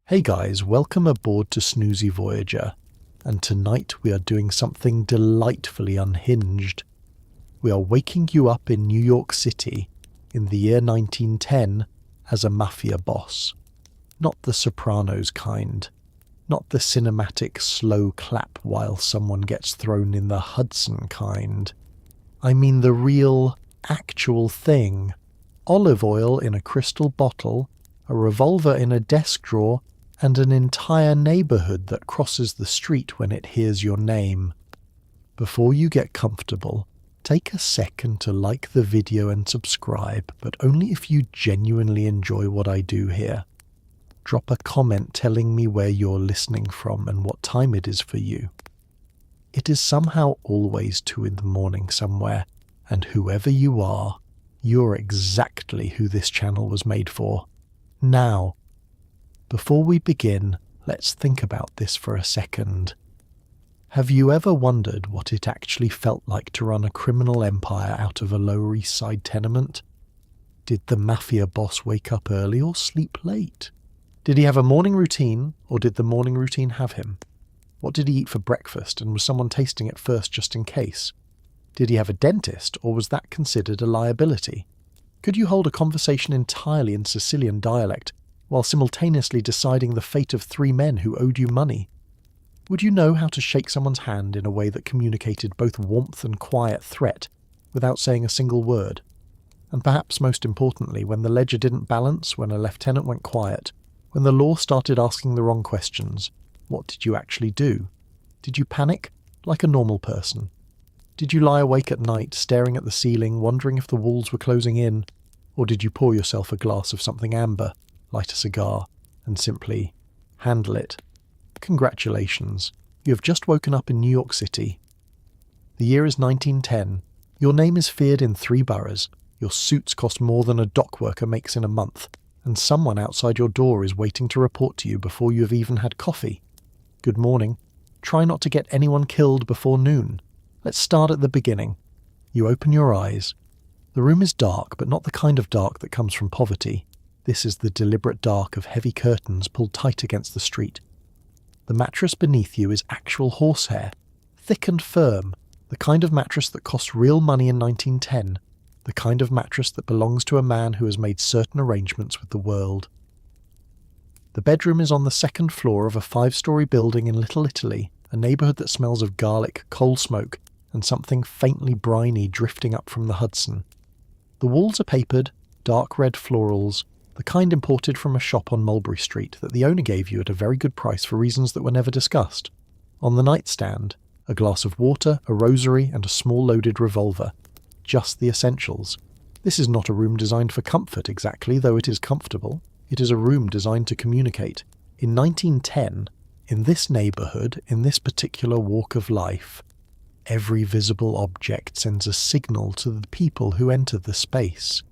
Hey guys, welcome aboard to Snoozy Voyager, and tonight we are doing something delightfully unhinged. We are waking you up in New York City in the year 1910 as a Mafia boss. Not the Sopranos kind. Not the cinematic slow clap while someone gets thrown in the Hudson kind. I mean the real, actual thing. Olive oil in a crystal bottle, a revolver in a desk drawer, and an entire neighborhood that crosses the street when it hears your name. Before you get comfortable, take a second to like the video and subscribe, but only if you genuinely enjoy what I do here. Drop a comment telling me where you're listening from and what time it is for you. It is somehow always 2 a.m. somewhere, and whoever you are, you're exactly who this channel was made for. Now, before we begin, let's think about this for a second. Have you ever wondered what it actually felt like to run a criminal empire out of a Lower East Side tenement? Did the Mafia boss wake up early or sleep late? Did he have a morning routine, or did the morning routine have him? What did he eat for breakfast, and was someone tasting it first just in case? Did he have a dentist, or was that considered a liability? Could you hold a conversation entirely in Sicilian dialect while simultaneously deciding the fate of 3 men who owed you money? Would you know how to shake someone's hand in a way that communicated both warmth and quiet threat without saying a single word? And perhaps most importantly, when the ledger didn't balance, when a lieutenant went quiet, when the law started asking the wrong questions, what did you actually do? Did you panic, like a normal person? Did you lie awake at night, staring at the ceiling, wondering if the walls were closing in? Or did you pour yourself a glass of something amber, light a cigar, and simply handle it? Congratulations, you have just woken up in New York City. The year is 1910. Your name is feared in 3 boroughs. Your suits cost more than a dock worker makes in a month, and someone outside your door is waiting to report to you before you have even had coffee. Good morning. Try not to get anyone killed before noon. Let's start at the beginning. You open your eyes. The room is dark, but not the kind of dark that comes from poverty. This is the deliberate dark of heavy curtains pulled tight against the street. The mattress beneath you is actual horsehair, thick and firm, the kind of mattress that cost real money in 1910, the kind of mattress that belongs to a man who has made certain arrangements with the world. The bedroom is on the 2nd floor of a 5-story building in Little Italy, a neighborhood that smells of garlic, coal smoke, and something faintly briny drifting up from the Hudson. The walls are papered, dark red florals, the kind imported from a shop on Mulberry Street that the owner gave you at a very good price for reasons that were never discussed. On the nightstand, a glass of water, a rosary, and a small loaded revolver. Just the essentials. This is not a room designed for comfort exactly, though it is comfortable. It is a room designed to communicate. In 1910, in this neighborhood, in this particular walk of life, every visible object sends a signal to the people who enter the space.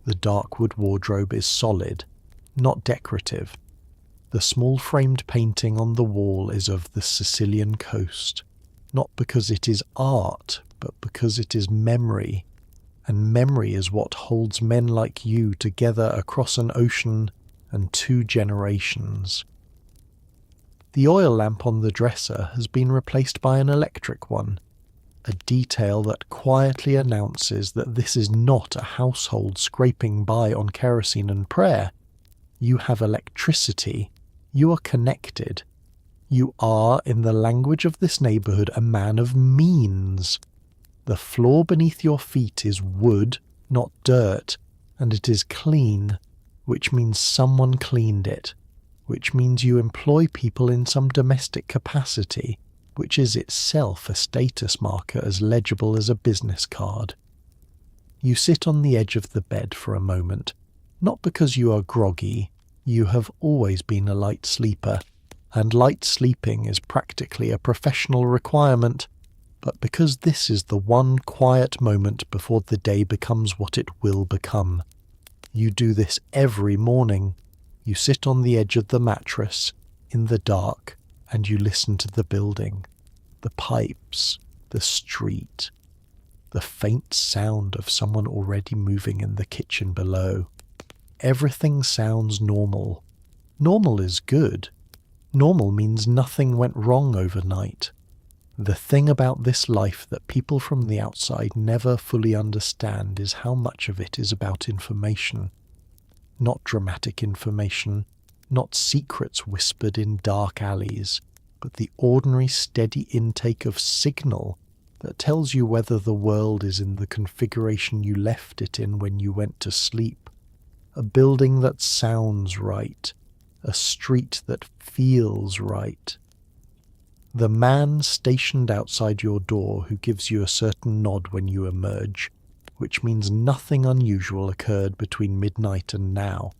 The dark wood wardrobe is solid, not decorative. The small framed painting on the wall is of the Sicilian coast, not because it is art, but because it is memory, and memory is what holds men like you together across an ocean and 2 generations. The oil lamp on the dresser has been replaced by an electric one, a detail that quietly announces that this is not a household scraping by on kerosene and prayer. You have electricity. You are connected. You are, in the language of this neighborhood, a man of means. The floor beneath your feet is wood, not dirt, and it is clean, which means someone cleaned it, which means you employ people in some domestic capacity, which is itself a status marker as legible as a business card. You sit on the edge of the bed for a moment, not because you are groggy. You have always been a light sleeper, and light sleeping is practically a professional requirement, but because this is the one quiet moment before the day becomes what it will become. You do this every morning. You sit on the edge of the mattress, in the dark, and you listen to the building, the pipes, the street, the faint sound of someone already moving in the kitchen below. Everything sounds normal. Normal is good. Normal means nothing went wrong overnight. The thing about this life that people from the outside never fully understand is how much of it is about information. Not dramatic information, not secrets whispered in dark alleys, but the ordinary steady intake of signal that tells you whether the world is in the configuration you left it in when you went to sleep. A building that sounds right, a street that feels right. The man stationed outside your door who gives you a certain nod when you emerge, which means nothing unusual occurred between midnight and now.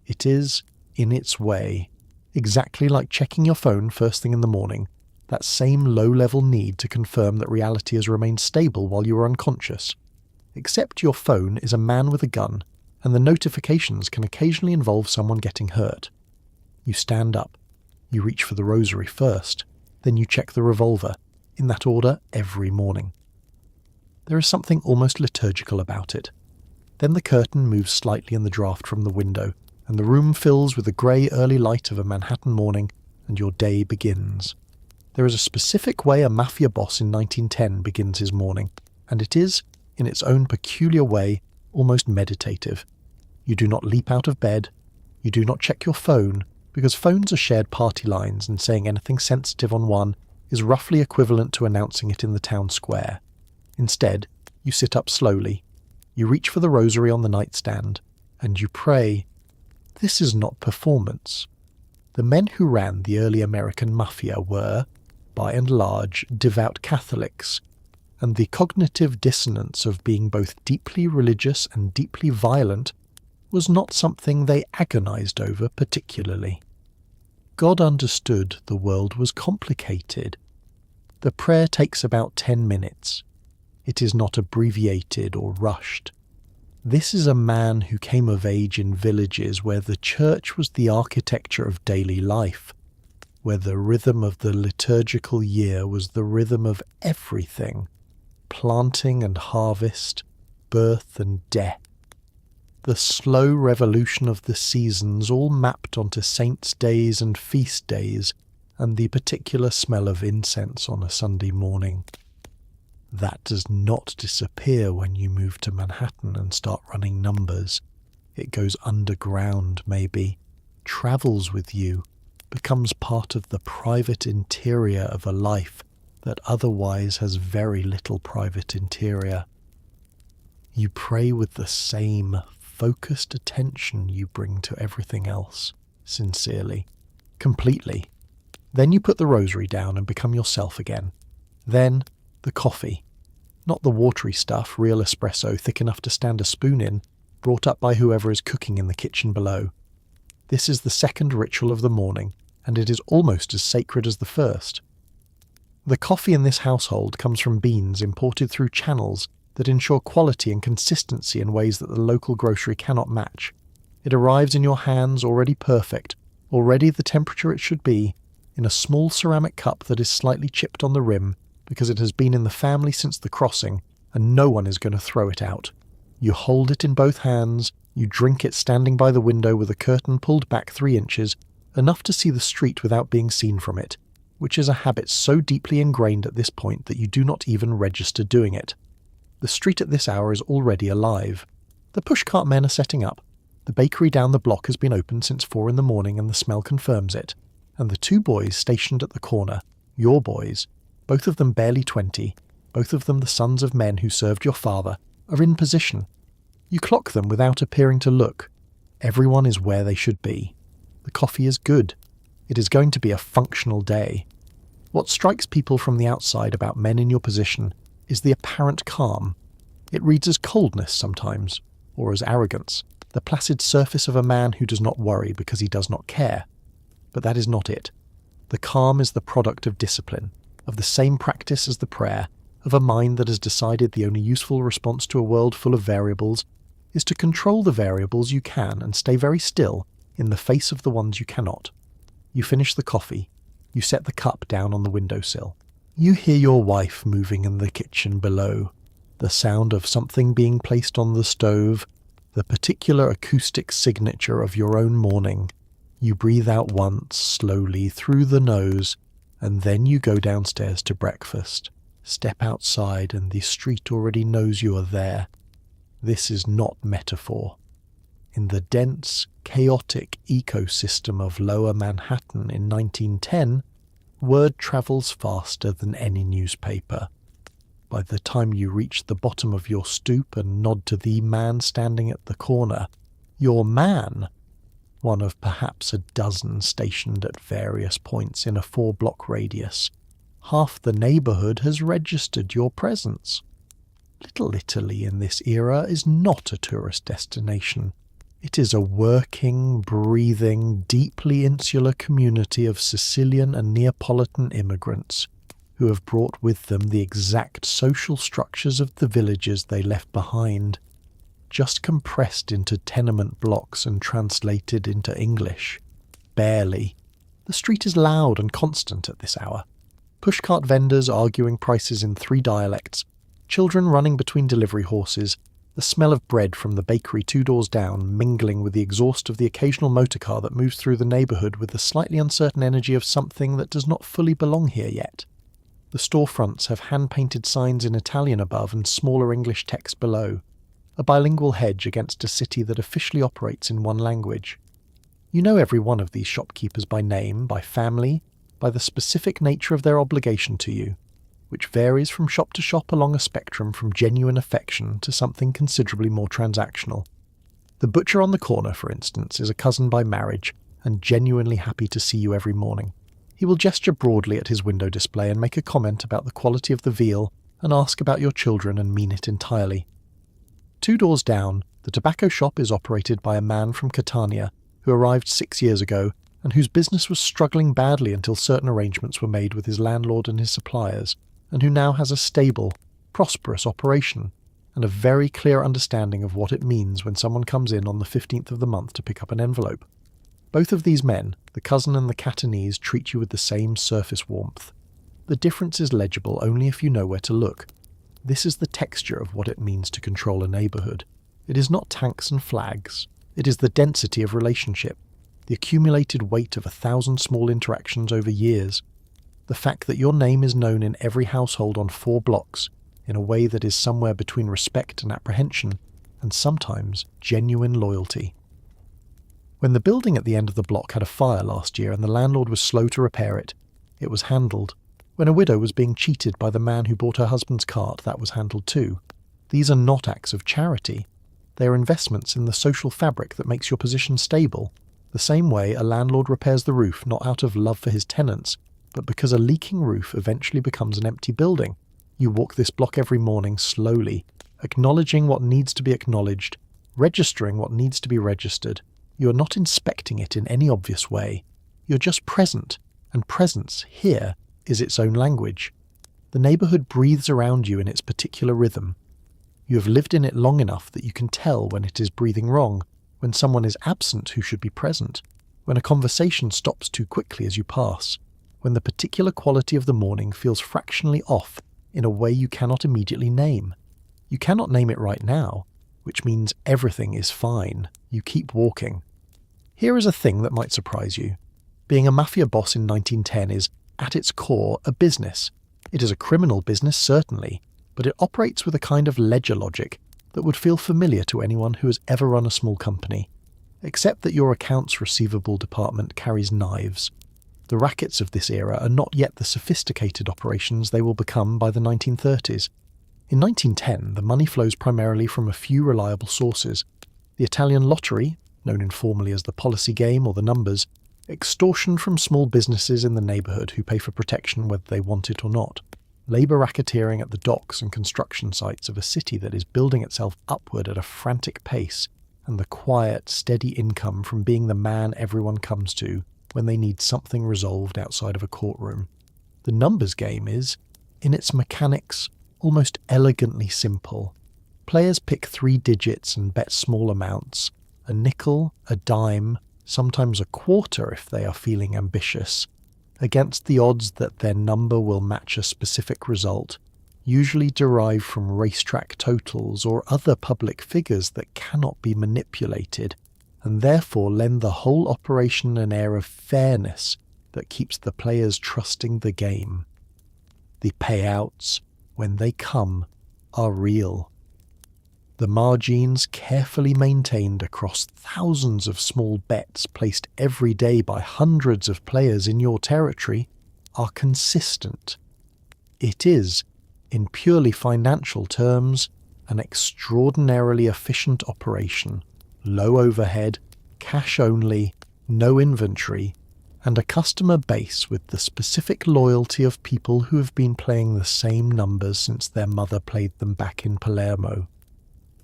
It is, in its way, exactly like checking your phone first thing in the morning, that same low-level need to confirm that reality has remained stable while you are unconscious. Except your phone is a man with a gun, and the notifications can occasionally involve someone getting hurt. You stand up. You reach for the rosary first, then you check the revolver, in that order every morning. There is something almost liturgical about it. Then the curtain moves slightly in the draught from the window, and the room fills with the grey early light of a Manhattan morning, and your day begins. There is a specific way a Mafia boss in 1910 begins his morning, and it is, in its own peculiar way, almost meditative. You do not leap out of bed. You do not check your phone, because phones are shared party lines, and saying anything sensitive on one is roughly equivalent to announcing it in the town square. Instead, you sit up slowly. You reach for the rosary on the nightstand, and you pray. This is not performance. The men who ran the early American Mafia were, by and large, devout Catholics, and the cognitive dissonance of being both deeply religious and deeply violent was not something they agonized over particularly. God understood the world was complicated. The prayer takes about 10 minutes. It is not abbreviated or rushed. This is a man who came of age in villages where the church was the architecture of daily life, where the rhythm of the liturgical year was the rhythm of everything, planting and harvest, birth and death. The slow revolution of the seasons all mapped onto saints' days and feast days, and the particular smell of incense on a Sunday morning. That does not disappear when you move to Manhattan and start running numbers. It goes underground, maybe, travels with you, becomes part of the private interior of a life that otherwise has very little private interior. You pray with the same focused attention you bring to everything else, sincerely, completely. Then you put the rosary down and become yourself again. Then, the coffee. Not the watery stuff, real espresso, thick enough to stand a spoon in, brought up by whoever is cooking in the kitchen below. This is the second ritual of the morning, and it is almost as sacred as the first. The coffee in this household comes from beans imported through channels that ensure quality and consistency in ways that the local grocery cannot match. It arrives in your hands already perfect, already the temperature it should be, in a small ceramic cup that is slightly chipped on the rim because it has been in the family since the crossing and no one is going to throw it out. You hold it in both hands, you drink it standing by the window with a curtain pulled back 3 inches, enough to see the street without being seen from it, which is a habit so deeply ingrained at this point that you do not even register doing it. The street at this hour is already alive. The pushcart men are setting up. The bakery down the block has been open since 4 in the morning and the smell confirms it. And the 2 boys stationed at the corner, your boys, both of them barely 20, both of them the sons of men who served your father, are in position. You clock them without appearing to look. Everyone is where they should be. The coffee is good. It is going to be a functional day. What strikes people from the outside about men in your position is the apparent calm. It reads as coldness sometimes, or as arrogance, the placid surface of a man who does not worry because he does not care. But that is not it. The calm is the product of discipline, of the same practice as the prayer, of a mind that has decided the only useful response to a world full of variables is to control the variables you can and stay very still in the face of the ones you cannot. You finish the coffee. You set the cup down on the windowsill. You hear your wife moving in the kitchen below, the sound of something being placed on the stove, the particular acoustic signature of your own morning. You breathe out once, slowly, through the nose, and then you go downstairs to breakfast. Step outside and the street already knows you are there. This is not metaphor. In the dense, chaotic ecosystem of Lower Manhattan in 1910, word travels faster than any newspaper. By the time you reach the bottom of your stoop and nod to the man standing at the corner, your man, one of perhaps a dozen stationed at various points in a 4-block radius, half the neighbourhood has registered your presence. Little Italy in this era is not a tourist destination. It is a working, breathing, deeply insular community of Sicilian and Neapolitan immigrants who have brought with them the exact social structures of the villages they left behind, just compressed into tenement blocks and translated into English. Barely. The street is loud and constant at this hour. Pushcart vendors arguing prices in 3 dialects, children running between delivery horses, the smell of bread from the bakery 2 doors down mingling with the exhaust of the occasional motorcar that moves through the neighbourhood with the slightly uncertain energy of something that does not fully belong here yet. The storefronts have hand-painted signs in Italian above and smaller English text below, a bilingual hedge against a city that officially operates in one language. You know every one of these shopkeepers by name, by family, by the specific nature of their obligation to you, which varies from shop to shop along a spectrum from genuine affection to something considerably more transactional. The butcher on the corner, for instance, is a cousin by marriage and genuinely happy to see you every morning. He will gesture broadly at his window display and make a comment about the quality of the veal and ask about your children and mean it entirely. 2 doors down, the tobacco shop is operated by a man from Catania who arrived 6 years ago and whose business was struggling badly until certain arrangements were made with his landlord and his suppliers, and who now has a stable, prosperous operation and a very clear understanding of what it means when someone comes in on the 15th of the month to pick up an envelope. Both of these men, the cousin and the Catanese, treat you with the same surface warmth. The difference is legible only if you know where to look. This is the texture of what it means to control a neighbourhood. It is not tanks and flags. It is the density of relationship, the accumulated weight of 1,000 small interactions over years. The fact that your name is known in every household on 4 blocks, in a way that is somewhere between respect and apprehension, and sometimes genuine loyalty. When the building at the end of the block had a fire last year and the landlord was slow to repair it, it was handled. When a widow was being cheated by the man who bought her husband's cart, that was handled too. These are not acts of charity. They are investments in the social fabric that makes your position stable, the same way a landlord repairs the roof not out of love for his tenants, but because a leaking roof eventually becomes an empty building. You walk this block every morning slowly, acknowledging what needs to be acknowledged, registering what needs to be registered. You are not inspecting it in any obvious way. You're just present, and presence, here, is its own language. The neighbourhood breathes around you in its particular rhythm. You have lived in it long enough that you can tell when it is breathing wrong, when someone is absent who should be present, when a conversation stops too quickly as you pass, when the particular quality of the morning feels fractionally off in a way you cannot immediately name. You cannot name it right now, which means everything is fine. You keep walking. Here is a thing that might surprise you. Being a Mafia boss in 1910 is, at its core, a business. It is a criminal business, certainly, but it operates with a kind of ledger logic that would feel familiar to anyone who has ever run a small company, except that your accounts receivable department carries knives. The rackets of this era are not yet the sophisticated operations they will become by the 1930s. In 1910, the money flows primarily from a few reliable sources: the Italian lottery, known informally as the policy game or the numbers, extortion from small businesses in the neighbourhood who pay for protection whether they want it or not, labour racketeering at the docks and construction sites of a city that is building itself upward at a frantic pace, and the quiet, steady income from being the man everyone comes to when they need something resolved outside of a courtroom. The numbers game is, in its mechanics, almost elegantly simple. Players pick 3 digits and bet small amounts, a nickel, a dime, sometimes a quarter if they are feeling ambitious, against the odds that their number will match a specific result, usually derived from racetrack totals or other public figures that cannot be manipulated, and therefore lend the whole operation an air of fairness that keeps the players trusting the game. The payouts, when they come, are real. The margins carefully maintained across thousands of small bets placed every day by hundreds of players in your territory are consistent. It is, in purely financial terms, an extraordinarily efficient operation, low overhead, cash only, no inventory, and a customer base with the specific loyalty of people who have been playing the same numbers since their mother played them back in Palermo.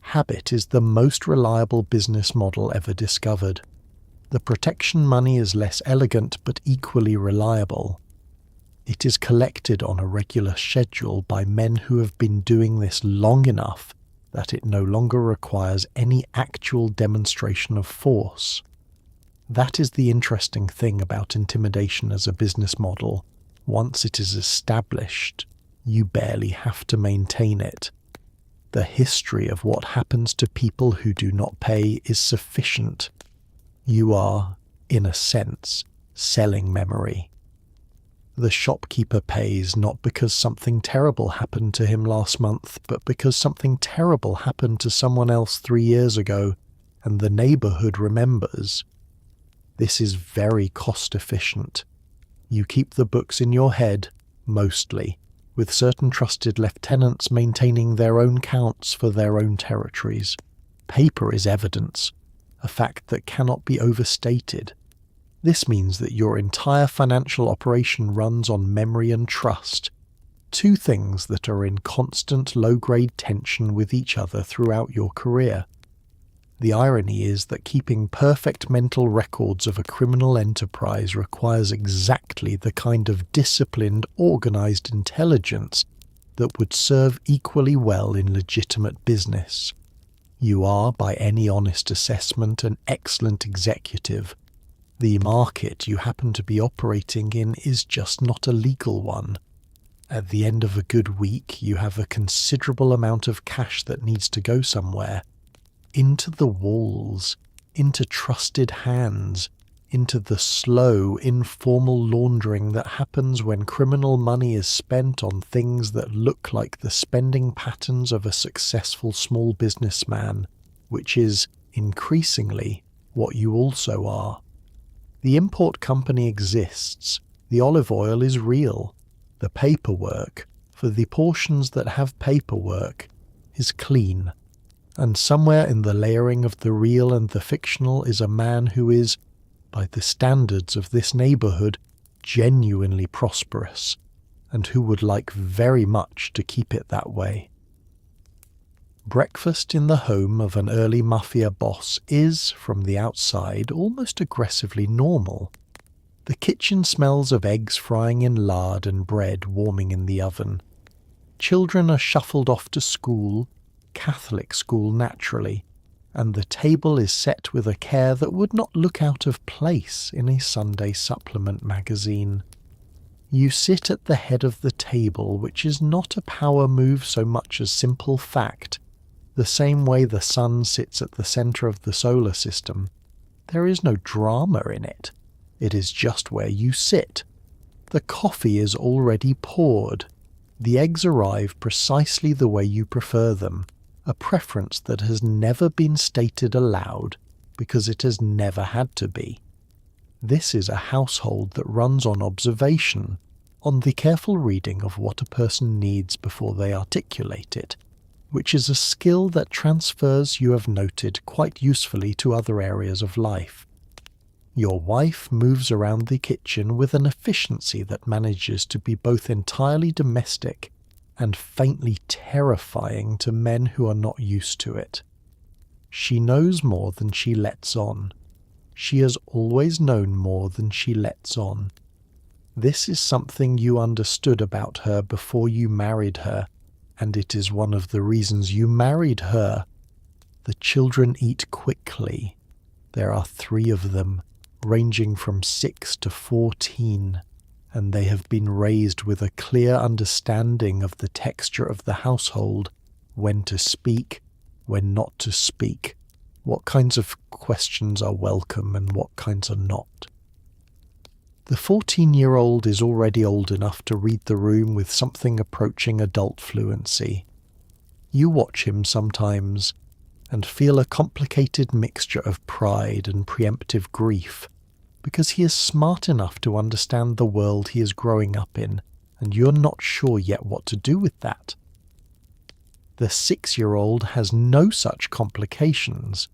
Habit is the most reliable business model ever discovered. The protection money is less elegant but equally reliable. It is collected on a regular schedule by men who have been doing this long enough that it no longer requires any actual demonstration of force. That is the interesting thing about intimidation as a business model. Once it is established, you barely have to maintain it. The history of what happens to people who do not pay is sufficient. You are, in a sense, selling memory. The shopkeeper pays not because something terrible happened to him last month, but because something terrible happened to someone else 3 years ago, and the neighborhood remembers. This is very cost efficient. You keep the books in your head, mostly, with certain trusted lieutenants maintaining their own counts for their own territories. Paper is evidence, a fact that cannot be overstated. This means that your entire financial operation runs on memory and trust, two things that are in constant low-grade tension with each other throughout your career. The irony is that keeping perfect mental records of a criminal enterprise requires exactly the kind of disciplined, organized intelligence that would serve equally well in legitimate business. You are, by any honest assessment, an excellent executive. The market you happen to be operating in is just not a legal one. At the end of a good week, you have a considerable amount of cash that needs to go somewhere. Into the walls, into trusted hands, into the slow, informal laundering that happens when criminal money is spent on things that look like the spending patterns of a successful small businessman, which is, increasingly, what you also are. The import company exists, the olive oil is real, the paperwork, for the portions that have paperwork, is clean. And somewhere in the layering of the real and the fictional is a man who is, by the standards of this neighborhood, genuinely prosperous, and who would like very much to keep it that way. Breakfast in the home of an early Mafia boss is, from the outside, almost aggressively normal. The kitchen smells of eggs frying in lard and bread warming in the oven. Children are shuffled off to school, Catholic school naturally, and the table is set with a care that would not look out of place in a Sunday supplement magazine. You sit at the head of the table, which is not a power move so much as simple fact, the same way the sun sits at the centre of the solar system. There is no drama in it. It is just where you sit. The coffee is already poured. The eggs arrive precisely the way you prefer them, a preference that has never been stated aloud because it has never had to be. This is a household that runs on observation, on the careful reading of what a person needs before they articulate it, which is a skill that transfers, you have noted, quite usefully to other areas of life. Your wife moves around the kitchen with an efficiency that manages to be both entirely domestic and faintly terrifying to men who are not used to it. She knows more than she lets on. She has always known more than she lets on. This is something you understood about her before you married her, and it is one of the reasons you married her. The children eat quickly. There are 3 of them, ranging from 6 to 14. And they have been raised with a clear understanding of the texture of the household, when to speak, when not to speak, What kinds of questions are welcome and what kinds are not? The 14-year-old is already old enough to read the room with something approaching adult fluency. You watch him sometimes and feel a complicated mixture of pride and preemptive grief, because he is smart enough to understand the world he is growing up in, and you're not sure yet what to do with that. The 6-year-old has no such complications.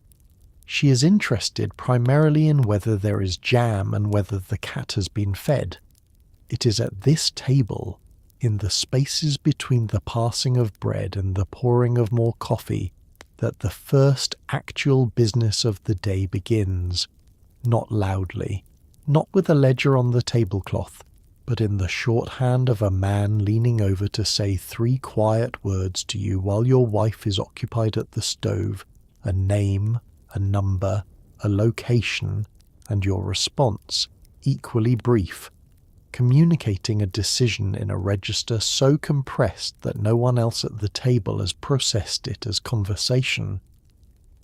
She is interested primarily in whether there is jam and whether the cat has been fed. It is at this table, in the spaces between the passing of bread and the pouring of more coffee, that the first actual business of the day begins, not loudly, not with a ledger on the tablecloth, but in the shorthand of a man leaning over to say 3 quiet words to you while your wife is occupied at the stove, a name, a number, a location, and your response, equally brief, communicating a decision in a register so compressed that no one else at the table has processed it as conversation.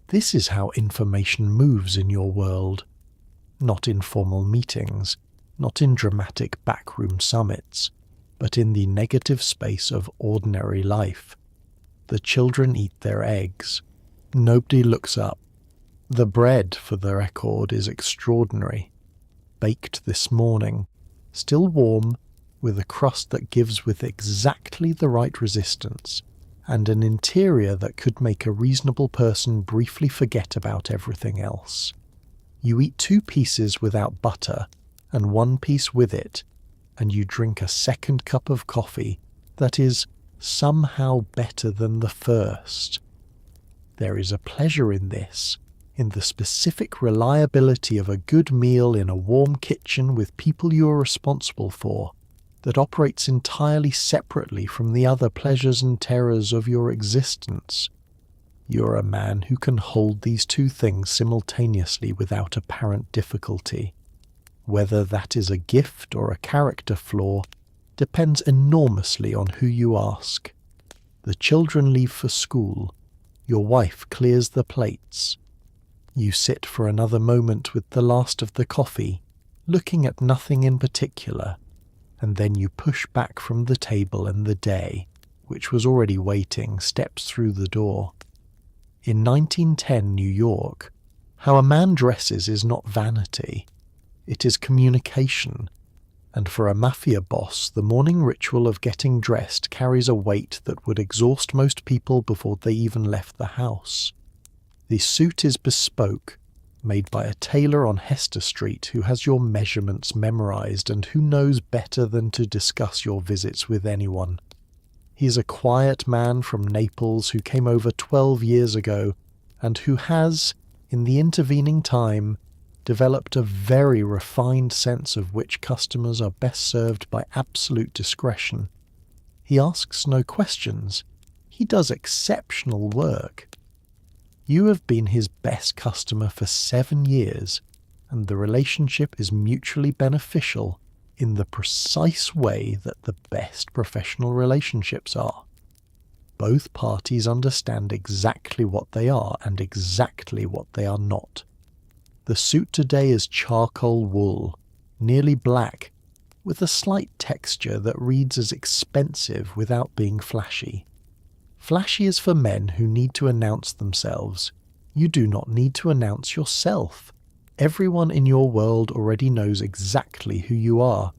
This is how information moves in your world. Not in formal meetings, not in dramatic backroom summits, but in the negative space of ordinary life. The children eat their eggs. Nobody looks up. The bread, for the record, is extraordinary. Baked this morning, still warm, with a crust that gives with exactly the right resistance, and an interior that could make a reasonable person briefly forget about everything else. You eat 2 pieces without butter, and 1 piece with it, and you drink a second cup of coffee that is somehow better than the first. There is a pleasure in this, in the specific reliability of a good meal in a warm kitchen with people you are responsible for, that operates entirely separately from the other pleasures and terrors of your existence. You're a man who can hold these 2 things simultaneously without apparent difficulty. Whether that is a gift or a character flaw depends enormously on who you ask. The children leave for school. Your wife clears the plates. You sit for another moment with the last of the coffee, looking at nothing in particular, and then you push back from the table and the day, which was already waiting, steps through the door. In 1910 New York, how a man dresses is not vanity. It is communication, and for a Mafia boss, the morning ritual of getting dressed carries a weight that would exhaust most people before they even left the house. The suit is bespoke, made by a tailor on Hester Street who has your measurements memorized and who knows better than to discuss your visits with anyone. He is a quiet man from Naples who came over 12 years ago and who has, in the intervening time, developed a very refined sense of which customers are best served by absolute discretion. He asks no questions. He does exceptional work. You have been his best customer for 7 years, and the relationship is mutually beneficial in the precise way that the best professional relationships are. Both parties understand exactly what they are and exactly what they are not. The suit today is charcoal wool, nearly black, with a slight texture that reads as expensive without being flashy. Flashy is for men who need to announce themselves. You do not need to announce yourself. Everyone in your world already knows exactly who you are.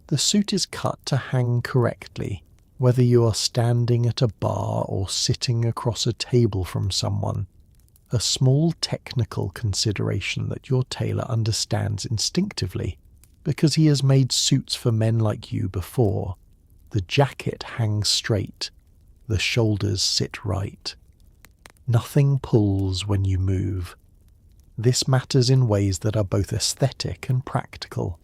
The suit is cut to hang correctly, whether you are standing at a bar or sitting across a table from someone. A small technical consideration that your tailor understands instinctively, because he has made suits for men like you before. The jacket hangs straight. The shoulders sit right. Nothing pulls when you move. This matters in ways that are both aesthetic and practical.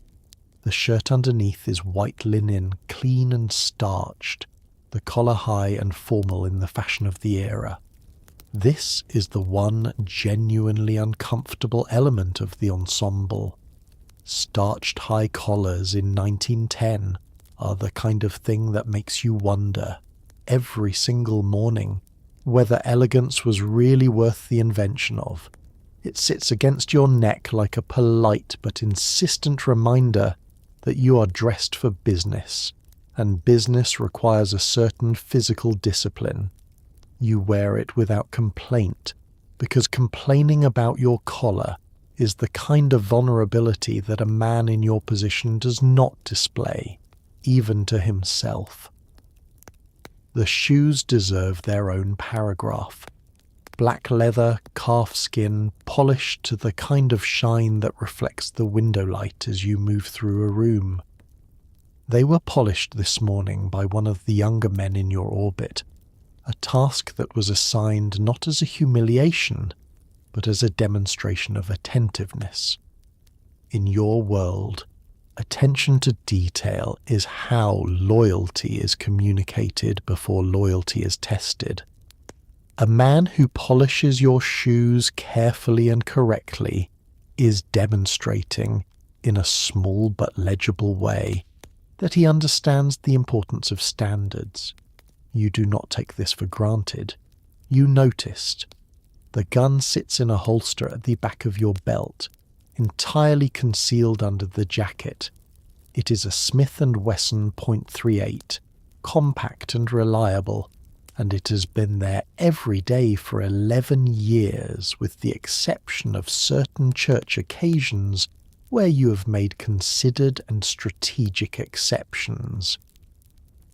The shirt underneath is white linen, clean and starched, the collar high and formal in the fashion of the era. This is the one genuinely uncomfortable element of the ensemble. Starched high collars in 1910 are the kind of thing that makes you wonder, every single morning, whether elegance was really worth the invention of. It sits against your neck like a polite but insistent reminder that you are dressed for business, and business requires a certain physical discipline. You wear it without complaint, because complaining about your collar is the kind of vulnerability that a man in your position does not display, even to himself. The shoes deserve their own paragraph. Black leather, calf skin, polished to the kind of shine that reflects the window light as you move through a room. They were polished this morning by one of the younger men in your orbit, a task that was assigned not as a humiliation, but as a demonstration of attentiveness. In your world, attention to detail is how loyalty is communicated before loyalty is tested. A man who polishes your shoes carefully and correctly is demonstrating, in a small but legible way, that he understands the importance of standards. You do not take this for granted. You noticed. The gun sits in a holster at the back of your belt, entirely concealed under the jacket. It is a Smith & Wesson .38, compact and reliable, and it has been there every day for 11 years, with the exception of certain church occasions where you have made considered and strategic exceptions.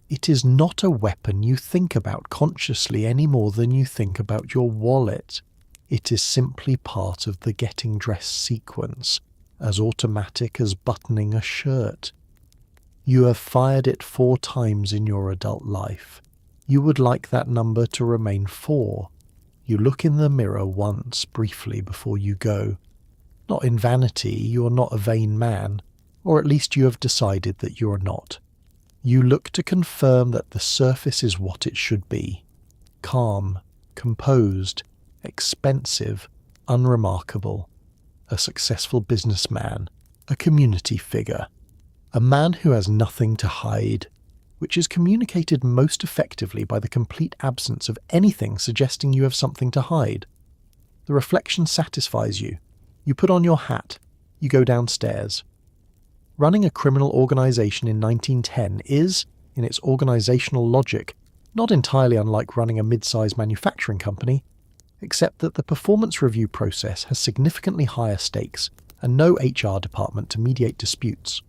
It is not a weapon you think about consciously any more than you think about your wallet. It is simply part of the getting dressed sequence, as automatic as buttoning a shirt. You have fired it 4 times in your adult life. You would like that number to remain 4. You look in the mirror once, briefly, before you go. Not in vanity, you are not a vain man, or at least you have decided that you are not. You look to confirm that the surface is what it should be. Calm, composed, expensive, unremarkable. A successful businessman, a community figure, a man who has nothing to hide, which is communicated most effectively by the complete absence of anything suggesting you have something to hide. The reflection satisfies you. You put on your hat. You go downstairs. Running a criminal organization in 1910 is, in its organizational logic, not entirely unlike running a mid-sized manufacturing company, except that the performance review process has significantly higher stakes and no HR department to mediate disputes.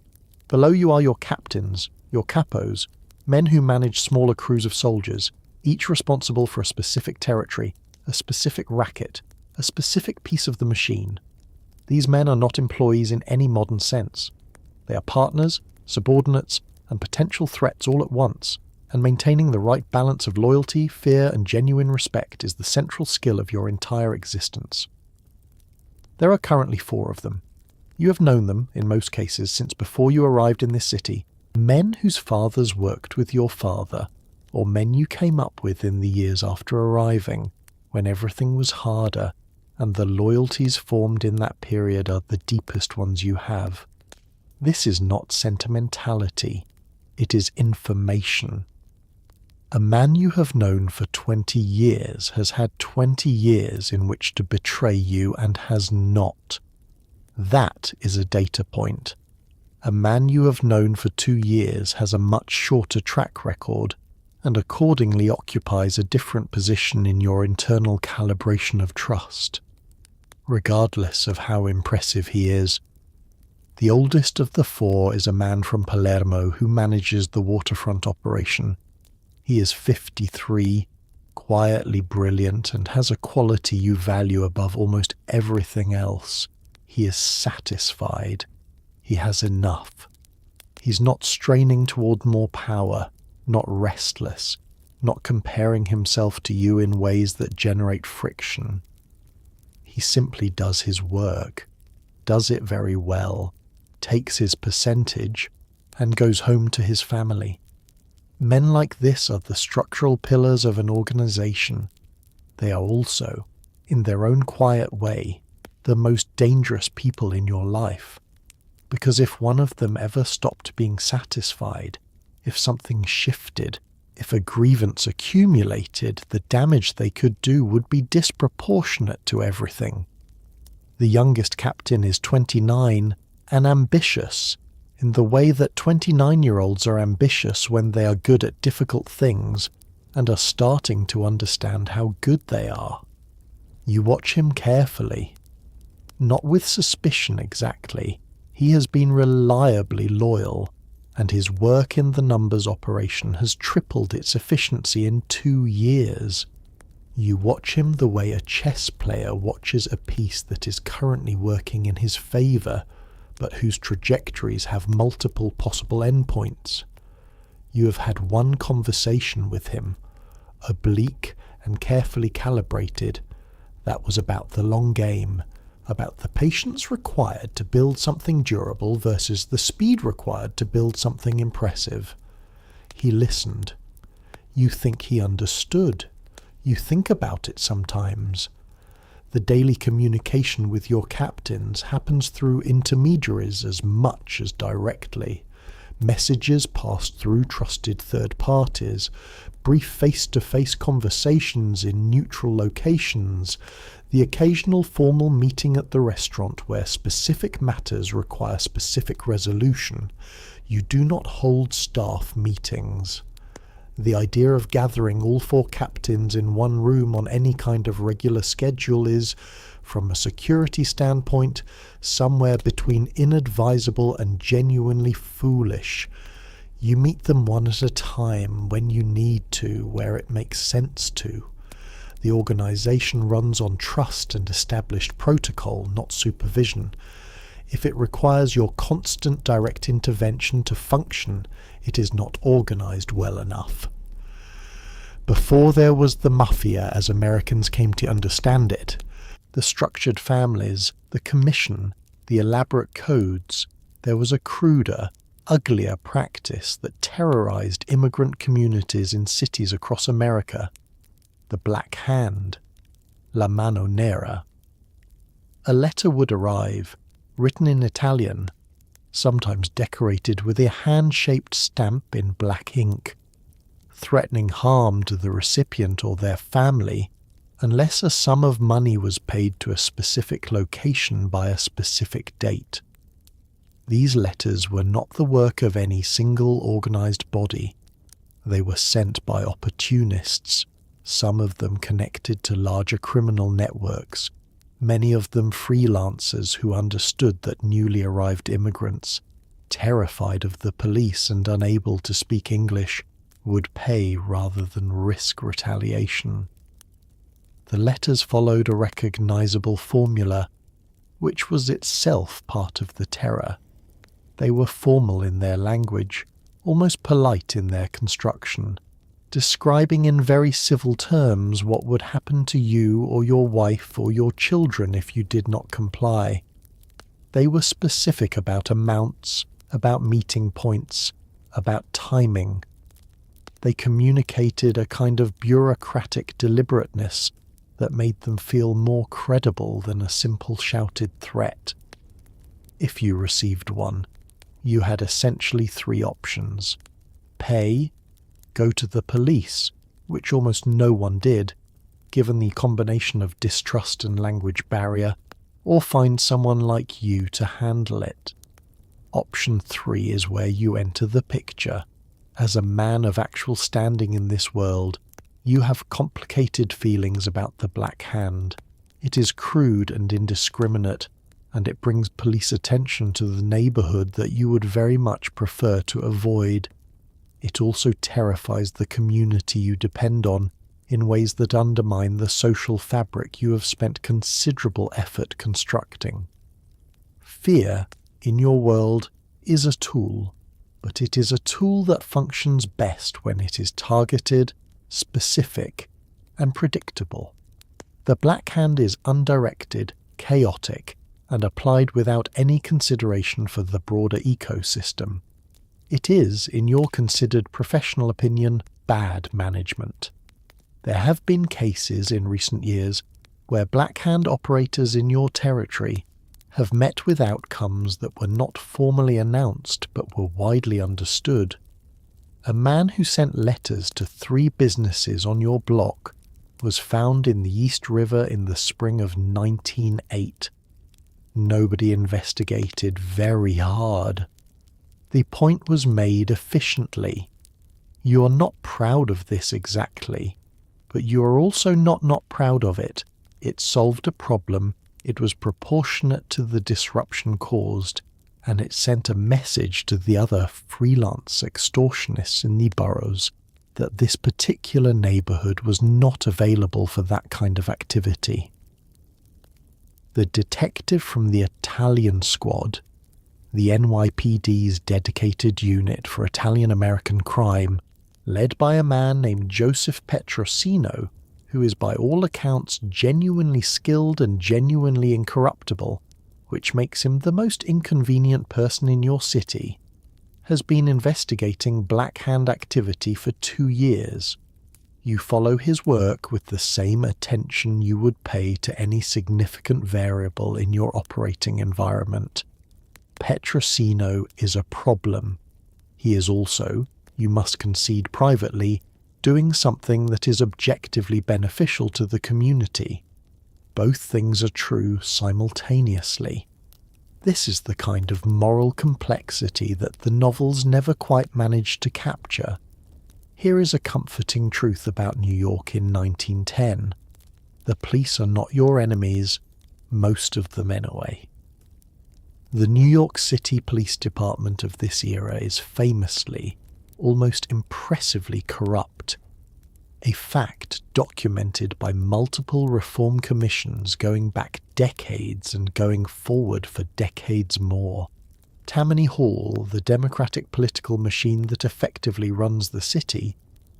Below you are your captains, your capos, men who manage smaller crews of soldiers, each responsible for a specific territory, a specific racket, a specific piece of the machine. These men are not employees in any modern sense. They are partners, subordinates, and potential threats all at once, and maintaining the right balance of loyalty, fear, and genuine respect is the central skill of your entire existence. There are currently 4 of them. You have known them, in most cases, since before you arrived in this city, men whose fathers worked with your father, or men you came up with in the years after arriving, when everything was harder, and the loyalties formed in that period are the deepest ones you have. This is not sentimentality, it is information. A man you have known for 20 years has had 20 years in which to betray you and has not. That is a data point. A man you have known for 2 years has a much shorter track record, and accordingly occupies a different position in your internal calibration of trust, regardless of how impressive he is. The oldest of the 4 is a man from Palermo who manages the Waterfront operation. He is 53, quietly brilliant, and has a quality you value above almost everything else. He is satisfied. He has enough. He's not straining toward more power, not restless, not comparing himself to you in ways that generate friction. He simply does his work, does it very well, takes his percentage, and goes home to his family. Men like this are the structural pillars of an organization. They are also, in their own quiet way, the most dangerous people in your life. Because if one of them ever stopped being satisfied, if something shifted, If a grievance accumulated, the damage they could do would be disproportionate to everything. The youngest captain is 29 and ambitious, in the way that 29-year-olds are ambitious when they are good at difficult things and are starting to understand how good they are. You watch him carefully. Not with suspicion exactly. He has been reliably loyal, and his work in the numbers operation has tripled its efficiency in 2 years. You watch him the way a chess player watches a piece that is currently working in his favour, but whose trajectories have multiple possible endpoints. You have had one conversation with him, oblique and carefully calibrated. That was about the long game, about the patience required to build something durable versus the speed required to build something impressive. He listened. You think he understood. You think about it sometimes. The daily communication with your captains happens through intermediaries as much as directly. Messages passed through trusted third parties, brief face-to-face conversations in neutral locations, the occasional formal meeting at the restaurant where specific matters require specific resolution. You do not hold staff meetings. The idea of gathering all 4 captains in one room on any kind of regular schedule is, from a security standpoint, somewhere between inadvisable and genuinely foolish. You meet them one at a time, when you need to, where it makes sense to. The organization runs on trust and established protocol, not supervision. If it requires your constant direct intervention to function, it is not organized well enough. Before there was the Mafia as Americans came to understand it, the structured families, the commission, the elaborate codes, there was a cruder, uglier practice that terrorized immigrant communities in cities across America. The Black Hand, La Mano Nera. A letter would arrive, written in Italian, sometimes decorated with a hand-shaped stamp in black ink, threatening harm to the recipient or their family unless a sum of money was paid to a specific location by a specific date. These letters were not the work of any single organized body. They were sent by opportunists, some of them connected to larger criminal networks, many of them freelancers who understood that newly arrived immigrants, terrified of the police and unable to speak English, would pay rather than risk retaliation. The letters followed a recognizable formula, which was itself part of the terror. They were formal in their language, almost polite in their construction, describing in very civil terms what would happen to you or your wife or your children if you did not comply. They were specific about amounts, about meeting points, about timing. They communicated a kind of bureaucratic deliberateness that made them feel more credible than a simple shouted threat. If you received one, you had essentially 3 options: pay, go to the police, which almost no one did, given the combination of distrust and language barrier, or find someone like you to handle it. Option 3 is where you enter the picture. As a man of actual standing in this world, you have complicated feelings about the Black Hand. It is crude and indiscriminate, and it brings police attention to the neighborhood that you would very much prefer to avoid. It also terrifies the community you depend on in ways that undermine the social fabric you have spent considerable effort constructing. Fear, in your world, is a tool, but it is a tool that functions best when it is targeted, specific, and predictable. The Black Hand is undirected, chaotic, and applied without any consideration for the broader ecosystem. It is, in your considered professional opinion, bad management. There have been cases in recent years where Black Hand operators in your territory have met with outcomes that were not formally announced but were widely understood. A man who sent letters to 3 businesses on your block was found in the East River in the spring of 1908. Nobody investigated very hard. The point was made efficiently. You are not proud of this exactly, but you are also not proud of it. It solved a problem, it was proportionate to the disruption caused, and it sent a message to the other freelance extortionists in the boroughs that this particular neighbourhood was not available for that kind of activity. The detective from the Italian squad, the NYPD's dedicated unit for Italian-American crime, led by a man named Joseph Petraino, who is by all accounts genuinely skilled and genuinely incorruptible, which makes him the most inconvenient person in your city, has been investigating Black Hand activity for 2 years. You follow his work with the same attention you would pay to any significant variable in your operating environment. Petraino is a problem. He is also, you must concede privately, doing something that is objectively beneficial to the community. Both things are true simultaneously. This is the kind of moral complexity that the novels never quite managed to capture. Here is a comforting truth about New York in 1910. The police are not your enemies, most of them anyway. The New York City Police Department of this era is famously, almost impressively corrupt, a fact documented by multiple reform commissions going back decades and going forward for decades more. Tammany Hall, the democratic political machine that effectively runs the city,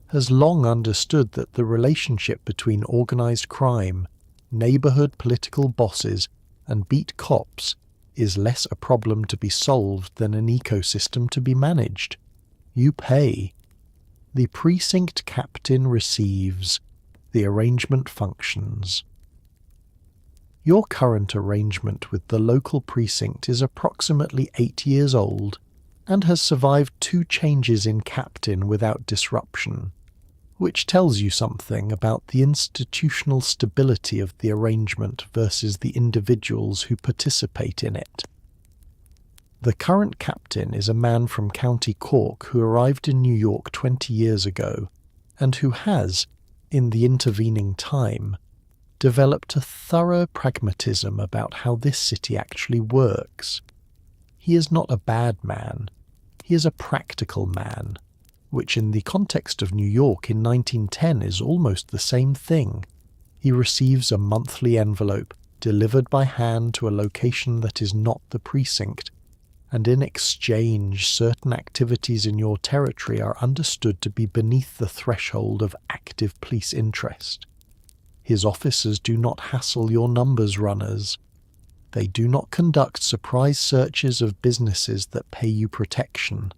has long understood that the relationship between organized crime, neighborhood political bosses, and beat cops is less a problem to be solved than an ecosystem to be managed. You pay. The precinct captain receives. The arrangement functions. Your current arrangement with the local precinct is approximately 8 years old and has survived 2 changes in captain without disruption, which tells you something about the institutional stability of the arrangement versus the individuals who participate in it. The current captain is a man from County Cork who arrived in New York 20 years ago and who has, in the intervening time, developed a thorough pragmatism about how this city actually works. He is not a bad man. He is a practical man, which in the context of New York in 1910 is almost the same thing. He receives a monthly envelope delivered by hand to a location that is not the precinct, and in exchange certain activities in your territory are understood to be beneath the threshold of active police interest. His officers do not hassle your numbers runners. They do not conduct surprise searches of businesses that pay you protection.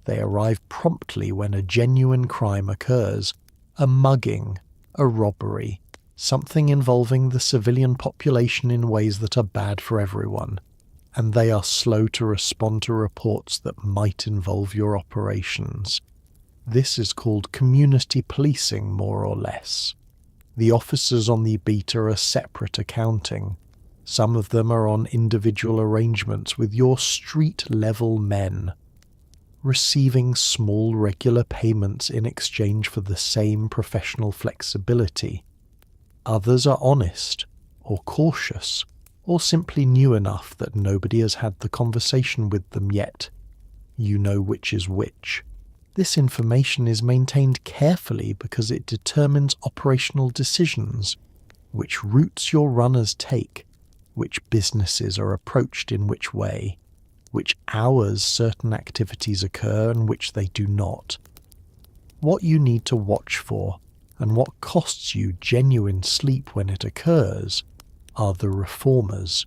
They arrive promptly when a genuine crime occurs, a mugging, a robbery, something involving the civilian population in ways that are bad for everyone, and they are slow to respond to reports that might involve your operations. This is called community policing, more or less. The officers on the beat are a separate accounting. Some of them are on individual arrangements with your street-level men, receiving small regular payments in exchange for the same professional flexibility. Others are honest, or cautious, or simply new enough that nobody has had the conversation with them yet. You know which is which. This information is maintained carefully because it determines operational decisions, which routes your runners take, which businesses are approached in which way, which hours certain activities occur and which they do not, what you need to watch for, and what costs you genuine sleep when it occurs, are the reformers.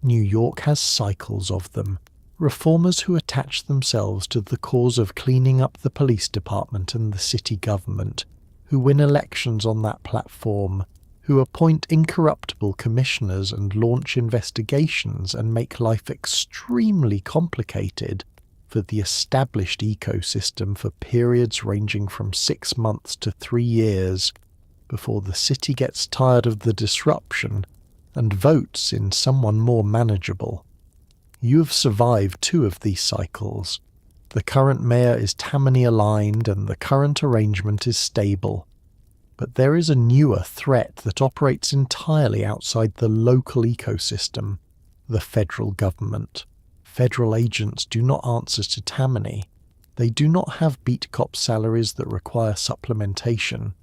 New York has cycles of them, reformers who attach themselves to the cause of cleaning up the police department and the city government, who win elections on that platform, who appoint incorruptible commissioners and launch investigations and make life extremely complicated for the established ecosystem for periods ranging from 6 months to 3 years before the city gets tired of the disruption and votes in someone more manageable. You have survived 2 of these cycles. The current mayor is Tammany aligned and the current arrangement is stable. But there is a newer threat that operates entirely outside the local ecosystem, the federal government. Federal agents do not answer to Tammany. They do not have beat cop salaries that require supplementation.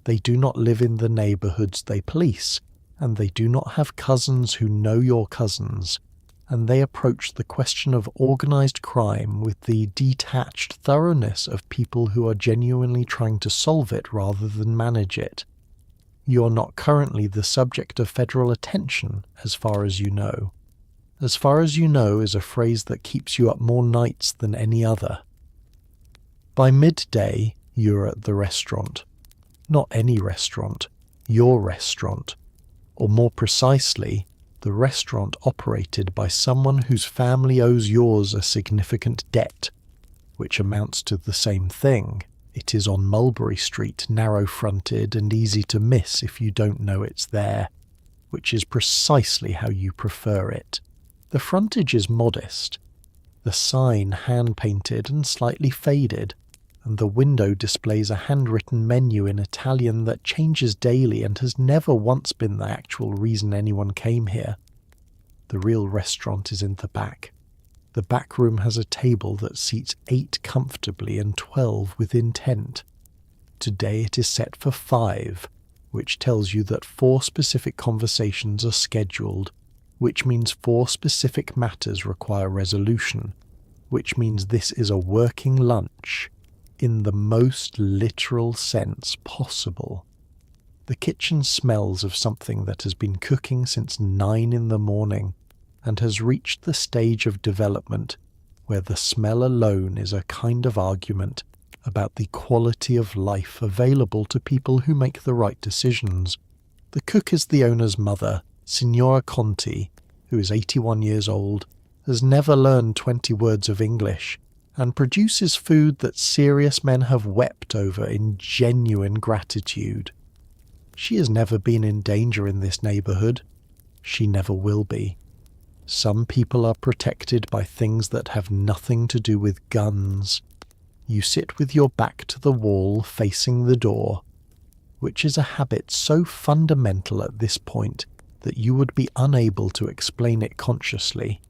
They do not live in the neighborhoods they police, and they do not have cousins who know your cousins. And they approach the question of organized crime with the detached thoroughness of people who are genuinely trying to solve it rather than manage it. You're not currently the subject of federal attention, as far as you know. As far as you know is a phrase that keeps you up more nights than any other. By midday, you're at the restaurant. Not any restaurant, your restaurant. Or more precisely, the restaurant operated by someone whose family owes yours a significant debt, which amounts to the same thing. It is on Mulberry Street, narrow-fronted and easy to miss if you don't know it's there, which is precisely how you prefer it. The frontage is modest, the sign hand-painted and slightly faded, and the window displays a handwritten menu in Italian that changes daily and has never once been the actual reason anyone came here. The real restaurant is in the back. The back room has a table that seats 8 comfortably and 12 with intent. Today it is set for 5, which tells you that 4 specific conversations are scheduled, which means 4 specific matters require resolution, which means this is a working lunch, in the most literal sense possible. The kitchen smells of something that has been cooking since 9 in the morning and has reached the stage of development where the smell alone is a kind of argument about the quality of life available to people who make the right decisions. The cook is the owner's mother, Signora Conti, who is 81 years old, has never learned 20 words of English, and produces food that serious men have wept over in genuine gratitude. She has never been in danger in this neighborhood. She never will be. Some people are protected by things that have nothing to do with guns. You sit with your back to the wall facing the door, which is a habit so fundamental at this point that you would be unable to explain it consciously.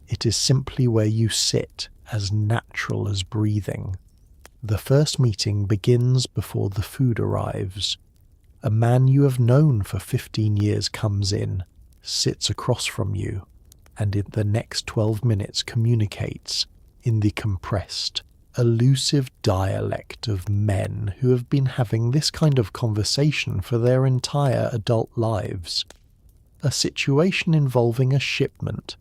It is simply where you sit, as natural as breathing. The first meeting begins before the food arrives. A man you have known for 15 years comes in, sits across from you, and in the next 12 minutes communicates in the compressed, elusive dialect of men who have been having this kind of conversation for their entire adult lives. A situation involving a shipment,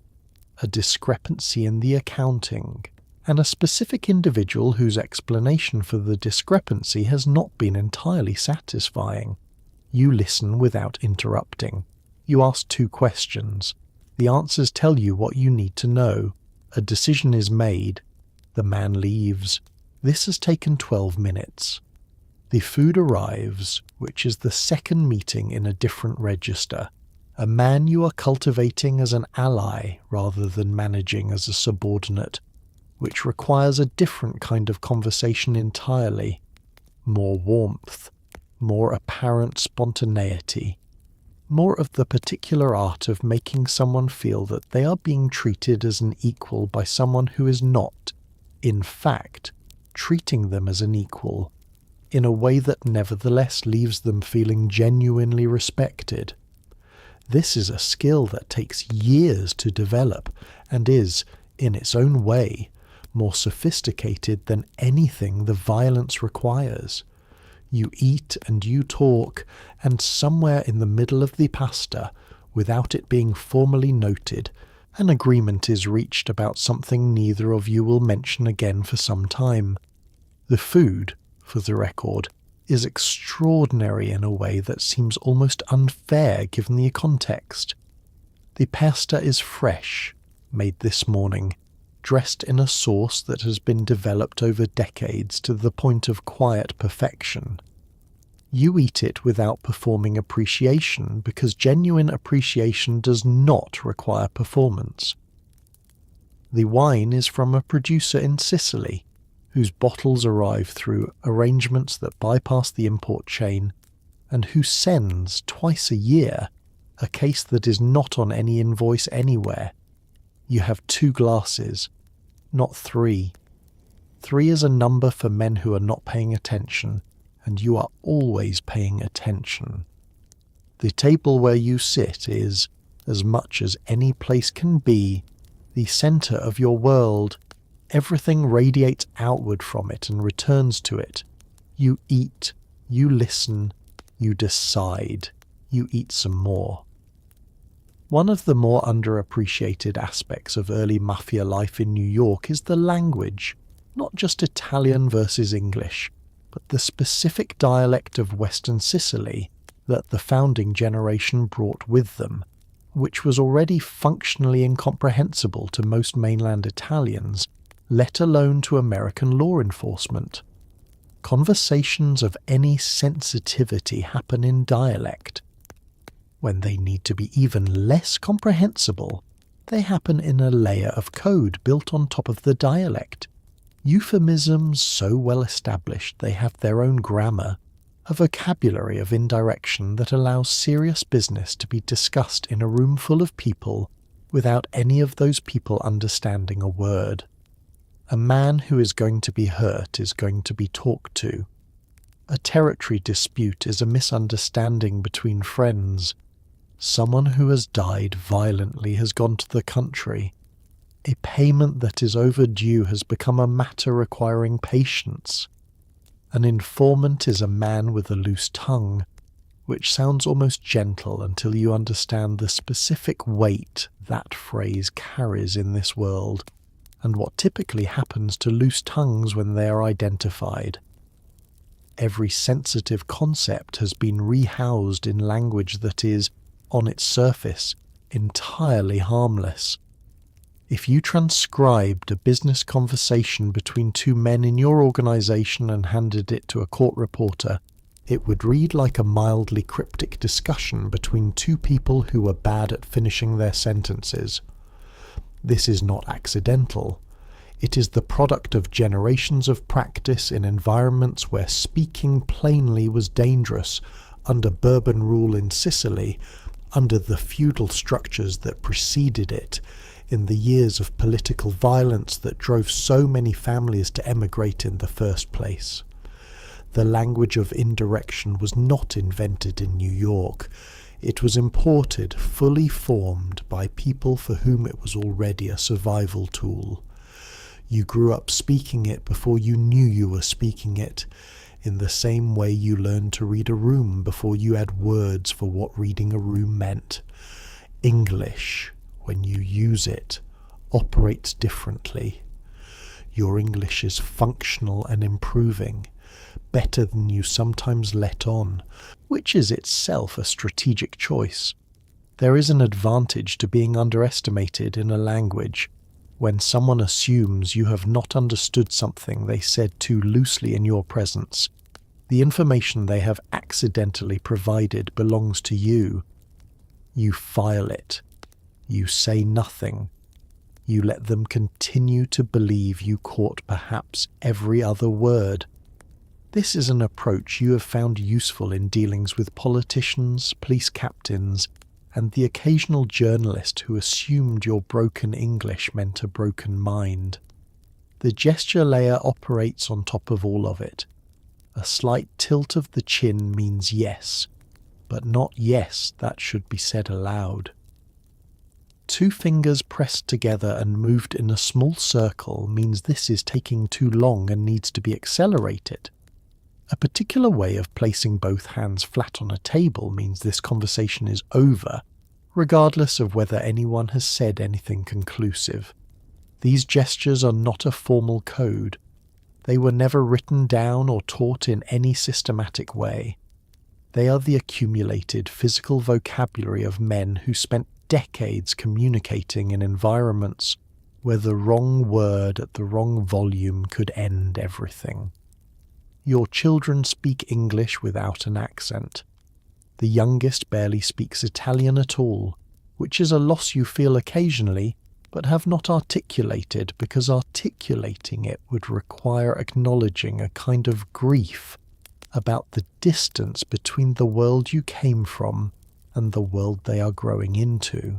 a discrepancy in the accounting, and a specific individual whose explanation for the discrepancy has not been entirely satisfying. You listen without interrupting. You ask 2 questions. The answers tell you what you need to know. A decision is made. The man leaves. This has taken 12 minutes. The food arrives, which is the second meeting in a different register. A man you are cultivating as an ally rather than managing as a subordinate, which requires a different kind of conversation entirely. More warmth, more apparent spontaneity, more of the particular art of making someone feel that they are being treated as an equal by someone who is not, in fact, treating them as an equal, in a way that nevertheless leaves them feeling genuinely respected. This is a skill that takes years to develop and is, in its own way, more sophisticated than anything the violence requires. You eat and you talk, and somewhere in the middle of the pasta, without it being formally noted, an agreement is reached about something neither of you will mention again for some time. The food, for the record, is extraordinary in a way that seems almost unfair given the context. The pasta is fresh, made this morning, dressed in a sauce that has been developed over decades to the point of quiet perfection. You eat it without performing appreciation because genuine appreciation does not require performance. The wine is from a producer in Sicily, whose bottles arrive through arrangements that bypass the import chain, and who sends, twice a year, a case that is not on any invoice anywhere. You have 2 glasses, not 3. 3 is a number for men who are not paying attention, and you are always paying attention. The table where you sit is, as much as any place can be, the centre of your world. Everything radiates outward from it and returns to it. You eat, you listen, you decide, you eat some more. One of the more underappreciated aspects of early Mafia life in New York is the language, not just Italian versus English, but the specific dialect of Western Sicily that the founding generation brought with them, which was already functionally incomprehensible to most mainland Italians, let alone to American law enforcement. Conversations of any sensitivity happen in dialect. When they need to be even less comprehensible, they happen in a layer of code built on top of the dialect. Euphemisms so well established they have their own grammar, a vocabulary of indirection that allows serious business to be discussed in a room full of people without any of those people understanding a word. A man who is going to be hurt is going to be talked to. A territory dispute is a misunderstanding between friends. Someone who has died violently has gone to the country. A payment that is overdue has become a matter requiring patience. An informant is a man with a loose tongue, which sounds almost gentle until you understand the specific weight that phrase carries in this world, and what typically happens to loose tongues when they are identified. Every sensitive concept has been rehoused in language that is, on its surface, entirely harmless. If you transcribed a business conversation between 2 men in your organization and handed it to a court reporter, it would read like a mildly cryptic discussion between 2 people who were bad at finishing their sentences. This is not accidental. It is the product of generations of practice in environments where speaking plainly was dangerous, under Bourbon rule in Sicily, under the feudal structures that preceded it, in the years of political violence that drove so many families to emigrate in the first place. The language of indirection was not invented in New York. It was imported, fully formed, by people for whom it was already a survival tool. You grew up speaking it before you knew you were speaking it, in the same way you learned to read a room before you had words for what reading a room meant. English, when you use it, operates differently. Your English is functional and improving, better than you sometimes let on, which is itself a strategic choice. There is an advantage to being underestimated in a language. When someone assumes you have not understood something they said too loosely in your presence, the information they have accidentally provided belongs to you. You file it. You say nothing. You let them continue to believe you caught perhaps every other word. This is an approach you have found useful in dealings with politicians, police captains, and the occasional journalist who assumed your broken English meant a broken mind. The gesture layer operates on top of all of it. A slight tilt of the chin means yes, but not yes that should be said aloud. 2 fingers pressed together and moved in a small circle means this is taking too long and needs to be accelerated. A particular way of placing both hands flat on a table means this conversation is over, regardless of whether anyone has said anything conclusive. These gestures are not a formal code. They were never written down or taught in any systematic way. They are the accumulated physical vocabulary of men who spent decades communicating in environments where the wrong word at the wrong volume could end everything. Your children speak English without an accent. The youngest barely speaks Italian at all, which is a loss you feel occasionally, but have not articulated because articulating it would require acknowledging a kind of grief about the distance between the world you came from and the world they are growing into.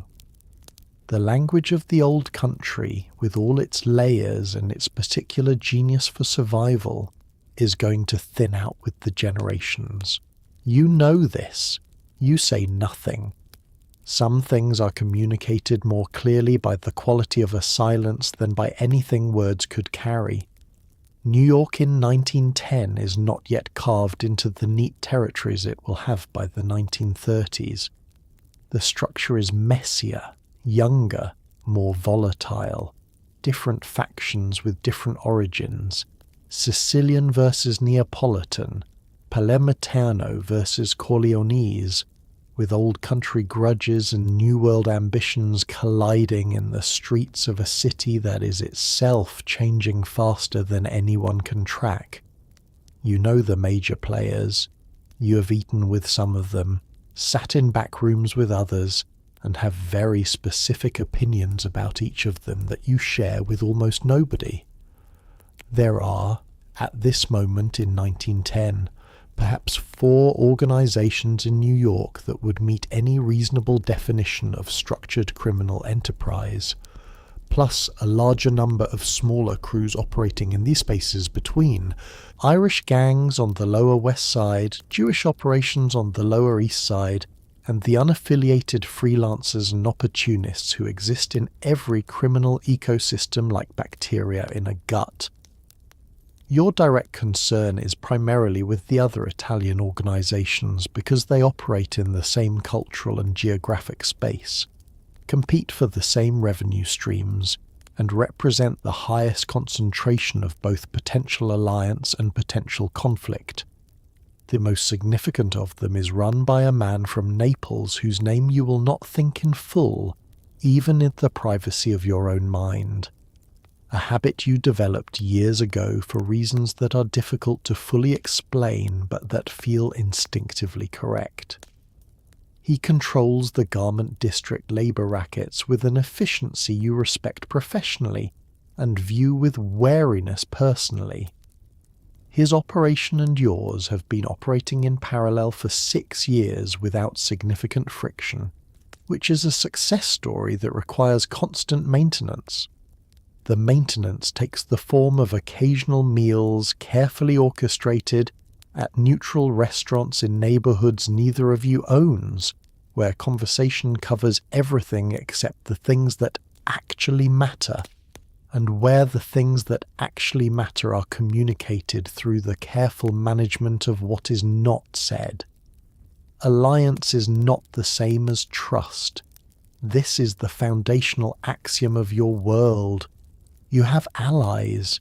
The language of the old country, with all its layers and its particular genius for survival, is going to thin out with the generations. You know this. You say nothing. Some things are communicated more clearly by the quality of a silence than by anything words could carry. New York in 1910 is not yet carved into the neat territories it will have by the 1930s. The structure is messier, younger, more volatile, different factions with different origins, Sicilian versus Neapolitan, Palermitano versus Corleonese, with old country grudges and new world ambitions colliding in the streets of a city that is itself changing faster than anyone can track. You know the major players. You have eaten with some of them, sat in back rooms with others, and have very specific opinions about each of them that you share with almost nobody. There are, at this moment in 1910, perhaps 4 organizations in New York that would meet any reasonable definition of structured criminal enterprise, plus a larger number of smaller crews operating in these spaces between, Irish gangs on the Lower West Side, Jewish operations on the Lower East Side, and the unaffiliated freelancers and opportunists who exist in every criminal ecosystem like bacteria in a gut. Your direct concern is primarily with the other Italian organizations because they operate in the same cultural and geographic space, compete for the same revenue streams, and represent the highest concentration of both potential alliance and potential conflict. The most significant of them is run by a man from Naples whose name you will not think in full, even in the privacy of your own mind. A habit you developed years ago for reasons that are difficult to fully explain but that feel instinctively correct. He controls the garment district labour rackets with an efficiency you respect professionally and view with wariness personally. His operation and yours have been operating in parallel for 6 years without significant friction, which is a success story that requires constant maintenance. The maintenance takes the form of occasional meals carefully orchestrated at neutral restaurants in neighbourhoods neither of you owns, where conversation covers everything except the things that actually matter, and where the things that actually matter are communicated through the careful management of what is not said. Alliance is not the same as trust. This is the foundational axiom of your world. You have allies.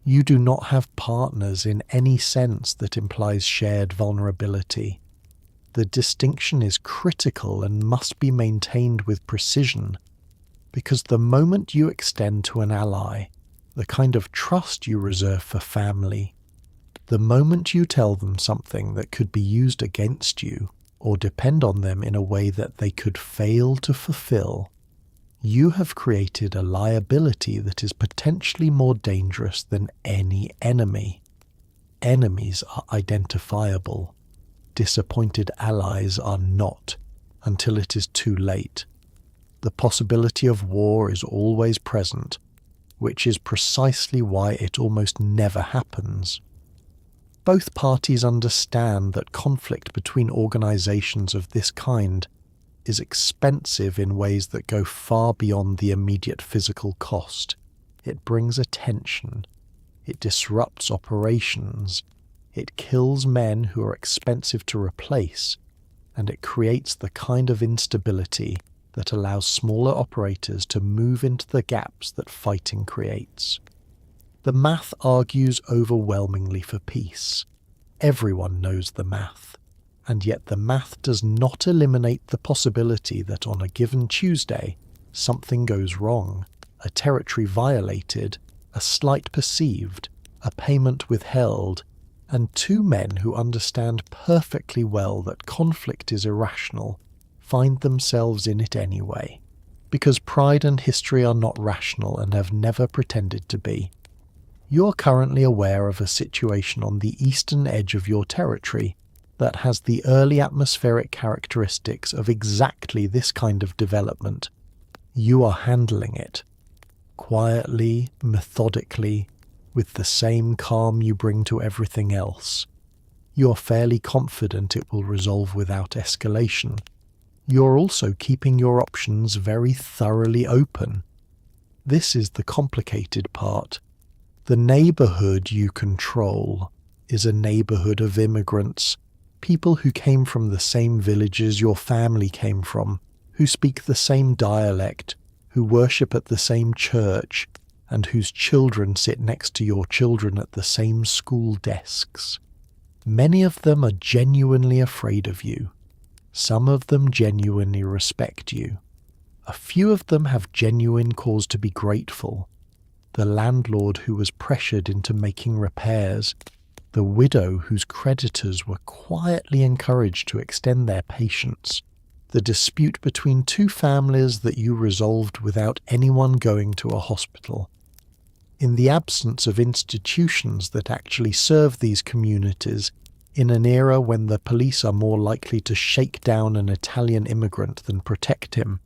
You do not have partners in any sense that implies shared vulnerability. The distinction is critical and must be maintained with precision, because the moment you extend to an ally the kind of trust you reserve for family, the moment you tell them something that could be used against you or depend on them in a way that they could fail to fulfill, you have created a liability that is potentially more dangerous than any enemy. Enemies are identifiable. Disappointed allies are not, until it is too late. The possibility of war is always present, which is precisely why it almost never happens. Both parties understand that conflict between organizations of this kind is expensive in ways that go far beyond the immediate physical cost. It brings attention. It disrupts operations. It kills men who are expensive to replace, and it creates the kind of instability that allows smaller operators to move into the gaps that fighting creates. The math argues overwhelmingly for peace. Everyone knows the math, and yet the math does not eliminate the possibility that on a given Tuesday, something goes wrong. a territory violated, a slight perceived, a payment withheld, and two men who understand perfectly well that conflict is irrational find themselves in it anyway, because pride and history are not rational and have never pretended to be. You're currently aware of a situation on the eastern edge of your territory that has the early atmospheric characteristics of exactly this kind of development. You are handling it, quietly, methodically, with the same calm you bring to everything else. You're fairly confident it will resolve without escalation. You're also keeping your options very thoroughly open. This is the complicated part. The neighborhood you control is a neighborhood of immigrants, people who came from the same villages your family came from, who speak the same dialect, who worship at the same church, and whose children sit next to your children at the same school desks. Many of them are genuinely afraid of you. Some of them genuinely respect you. A few of them have genuine cause to be grateful. The landlord who was pressured into making repairs, the widow whose creditors were quietly encouraged to extend their patience, the dispute between two families that you resolved without anyone going to a hospital. In the absence of institutions that actually serve these communities, in an era when the police are more likely to shake down an Italian immigrant than protect him,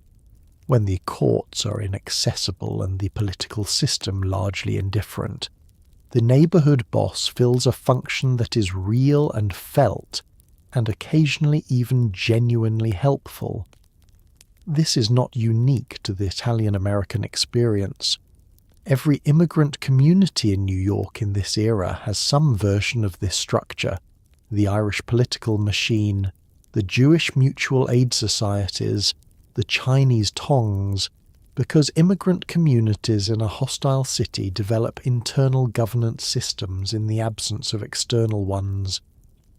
when the courts are inaccessible and the political system largely indifferent, the neighborhood boss fills a function that is real and felt, and occasionally even genuinely helpful. This is not unique to the Italian-American experience. Every immigrant community in New York in this era has some version of this structure. The Irish political machine, the Jewish mutual aid societies, the Chinese tongs, because immigrant communities in a hostile city develop internal governance systems in the absence of external ones.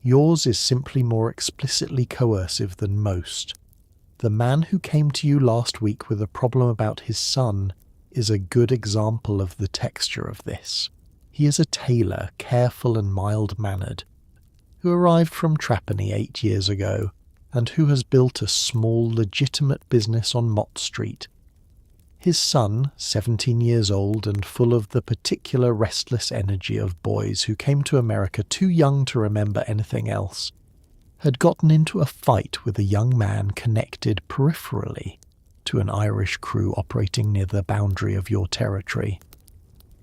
Yours is simply more explicitly coercive than most. The man who came to you last week with a problem about his son is a good example of the texture of this. He is a tailor, careful and mild-mannered, who arrived from Trapani 8 years ago, and who has built a small, legitimate business on Mott Street. His son, 17 years old and full of the particular restless energy of boys who came to America too young to remember anything else, had gotten into a fight with a young man connected peripherally to an Irish crew operating near the boundary of your territory.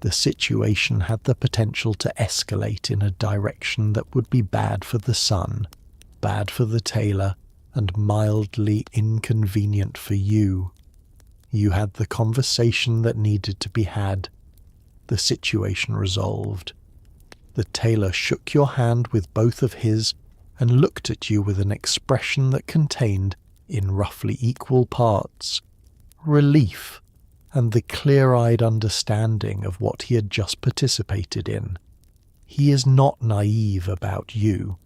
The situation had the potential to escalate in a direction that would be bad for the son, bad for the tailor, and mildly inconvenient for you. You had the conversation that needed to be had. The situation resolved. The tailor shook your hand with both of his and looked at you with an expression that contained, in roughly equal parts, relief and the clear-eyed understanding of what he had just participated in. He is not naive about you.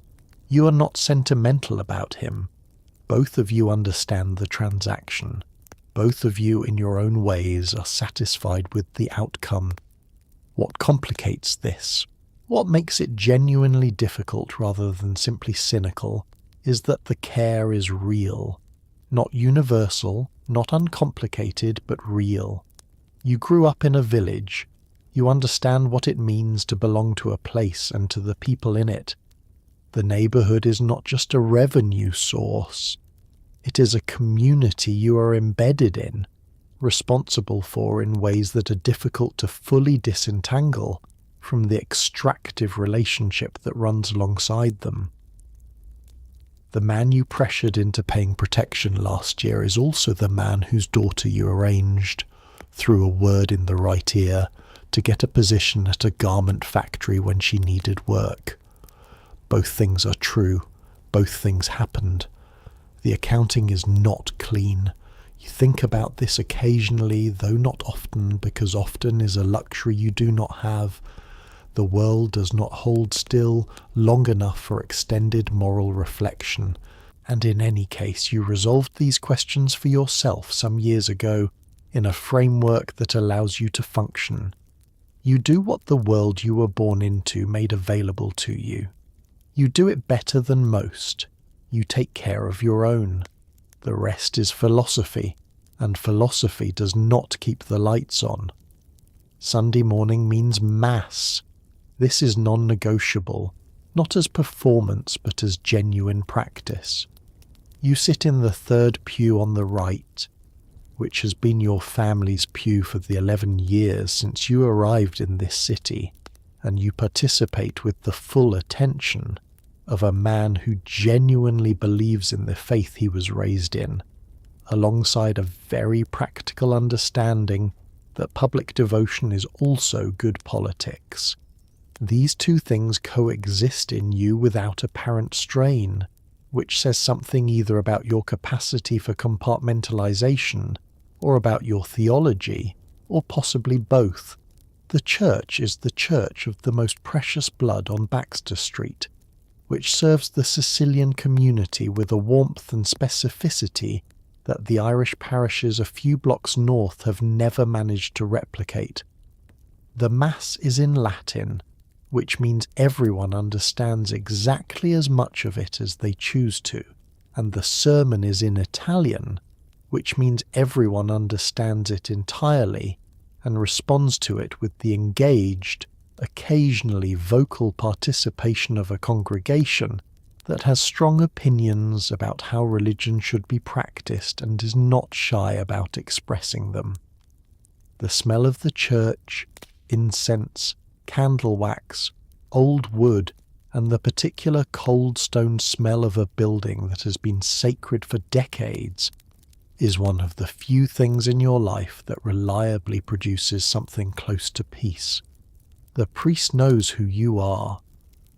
You are not sentimental about him. Both of you understand the transaction. Both of you, in your own ways, are satisfied with the outcome. What complicates this, what makes it genuinely difficult rather than simply cynical, is that the care is real. Not universal, not uncomplicated, but real. You grew up in a village. You understand what it means to belong to a place and to the people in it. The neighborhood is not just a revenue source. It is a community you are embedded in, responsible for in ways that are difficult to fully disentangle from the extractive relationship that runs alongside them. The man you pressured into paying protection last year is also the man whose daughter you arranged, through a word in the right ear, to get a position at a garment factory when she needed work. Both things are true. Both things happened. The accounting is not clean. You think about this occasionally, though not often, because often is a luxury you do not have. The world does not hold still long enough for extended moral reflection, and in any case you resolved these questions for yourself some years ago in a framework that allows you to function. You do what the world you were born into made available to you. You do it better than most. You take care of your own. The rest is philosophy, and philosophy does not keep the lights on. Sunday morning means Mass. This is non-negotiable, not as performance but as genuine practice. You sit in the third pew on the right, which has been your family's pew for the 11 years since you arrived in this city, and you participate with the full attention of a man who genuinely believes in the faith he was raised in, alongside a very practical understanding that public devotion is also good politics. These two things coexist in you without apparent strain, which says something either about your capacity for compartmentalization, or about your theology, or possibly both. The church is the church of the most precious blood on Baxter Street, which serves the Sicilian community with a warmth and specificity that the Irish parishes a few blocks north have never managed to replicate. The Mass is in Latin, which means everyone understands exactly as much of it as they choose to, and the sermon is in Italian, which means everyone understands it entirely and responds to it with the engaged, occasionally vocal participation of a congregation that has strong opinions about how religion should be practiced and is not shy about expressing them. The smell of the church, incense, candle wax, old wood, and the particular cold stone smell of a building that has been sacred for decades is one of the few things in your life that reliably produces something close to peace. The priest knows who you are.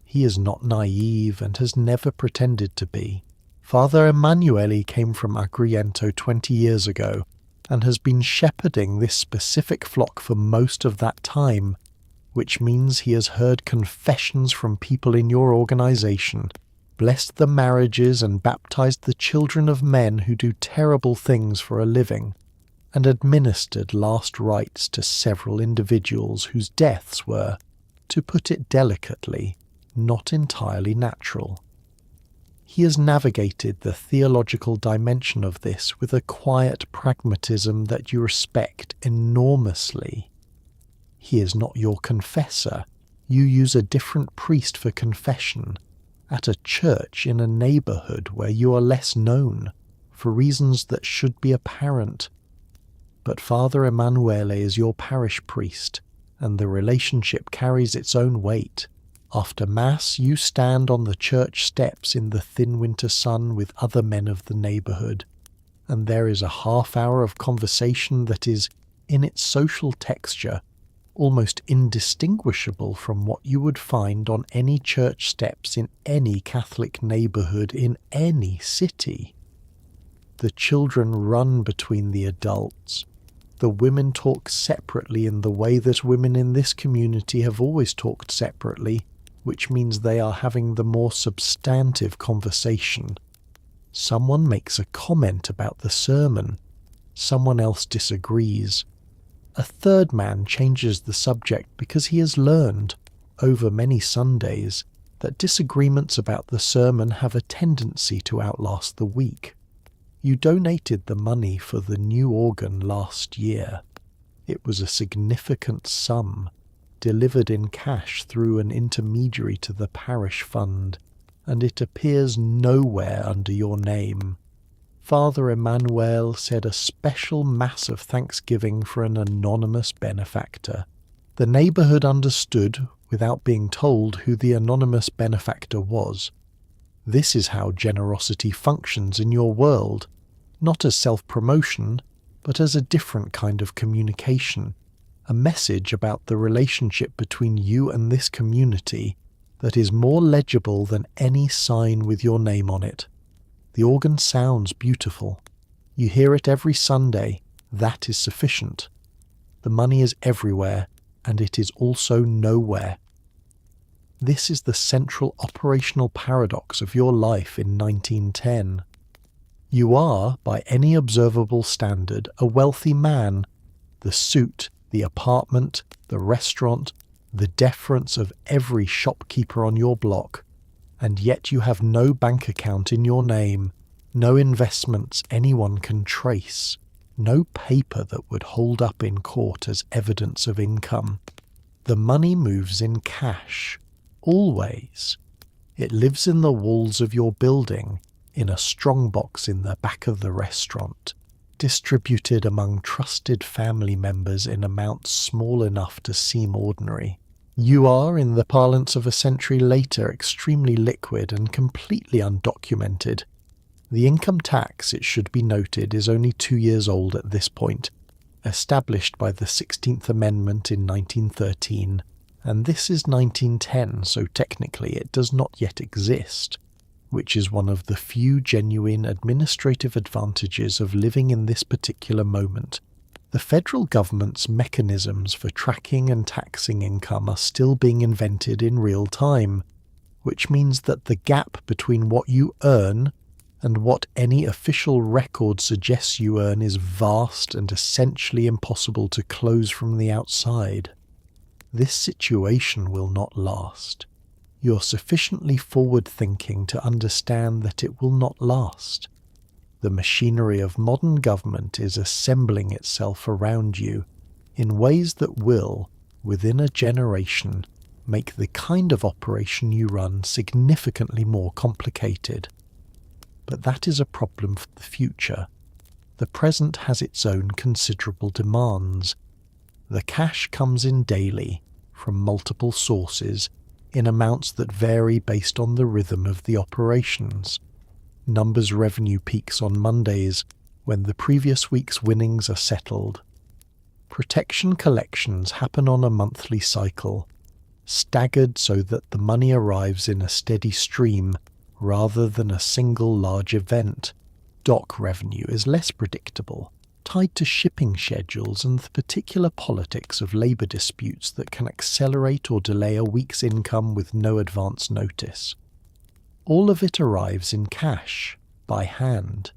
He is not naive and has never pretended to be. Father Emanuele came from Agrigento 20 years ago and has been shepherding this specific flock for most of that time, which means he has heard confessions from people in your organization, blessed the marriages and baptized the children of men who do terrible things for a living, and administered last rites to several individuals whose deaths were, to put it delicately, not entirely natural. He has navigated the theological dimension of this with a quiet pragmatism that you respect enormously. He is not your confessor. You use a different priest for confession, at a church in a neighborhood where you are less known, for reasons that should be apparent. But Father Emanuele is your parish priest, and the relationship carries its own weight. After Mass, you stand on the church steps in the thin winter sun with other men of the neighborhood, and there is a half-hour of conversation that is, in its social texture, almost indistinguishable from what you would find on any church steps in any Catholic neighborhood in any city. The children run between the adults. The women talk separately in the way that women in this community have always talked separately, which means they are having the more substantive conversation. Someone makes a comment about the sermon. Someone else disagrees. A third man changes the subject because he has learned, over many Sundays, that disagreements about the sermon have a tendency to outlast the week. You donated the money for the new organ last year. It was a significant sum, delivered in cash through an intermediary to the parish fund, and it appears nowhere under your name. Father Emanuele said a special Mass of thanksgiving for an anonymous benefactor. The neighborhood understood, without being told, who the anonymous benefactor was. This is how generosity functions in your world, not as self-promotion, but as a different kind of communication, a message about the relationship between you and this community that is more legible than any sign with your name on it. The organ sounds beautiful. You hear it every Sunday. That is sufficient. The money is everywhere, and it is also nowhere. This is the central operational paradox of your life in 1910. You are, by any observable standard, a wealthy man. The suit, the apartment, the restaurant, the deference of every shopkeeper on your block, and yet you have no bank account in your name, no investments anyone can trace, no paper that would hold up in court as evidence of income. The money moves in cash, always. It lives in the walls of your building, in a strongbox in the back of the restaurant, distributed among trusted family members in amounts small enough to seem ordinary. You are, in the parlance of a century later, extremely liquid and completely undocumented. The income tax, it should be noted, is only 2 years old at this point, established by the 16th Amendment in 1913, and this is 1910, so technically it does not yet exist, which is one of the few genuine administrative advantages of living in this particular moment. The federal government's mechanisms for tracking and taxing income are still being invented in real time, which means that the gap between what you earn and what any official record suggests you earn is vast and essentially impossible to close from the outside. This situation will not last. You're sufficiently forward-thinking to understand that it will not last. The machinery of modern government is assembling itself around you in ways that will, within a generation, make the kind of operation you run significantly more complicated. But that is a problem for the future. The present has its own considerable demands. The cash comes in daily, from multiple sources, in amounts that vary based on the rhythm of the operations. Numbers revenue peaks on Mondays, when the previous week's winnings are settled. Protection collections happen on a monthly cycle, staggered so that the money arrives in a steady stream rather than a single large event. Dock revenue is less predictable, tied to shipping schedules and the particular politics of labour disputes that can accelerate or delay a week's income with no advance notice. All of it arrives in cash, by hand,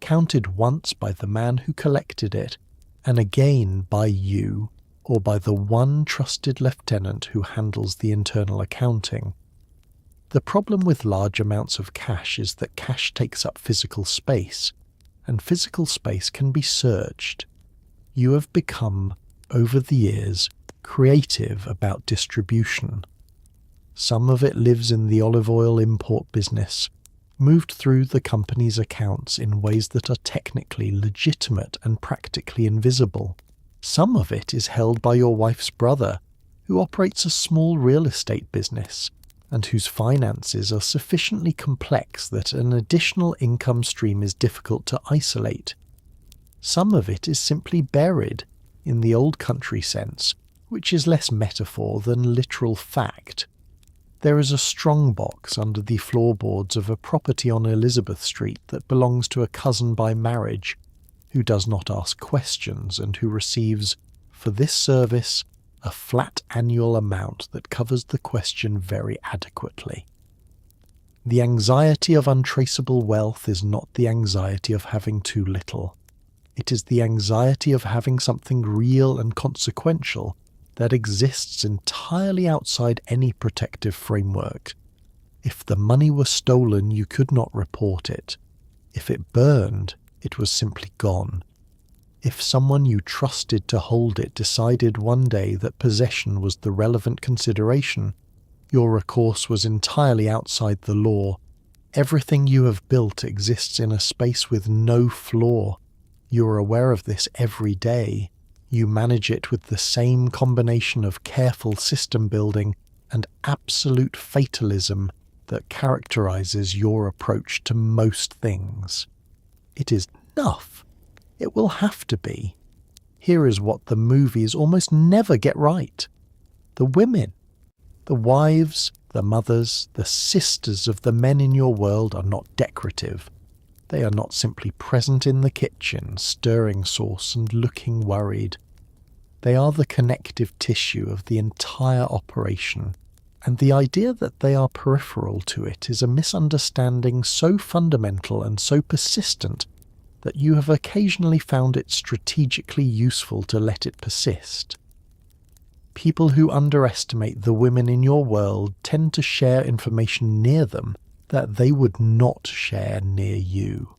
counted once by the man who collected it, and again by you, or by the one trusted lieutenant who handles the internal accounting. The problem with large amounts of cash is that cash takes up physical space, and physical space can be searched. You have become, over the years, creative about distribution. Some of it lives in the olive oil import business, moved through the company's accounts in ways that are technically legitimate and practically invisible. Some of it is held by your wife's brother, who operates a small real estate business, and whose finances are sufficiently complex that an additional income stream is difficult to isolate. Some of it is simply buried, in the old country sense, which is less metaphor than literal fact. There is a strong box under the floorboards of a property on Elizabeth Street that belongs to a cousin by marriage, who does not ask questions and who receives, for this service, a flat annual amount that covers the question very adequately. The anxiety of untraceable wealth is not the anxiety of having too little. It is the anxiety of having something real and consequential that exists entirely outside any protective framework. If the money were stolen, you could not report it. If it burned, it was simply gone. If someone you trusted to hold it decided one day that possession was the relevant consideration, your recourse was entirely outside the law. Everything you have built exists in a space with no flaw. You are aware of this every day. You manage it with the same combination of careful system building and absolute fatalism that characterizes your approach to most things. It is enough. It will have to be. Here is what the movies almost never get right. The women, the wives, the mothers, the sisters of the men in your world are not decorative. They are not simply present in the kitchen, stirring sauce and looking worried. They are the connective tissue of the entire operation. And the idea that they are peripheral to it is a misunderstanding so fundamental and so persistent that you have occasionally found it strategically useful to let it persist. People who underestimate the women in your world tend to share information near them that they would not share near you.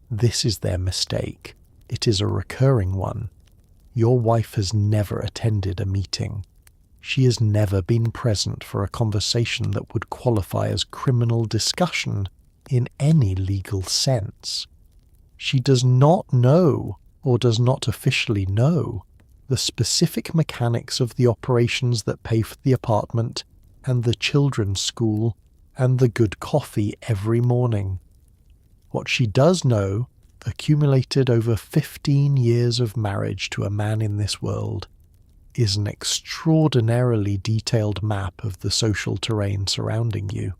This is their mistake. It is a recurring one. Your wife has never attended a meeting. She has never been present for a conversation that would qualify as criminal discussion in any legal sense. She does not know, or does not officially know, the specific mechanics of the operations that pay for the apartment and the children's school and the good coffee every morning. What she does know, accumulated over 15 years of marriage to a man in this world, is an extraordinarily detailed map of the social terrain surrounding you.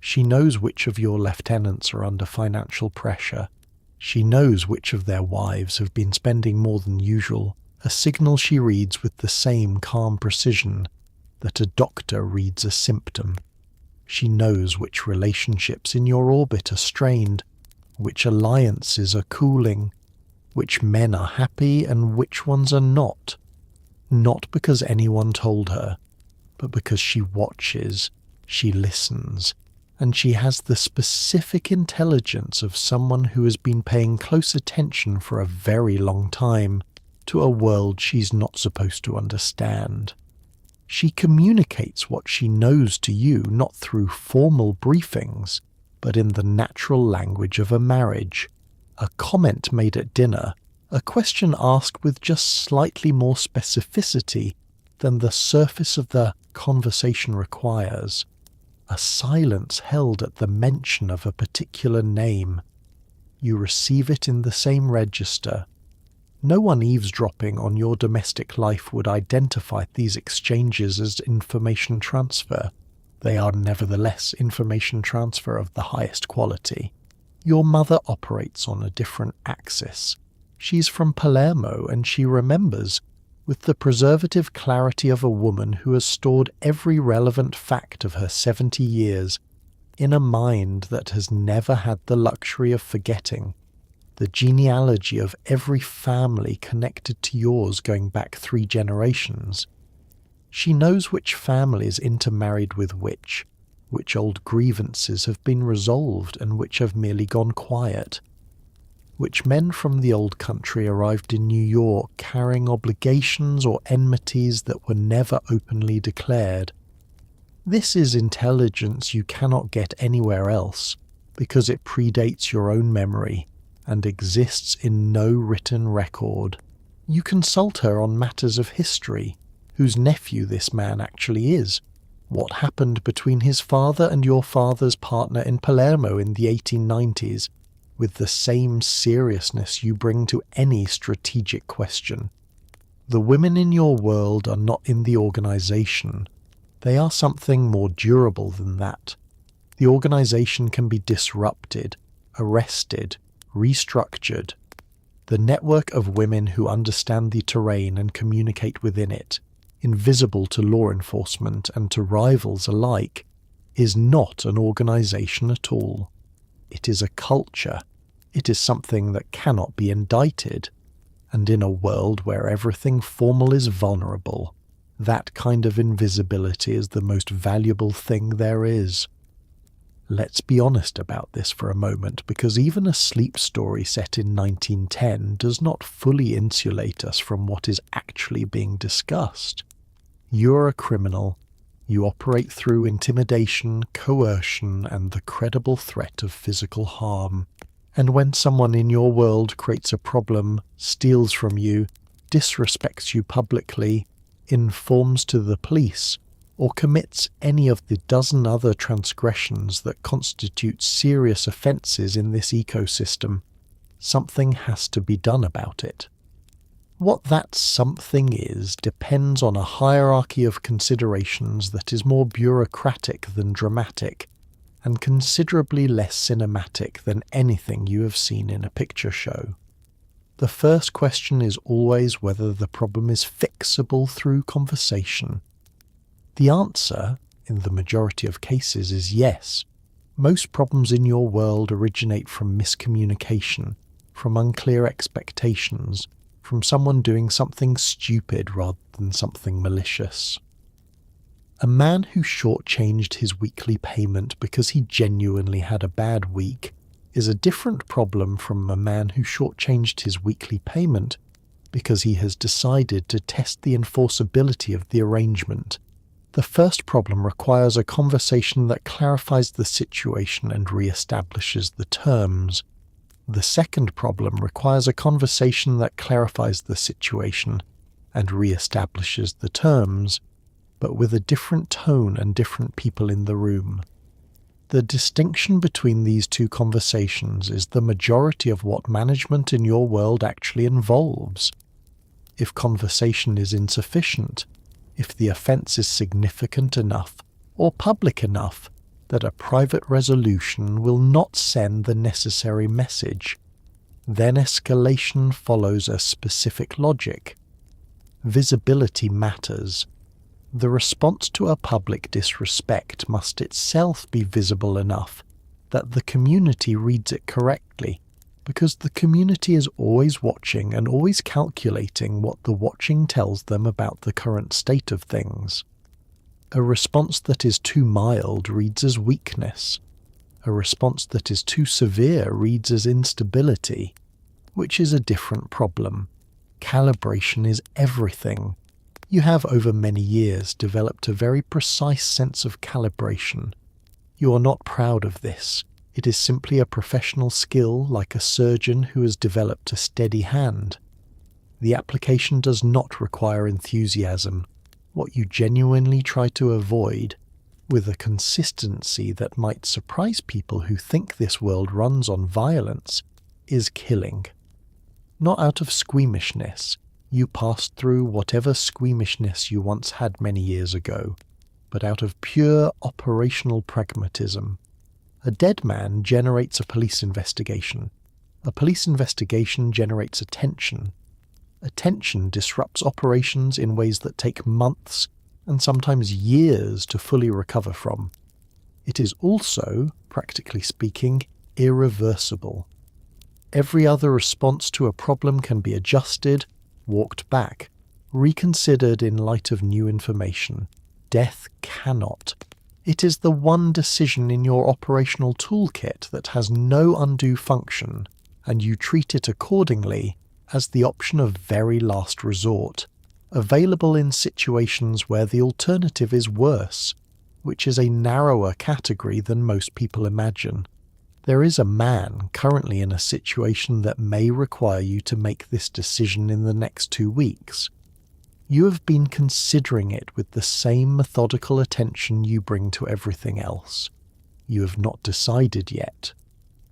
She knows which of your lieutenants are under financial pressure. She knows which of their wives have been spending more than usual, a signal she reads with the same calm precision that a doctor reads a symptom. She knows which relationships in your orbit are strained, which alliances are cooling, which men are happy and which ones are not. Not because anyone told her, but because she watches, she listens, and she has the specific intelligence of someone who has been paying close attention for a very long time to a world she's not supposed to understand. She communicates what she knows to you not through formal briefings, but in the natural language of a marriage. A comment made at dinner, a question asked with just slightly more specificity than the surface of the conversation requires. A silence held at the mention of a particular name. You receive it in the same register. No one eavesdropping on your domestic life would identify these exchanges as information transfer. They are nevertheless information transfer of the highest quality. Your mother operates on a different axis. She's from Palermo and she remembers, with the preservative clarity of a woman who has stored every relevant fact of her 70 years in a mind that has never had the luxury of forgetting, the genealogy of every family connected to yours going back 3 generations. She knows which families intermarried with which old grievances have been resolved and which have merely gone quiet, which men from the old country arrived in New York carrying obligations or enmities that were never openly declared. This is intelligence you cannot get anywhere else, because it predates your own memory and exists in no written record. You consult her on matters of history, whose nephew this man actually is, what happened between his father and your father's partner in Palermo in the 1890s, with the same seriousness you bring to any strategic question. The women in your world are not in the organization. They are something more durable than that. The organization can be disrupted, arrested, restructured. The network of women who understand the terrain and communicate within it, invisible to law enforcement and to rivals alike, is not an organization at all. It is a culture. It is something that cannot be indicted. And in a world where everything formal is vulnerable, that kind of invisibility is the most valuable thing there is. Let's be honest about this for a moment, because even a sleep story set in 1910 does not fully insulate us from what is actually being discussed. You're a criminal. You operate through intimidation, coercion, and the credible threat of physical harm. And when someone in your world creates a problem, steals from you, disrespects you publicly, informs to the police, or commits any of the dozen other transgressions that constitute serious offences in this ecosystem, something has to be done about it. What that something is depends on a hierarchy of considerations that is more bureaucratic than dramatic, and considerably less cinematic than anything you have seen in a picture show. The first question is always whether the problem is fixable through conversation. The answer in the majority of cases, is yes. Most problems in your world originate from miscommunication, from unclear expectations, from someone doing something stupid rather than something malicious. A man who shortchanged his weekly payment because he genuinely had a bad week is a different problem from a man who shortchanged his weekly payment because he has decided to test the enforceability of the arrangement. The first problem requires a conversation that clarifies the situation and re-establishes the terms. The second problem requires a conversation that clarifies the situation and re-establishes the terms, but with a different tone and different people in the room. The distinction between these two conversations is the majority of what management in your world actually involves. If conversation is insufficient, if the offence is significant enough or public enough that a private resolution will not send the necessary message, then escalation follows a specific logic. Visibility matters. The response to a public disrespect must itself be visible enough that the community reads it correctly, because the community is always watching and always calculating what the watching tells them about the current state of things. A response that is too mild reads as weakness. A response that is too severe reads as instability, which is a different problem. Calibration is everything. You have over many years developed a very precise sense of calibration. You are not proud of this. It is simply a professional skill, like a surgeon who has developed a steady hand. The application does not require enthusiasm. What you genuinely try to avoid, with a consistency that might surprise people who think this world runs on violence, is killing. Not out of squeamishness. You passed through whatever squeamishness you once had many years ago, but out of pure operational pragmatism. A dead man generates a police investigation. A police investigation generates attention. Attention disrupts operations in ways that take months and sometimes years to fully recover from. It is also, practically speaking, irreversible. Every other response to a problem can be adjusted, walked back, reconsidered in light of new information. Death cannot. It is the one decision in your operational toolkit that has no undue function, and you treat it accordingly as the option of very last resort, available in situations where the alternative is worse, which is a narrower category than most people imagine. There is a man currently in a situation that may require you to make this decision in the next 2 weeks. You have been considering it with the same methodical attention you bring to everything else. You have not decided yet.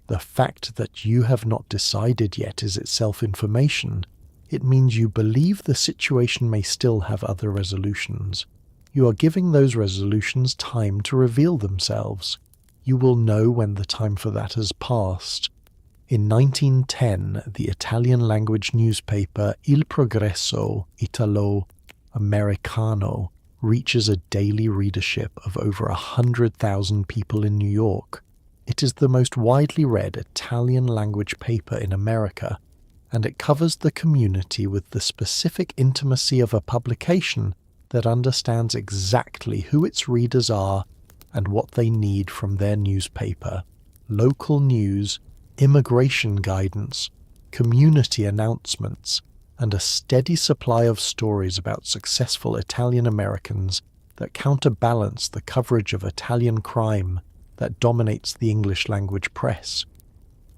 The fact that you have not decided yet is itself information. It means you believe the situation may still have other resolutions. You are giving those resolutions time to reveal themselves. You will know when the time for that has passed. In 1910, the Italian-language newspaper Il Progresso Italo-Americano reaches a daily readership of over 100,000 people in New York. It is the most widely read Italian-language paper in America, and it covers the community with the specific intimacy of a publication that understands exactly who its readers are and what they need from their newspaper. Local news, immigration guidance, community announcements, and a steady supply of stories about successful Italian Americans that counterbalance the coverage of Italian crime that dominates the English language press.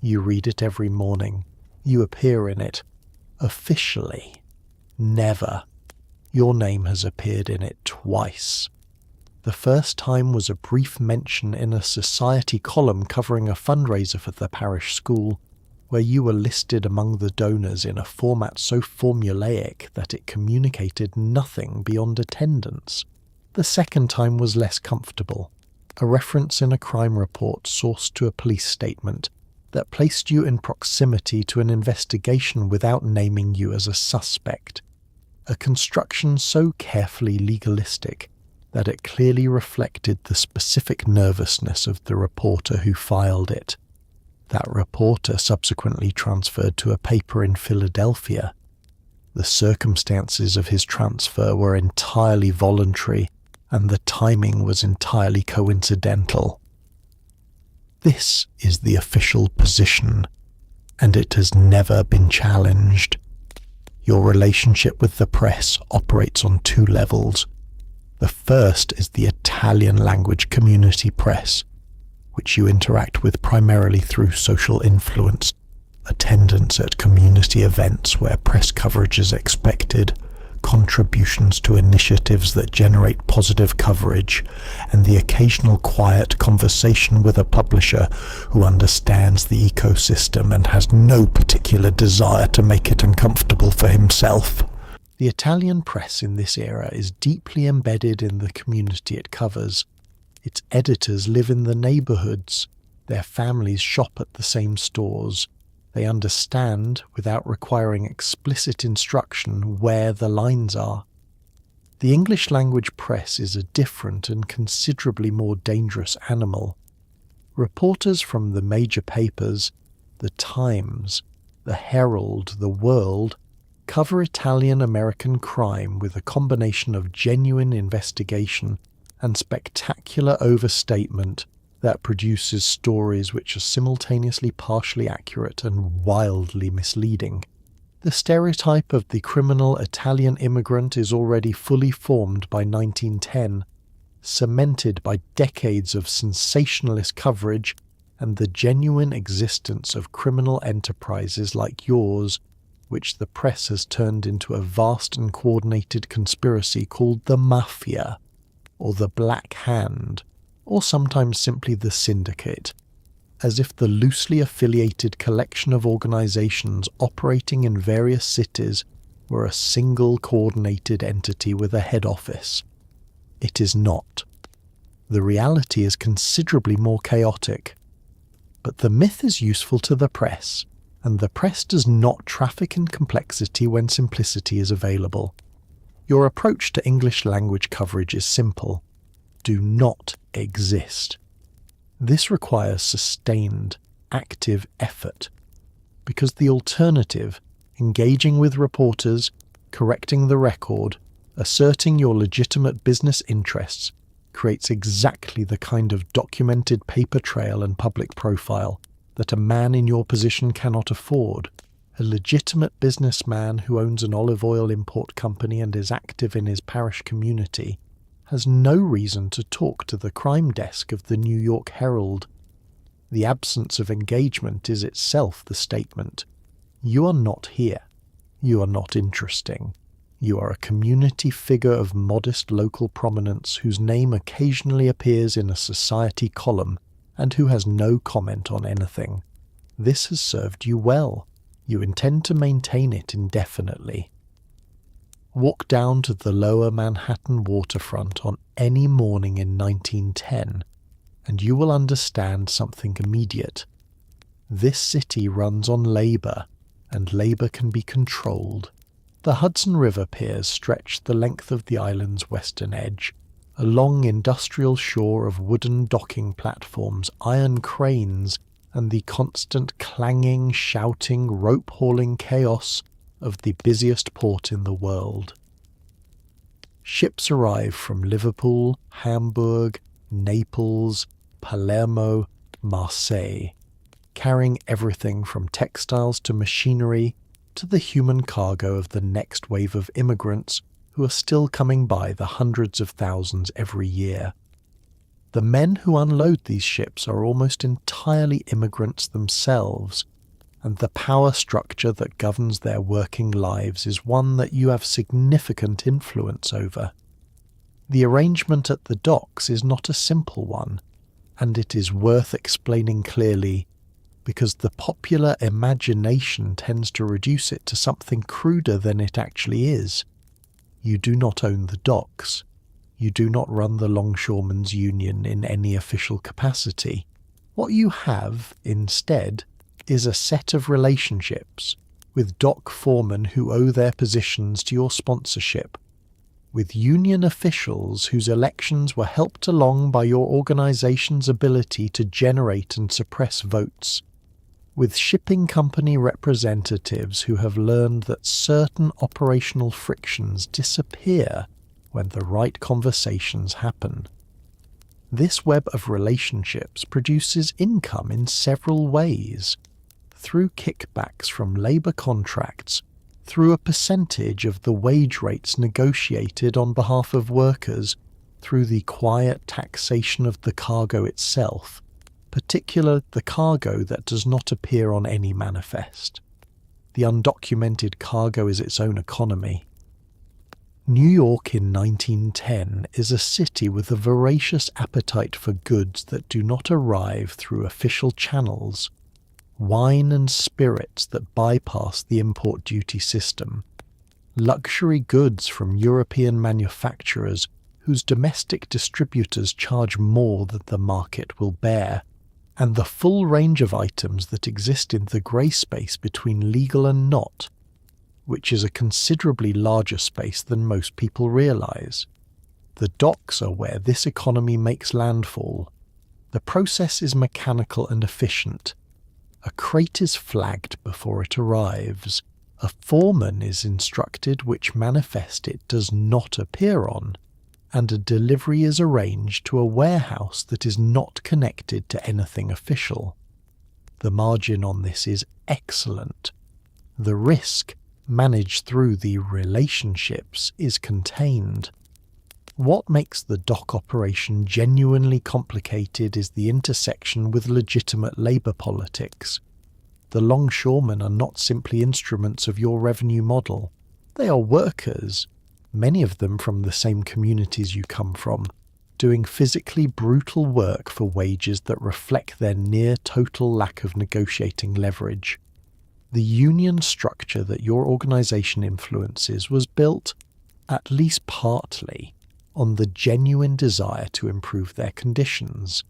You read it every morning. You appear in it. Officially. Never. Your name has appeared in it twice. The first time was a brief mention in a society column covering a fundraiser for the parish school, where you were listed among the donors in a format so formulaic that it communicated nothing beyond attendance. The second time was less comfortable, a reference in a crime report sourced to a police statement that placed you in proximity to an investigation without naming you as a suspect, a construction so carefully legalistic that it clearly reflected the specific nervousness of the reporter who filed it. That reporter subsequently transferred to a paper in Philadelphia. The circumstances of his transfer were entirely voluntary, and the timing was entirely coincidental. This is the official position, and it has never been challenged. Your relationship with the press operates on two levels. The first is the Italian language community press, which you interact with primarily through social influence, attendance at community events where press coverage is expected, contributions to initiatives that generate positive coverage, and the occasional quiet conversation with a publisher who understands the ecosystem and has no particular desire to make it uncomfortable for himself. The Italian press in this era is deeply embedded in the community it covers. Its editors live in the neighborhoods. Their families shop at the same stores. They understand, without requiring explicit instruction, where the lines are. The English language press is a different and considerably more dangerous animal. Reporters from the major papers, the Times, the Herald, the World, cover Italian-American crime with a combination of genuine investigation and spectacular overstatement that produces stories which are simultaneously partially accurate and wildly misleading. The stereotype of the criminal Italian immigrant is already fully formed by 1910, cemented by decades of sensationalist coverage and the genuine existence of criminal enterprises like yours, which the press has turned into a vast and coordinated conspiracy called the Mafia, or the Black Hand, or sometimes simply the Syndicate, as if the loosely affiliated collection of organizations operating in various cities were a single coordinated entity with a head office. It is not. The reality is considerably more chaotic. But the myth is useful to the press, and the press does not traffic in complexity when simplicity is available. Your approach to English language coverage is simple. Do not exist. This requires sustained, active effort, because the alternative, engaging with reporters, correcting the record, asserting your legitimate business interests, creates exactly the kind of documented paper trail and public profile that a man in your position cannot afford. A legitimate businessman who owns an olive oil import company and is active in his parish community has no reason to talk to the crime desk of the New York Herald. The absence of engagement is itself the statement. You are not here. You are not interesting. You are a community figure of modest local prominence whose name occasionally appears in a society column and who has no comment on anything. This has served you well. You intend to maintain it indefinitely. Walk down to the lower Manhattan waterfront on any morning in 1910, and you will understand something immediate. This city runs on labor, and labor can be controlled. The Hudson River piers stretch the length of the island's western edge, a long industrial shore of wooden docking platforms, iron cranes, and the constant clanging, shouting, rope-hauling chaos of the busiest port in the world. Ships arrive from Liverpool, Hamburg, Naples, Palermo, Marseille, carrying everything from textiles to machinery to the human cargo of the next wave of immigrants who are still coming by the hundreds of thousands every year. The men who unload these ships are almost entirely immigrants themselves, and the power structure that governs their working lives is one that you have significant influence over. The arrangement at the docks is not a simple one, and it is worth explaining clearly, because the popular imagination tends to reduce it to something cruder than it actually is. You do not own the docks. You do not run the Longshoremen's Union in any official capacity. What you have, instead, is a set of relationships with dock foremen who owe their positions to your sponsorship. with union officials whose elections were helped along by your organization's ability to generate and suppress votes, with shipping company representatives who have learned that certain operational frictions disappear when the right conversations happen. This web of relationships produces income in several ways, through kickbacks from labour contracts, through a percentage of the wage rates negotiated on behalf of workers, through the quiet taxation of the cargo itself, particularly the cargo that does not appear on any manifest. The undocumented cargo is its own economy. New York in 1910 is a city with a voracious appetite for goods that do not arrive through official channels. Wine and spirits that bypass the import duty system, luxury goods from European manufacturers whose domestic distributors charge more than the market will bear, and the full range of items that exist in the grey space between legal and not, which is a considerably larger space than most people realise. The docks are where this economy makes landfall. The process is mechanical and efficient. A crate is flagged before it arrives. A foreman is instructed which manifest it does not appear on, and a delivery is arranged to a warehouse that is not connected to anything official. The margin on this is excellent. The risk, managed through the relationships, is contained. What makes the dock operation genuinely complicated is the intersection with legitimate labour politics. The longshoremen are not simply instruments of your revenue model. They are workers, many of them from the same communities you come from, doing physically brutal work for wages that reflect their near-total lack of negotiating leverage. The union structure that your organisation influences was built, at least partly, on the genuine desire to improve their conditions,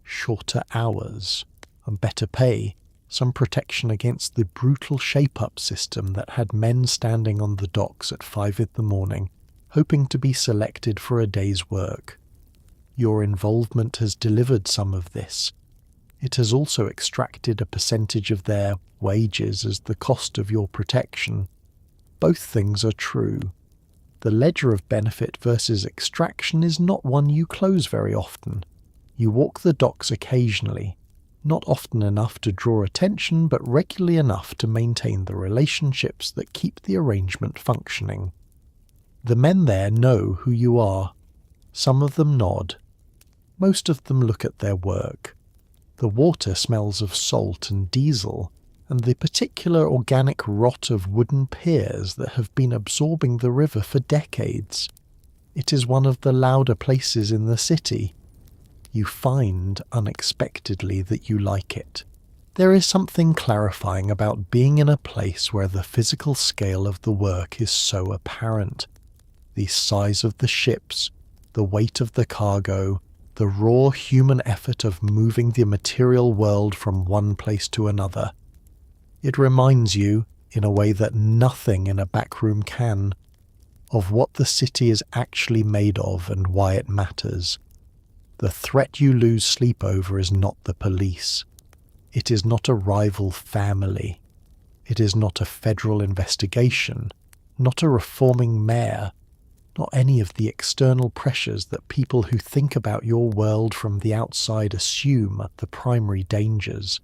shorter hours, and better pay, some protection against the brutal shape-up system that had men standing on the docks at 5 a.m, hoping to be selected for a day's work. Your involvement has delivered some of this. It has also extracted a percentage of their wages as the cost of your protection. Both things are true. The ledger of benefit versus extraction is not one you close very often. You walk the docks occasionally, not often enough to draw attention, but regularly enough to maintain the relationships that keep the arrangement functioning. The men there know who you are. Some of them nod. Most of them look at their work. The water smells of salt and diesel, and the particular organic rot of wooden piers that have been absorbing the river for decades. It is one of the louder places in the city. You find, unexpectedly, that you like it. There is something clarifying about being in a place where the physical scale of the work is so apparent. The size of the ships, the weight of the cargo, the raw human effort of moving the material world from one place to another. It reminds you, in a way that nothing in a backroom can, of what the city is actually made of and why it matters. The threat you lose sleep over is not the police. It is not a rival family. It is not a federal investigation, not a reforming mayor, not any of the external pressures that people who think about your world from the outside assume are the primary dangers.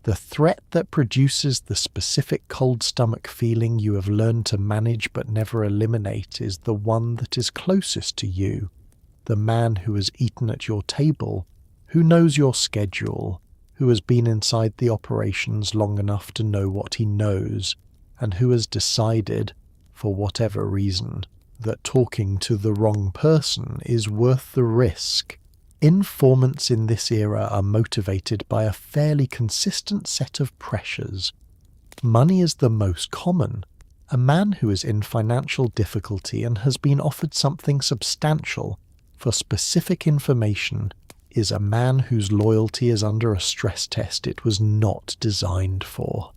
The threat that produces the specific cold stomach feeling you have learned to manage but never eliminate is the one that is closest to you, the man who has eaten at your table, who knows your schedule, who has been inside the operations long enough to know what he knows, and who has decided, for whatever reason, that talking to the wrong person is worth the risk. Informants in this era are motivated by a fairly consistent set of pressures. Money is the most common. A man who is in financial difficulty and has been offered something substantial for specific information is a man whose loyalty is under a stress test it was not designed for.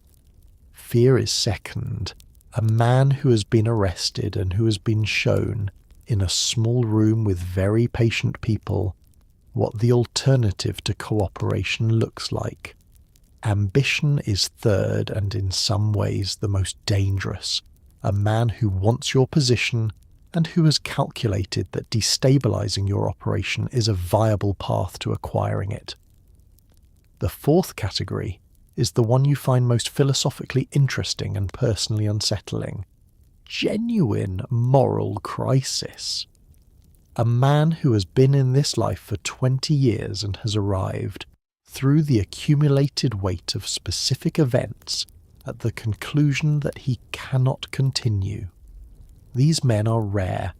Fear is second, A man who has been arrested and who has been shown, in a small room with very patient people, what the alternative to cooperation looks like. Ambition is third and in some ways the most dangerous. A man who wants your position and who has calculated that destabilizing your operation is a viable path to acquiring it. The fourth category is the one you find most philosophically interesting and personally unsettling. Genuine moral crisis. A man who has been in this life for 20 years and has arrived, through the accumulated weight of specific events, at the conclusion that he cannot continue. These men are rare.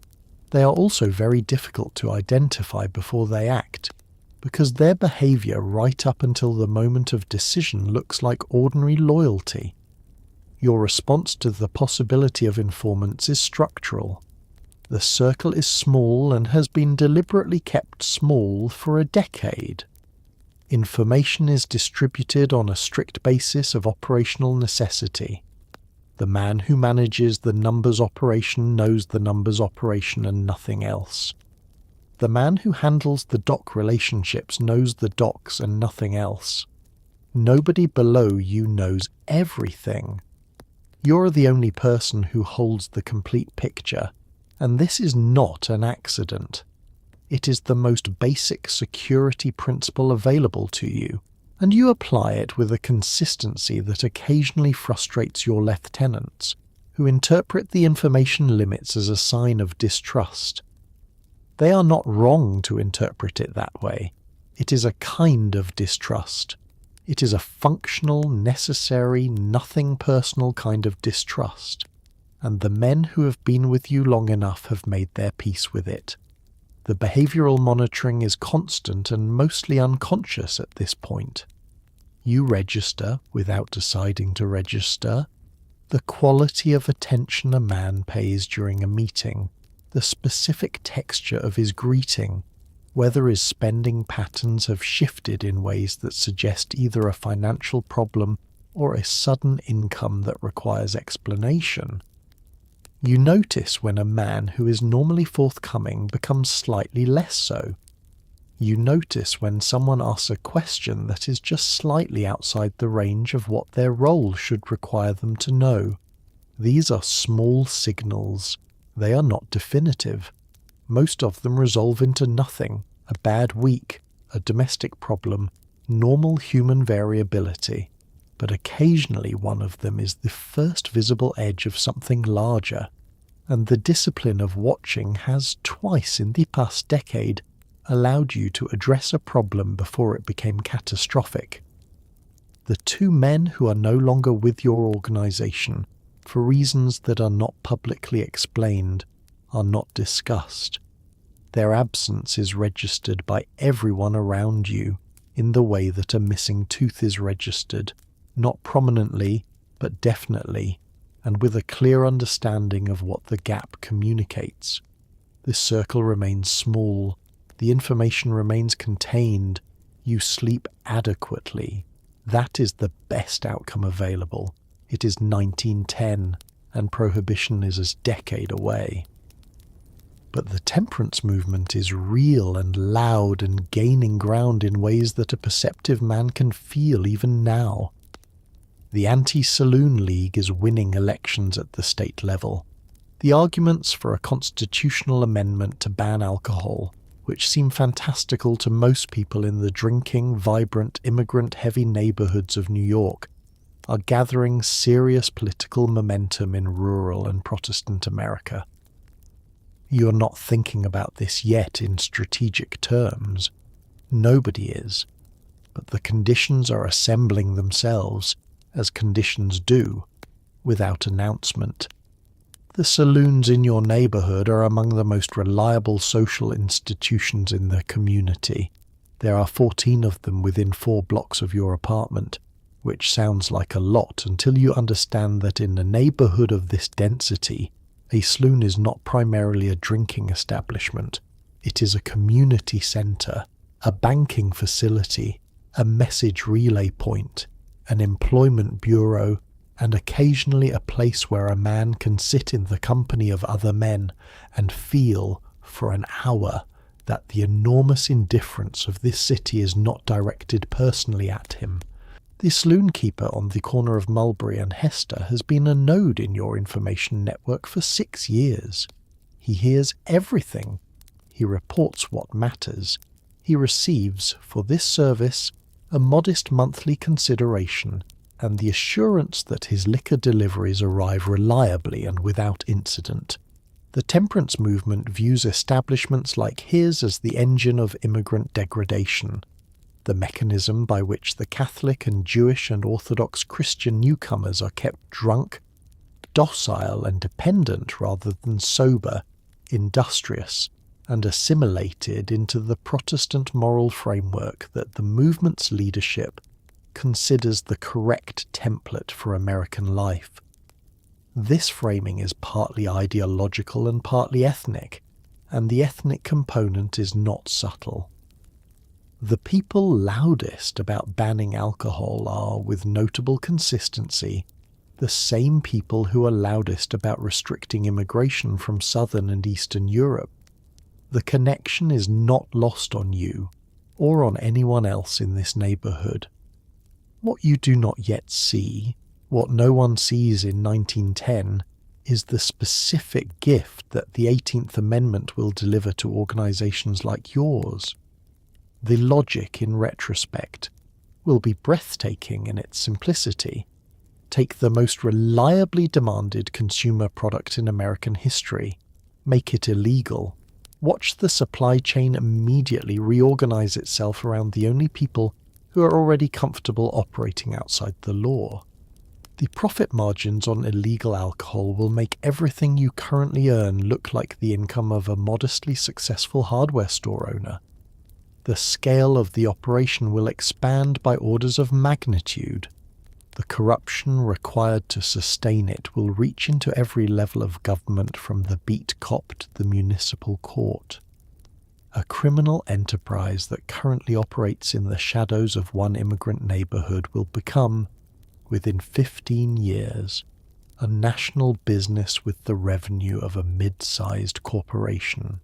They are also very difficult to identify before they act, because their behaviour right up until the moment of decision looks like ordinary loyalty. Your response to the possibility of informants is structural. The circle is small and has been deliberately kept small for a decade. Information is distributed on a strict basis of operational necessity. The man who manages the numbers operation knows the numbers operation and nothing else. The man who handles the dock relationships knows the docks and nothing else. Nobody below you knows everything. You're the only person who holds the complete picture, and this is not an accident. It is the most basic security principle available to you, and you apply it with a consistency that occasionally frustrates your lieutenants, who interpret the information limits as a sign of distrust. They are not wrong to interpret it that way. It is a kind of distrust. It is a functional, necessary, nothing personal kind of distrust, and the men who have been with you long enough have made their peace with it. The behavioural monitoring is constant and mostly unconscious at this point. You register without deciding to register. The quality of attention a man pays during a meeting, the specific texture of his greeting, whether his spending patterns have shifted in ways that suggest either a financial problem or a sudden income that requires explanation. You notice when a man who is normally forthcoming becomes slightly less so. You notice when someone asks a question that is just slightly outside the range of what their role should require them to know. These are small signals. They are not definitive. Most of them resolve into nothing, a bad week, a domestic problem, normal human variability. But occasionally one of them is the first visible edge of something larger, and the discipline of watching has twice in the past decade allowed you to address a problem before it became catastrophic. The two men who are no longer with your organization, for reasons that are not publicly explained, are not discussed. Their absence is registered by everyone around you in the way that a missing tooth is registered, not prominently, but definitely, and with a clear understanding of what the gap communicates. This circle remains small, the information remains contained, you sleep adequately. That is the best outcome available. It is 1910, and Prohibition is a decade away. But the temperance movement is real and loud and gaining ground in ways that a perceptive man can feel even now. The Anti-Saloon League is winning elections at the state level. The arguments for a constitutional amendment to ban alcohol, which seem fantastical to most people in the drinking, vibrant, immigrant-heavy neighbourhoods of New York, are gathering serious political momentum in rural and Protestant America. You are not thinking about this yet in strategic terms. Nobody is. But the conditions are assembling themselves, as conditions do, without announcement. The saloons in your neighbourhood are among the most reliable social institutions in the community. There are 14 of them within 4 blocks of your apartment, which sounds like a lot until you understand that in a neighbourhood of this density, a saloon is not primarily a drinking establishment. It is a community centre, a banking facility, a message relay point, an employment bureau, and occasionally a place where a man can sit in the company of other men and feel for an hour that the enormous indifference of this city is not directed personally at him. The saloon-keeper on the corner of Mulberry and Hester has been a node in your information network for 6 years. He hears everything. He reports what matters. He receives, for this service, a modest monthly consideration and the assurance that his liquor deliveries arrive reliably and without incident. The temperance movement views establishments like his as the engine of immigrant degradation, the mechanism by which the Catholic and Jewish and Orthodox Christian newcomers are kept drunk, docile and dependent rather than sober, industrious, and assimilated into the Protestant moral framework that the movement's leadership considers the correct template for American life. This framing is partly ideological and partly ethnic, and the ethnic component is not subtle. The people loudest about banning alcohol are, with notable consistency, the same people who are loudest about restricting immigration from Southern and Eastern Europe. The connection is not lost on you, or on anyone else in this neighborhood. What you do not yet see, what no one sees in 1910, is the specific gift that the 18th Amendment will deliver to organizations like yours. The logic, in retrospect, will be breathtaking in its simplicity. Take the most reliably demanded consumer product in American history, make it illegal. Watch the supply chain immediately reorganize itself around the only people who are already comfortable operating outside the law. The profit margins on illegal alcohol will make everything you currently earn look like the income of a modestly successful hardware store owner. The scale of the operation will expand by orders of magnitude. The corruption required to sustain it will reach into every level of government from the beat cop to the municipal court. A criminal enterprise that currently operates in the shadows of one immigrant neighborhood will become, within 15 years, a national business with the revenue of a mid-sized corporation.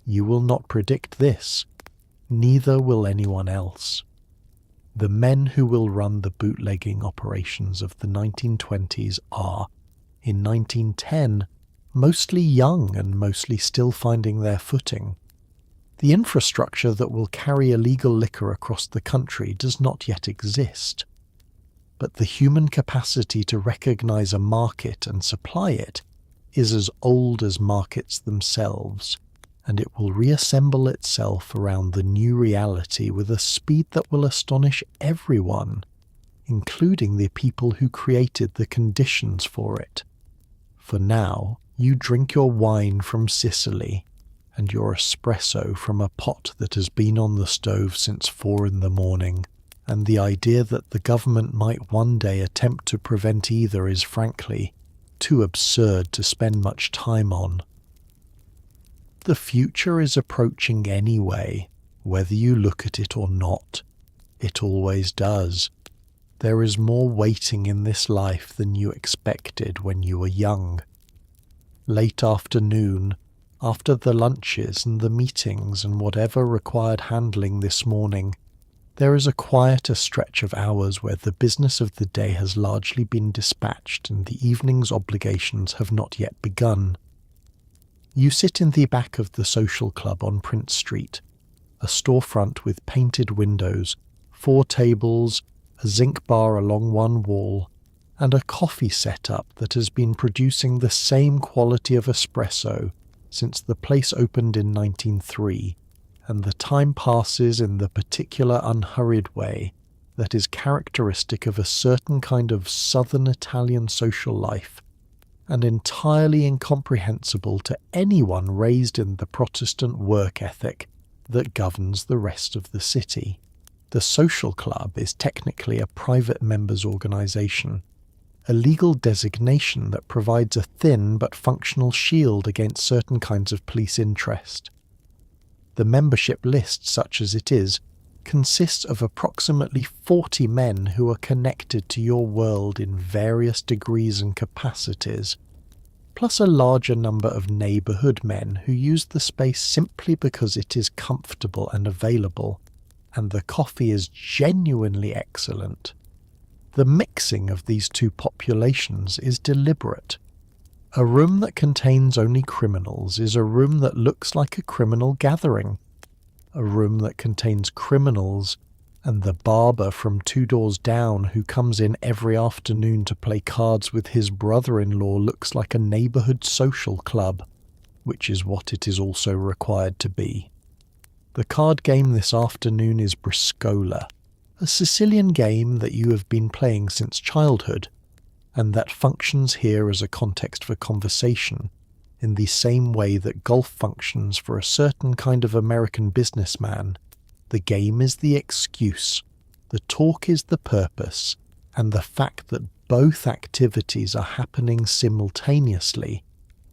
You will not predict this, neither will anyone else. The men who will run the bootlegging operations of the 1920s are, in 1910, mostly young and mostly still finding their footing. The infrastructure that will carry illegal liquor across the country does not yet exist. But the human capacity to recognize a market and supply it is as old as markets themselves, and it will reassemble itself around the new reality with a speed that will astonish everyone, including the people who created the conditions for it. For now, you drink your wine from Sicily, and your espresso from a pot that has been on the stove since 4 a.m, and the idea that the government might one day attempt to prevent either is frankly too absurd to spend much time on. The future is approaching anyway, whether you look at it or not. It always does. There is more waiting in this life than you expected when you were young. Late afternoon, after the lunches and the meetings and whatever required handling this morning, there is a quieter stretch of hours where the business of the day has largely been dispatched and the evening's obligations have not yet begun. You sit in the back of the social club on Prince Street, a storefront with painted windows, 4 tables, a zinc bar along one wall, and a coffee setup that has been producing the same quality of espresso since the place opened in 1903, and the time passes in the particular unhurried way that is characteristic of a certain kind of southern Italian social life, and entirely incomprehensible to anyone raised in the Protestant work ethic that governs the rest of the city. The social club is technically a private members' organization, a legal designation that provides a thin but functional shield against certain kinds of police interest. The membership list, such as it is, consists of approximately 40 men who are connected to your world in various degrees and capacities, plus a larger number of neighbourhood men who use the space simply because it is comfortable and available, and the coffee is genuinely excellent. The mixing of these two populations is deliberate. A room that contains only criminals is a room that looks like a criminal gathering. A room that contains criminals and the barber from 2 doors down who comes in every afternoon to play cards with his brother-in-law looks like a neighbourhood social club, which is what it is also required to be. The card game this afternoon is Briscola, a Sicilian game that you have been playing since childhood, and that functions here as a context for conversation, in the same way that golf functions for a certain kind of American businessman. The game is the excuse, the talk is the purpose, and the fact that both activities are happening simultaneously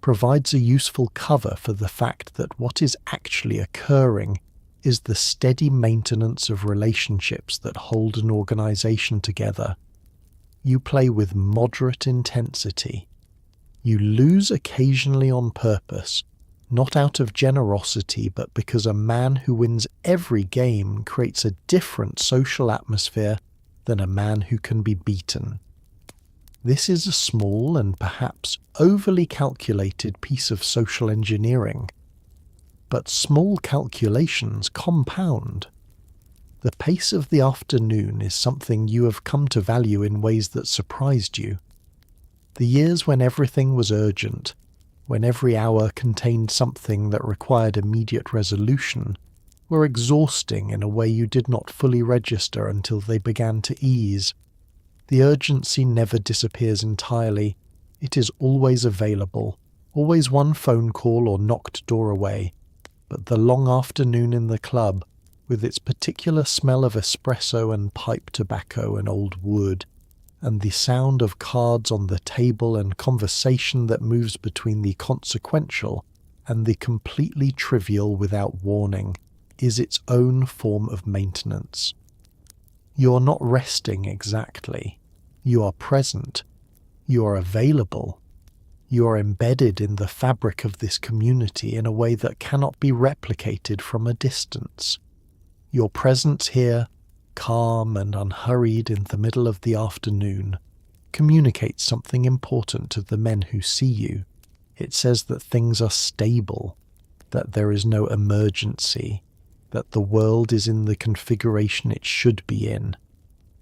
provides a useful cover for the fact that what is actually occurring is the steady maintenance of relationships that hold an organization together. You play with moderate intensity. You lose occasionally on purpose, not out of generosity, but because a man who wins every game creates a different social atmosphere than a man who can be beaten. This is a small and perhaps overly calculated piece of social engineering, but small calculations compound. The pace of the afternoon is something you have come to value in ways that surprised you. The years when everything was urgent, when every hour contained something that required immediate resolution, were exhausting in a way you did not fully register until they began to ease. The urgency never disappears entirely. It is always available, always one phone call or knocked door away. But the long afternoon in the club, with its particular smell of espresso and pipe tobacco and old wood, and the sound of cards on the table and conversation that moves between the consequential and the completely trivial without warning, is its own form of maintenance. You are not resting exactly. You are present. You are available. You are embedded in the fabric of this community in a way that cannot be replicated from a distance. Your presence here, calm and unhurried in the middle of the afternoon, communicates something important to the men who see you. It says that things are stable, that there is no emergency, that the world is in the configuration it should be in.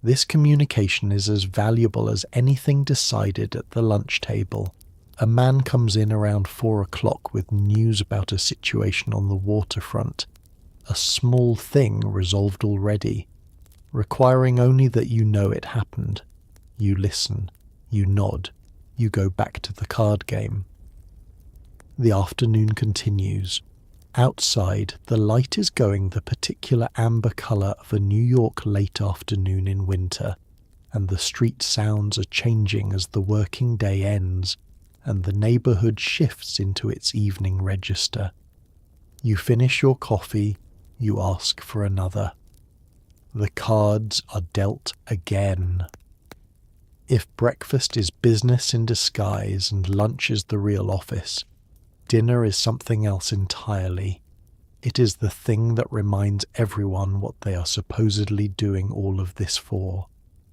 This communication is as valuable as anything decided at the lunch table. A man comes in around 4 o'clock with news about a situation on the waterfront, a small thing resolved already, requiring only that you know it happened. You listen, you nod, you go back to the card game. The afternoon continues. Outside, the light is going the particular amber colour of a New York late afternoon in winter, and the street sounds are changing as the working day ends, and the neighbourhood shifts into its evening register. You finish your coffee, you ask for another. The cards are dealt again. If breakfast is business in disguise and lunch is the real office, dinner is something else entirely. It is the thing that reminds everyone what they are supposedly doing all of this for.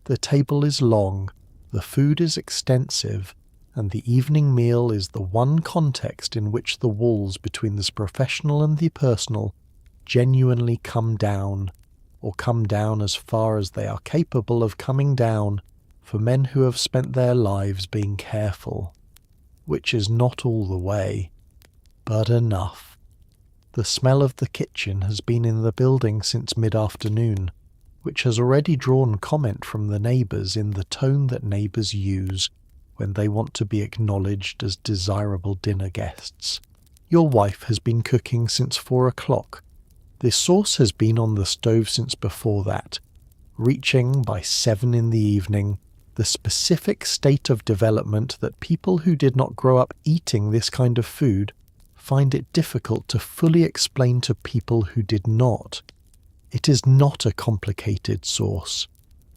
The table is long, the food is extensive, and the evening meal is the one context in which the walls between the professional and the personal genuinely come down, or come down as far as they are capable of coming down for men who have spent their lives being careful, which is not all the way, but enough. The smell of the kitchen has been in the building since mid-afternoon, which has already drawn comment from the neighbours in the tone that neighbours use when they want to be acknowledged as desirable dinner guests. Your wife has been cooking since 4 o'clock. The sauce has been on the stove since before that, reaching by 7 in the evening the specific state of development that people who did not grow up eating this kind of food find it difficult to fully explain to people who did not. It is not a complicated sauce.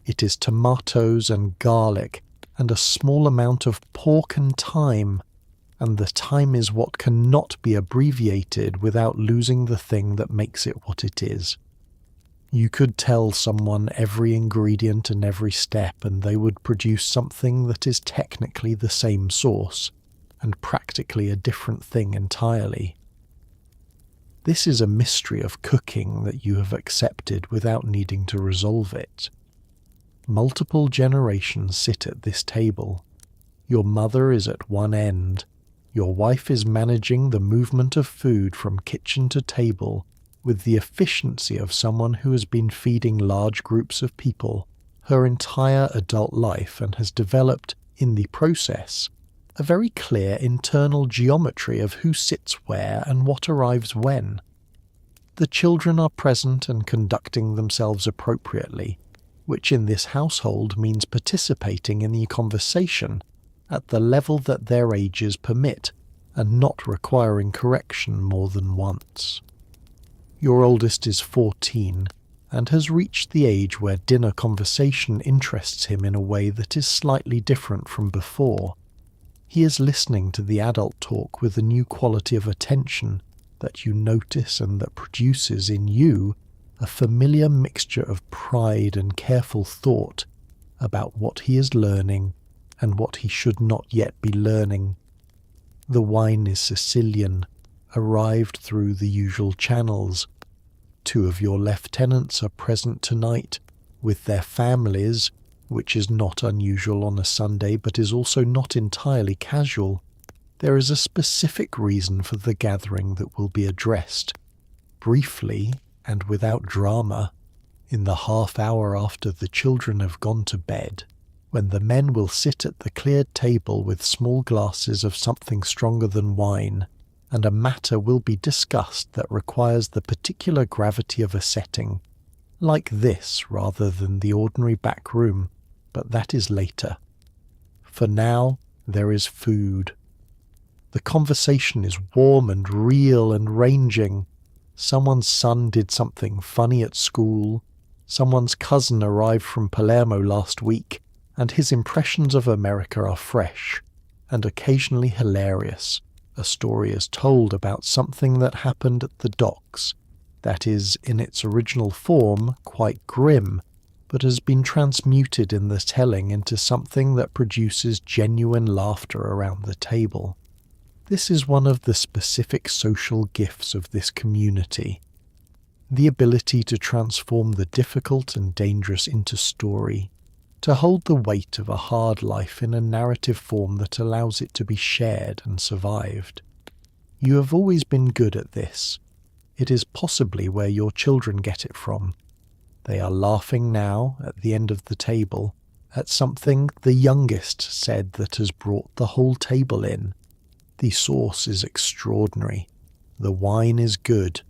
It is tomatoes and garlic and a small amount of pork and thyme, and the thyme is what cannot be abbreviated without losing the thing that makes it what it is. You could tell someone every ingredient and every step, and they would produce something that is technically the same sauce, and practically a different thing entirely. This is a mystery of cooking that you have accepted without needing to resolve it. Multiple generations sit at this table. Your mother is at one end. Your wife is managing the movement of food from kitchen to table with the efficiency of someone who has been feeding large groups of people her entire adult life and has developed, in the process, a very clear internal geometry of who sits where and what arrives when. The children are present and conducting themselves appropriately, which in this household means participating in the conversation at the level that their ages permit and not requiring correction more than once. Your oldest is 14 and has reached the age where dinner conversation interests him in a way that is slightly different from before. He is listening to the adult talk with a new quality of attention that you notice and that produces in you a familiar mixture of pride and careful thought about what he is learning and what he should not yet be learning. The wine is Sicilian, arrived through the usual channels. 2 of your lieutenants are present tonight with their families, which is not unusual on a Sunday but is also not entirely casual. There is a specific reason for the gathering that will be addressed, briefly and without drama, in the half hour after the children have gone to bed, when the men will sit at the cleared table with small glasses of something stronger than wine, and a matter will be discussed that requires the particular gravity of a setting, like this rather than the ordinary back room, but that is later. For now, there is food. The conversation is warm and real and ranging. Someone's son did something funny at school. Someone's cousin arrived from Palermo last week, and his impressions of America are fresh and occasionally hilarious. A story is told about something that happened at the docks that is, in its original form, quite grim, but has been transmuted in the telling into something that produces genuine laughter around the table. This is one of the specific social gifts of this community, the ability to transform the difficult and dangerous into story, to hold the weight of a hard life in a narrative form that allows it to be shared and survived. You have always been good at this. It is possibly where your children get it from. They are laughing now, at the end of the table, at something the youngest said that has brought the whole table in. The sauce is extraordinary. The wine is good.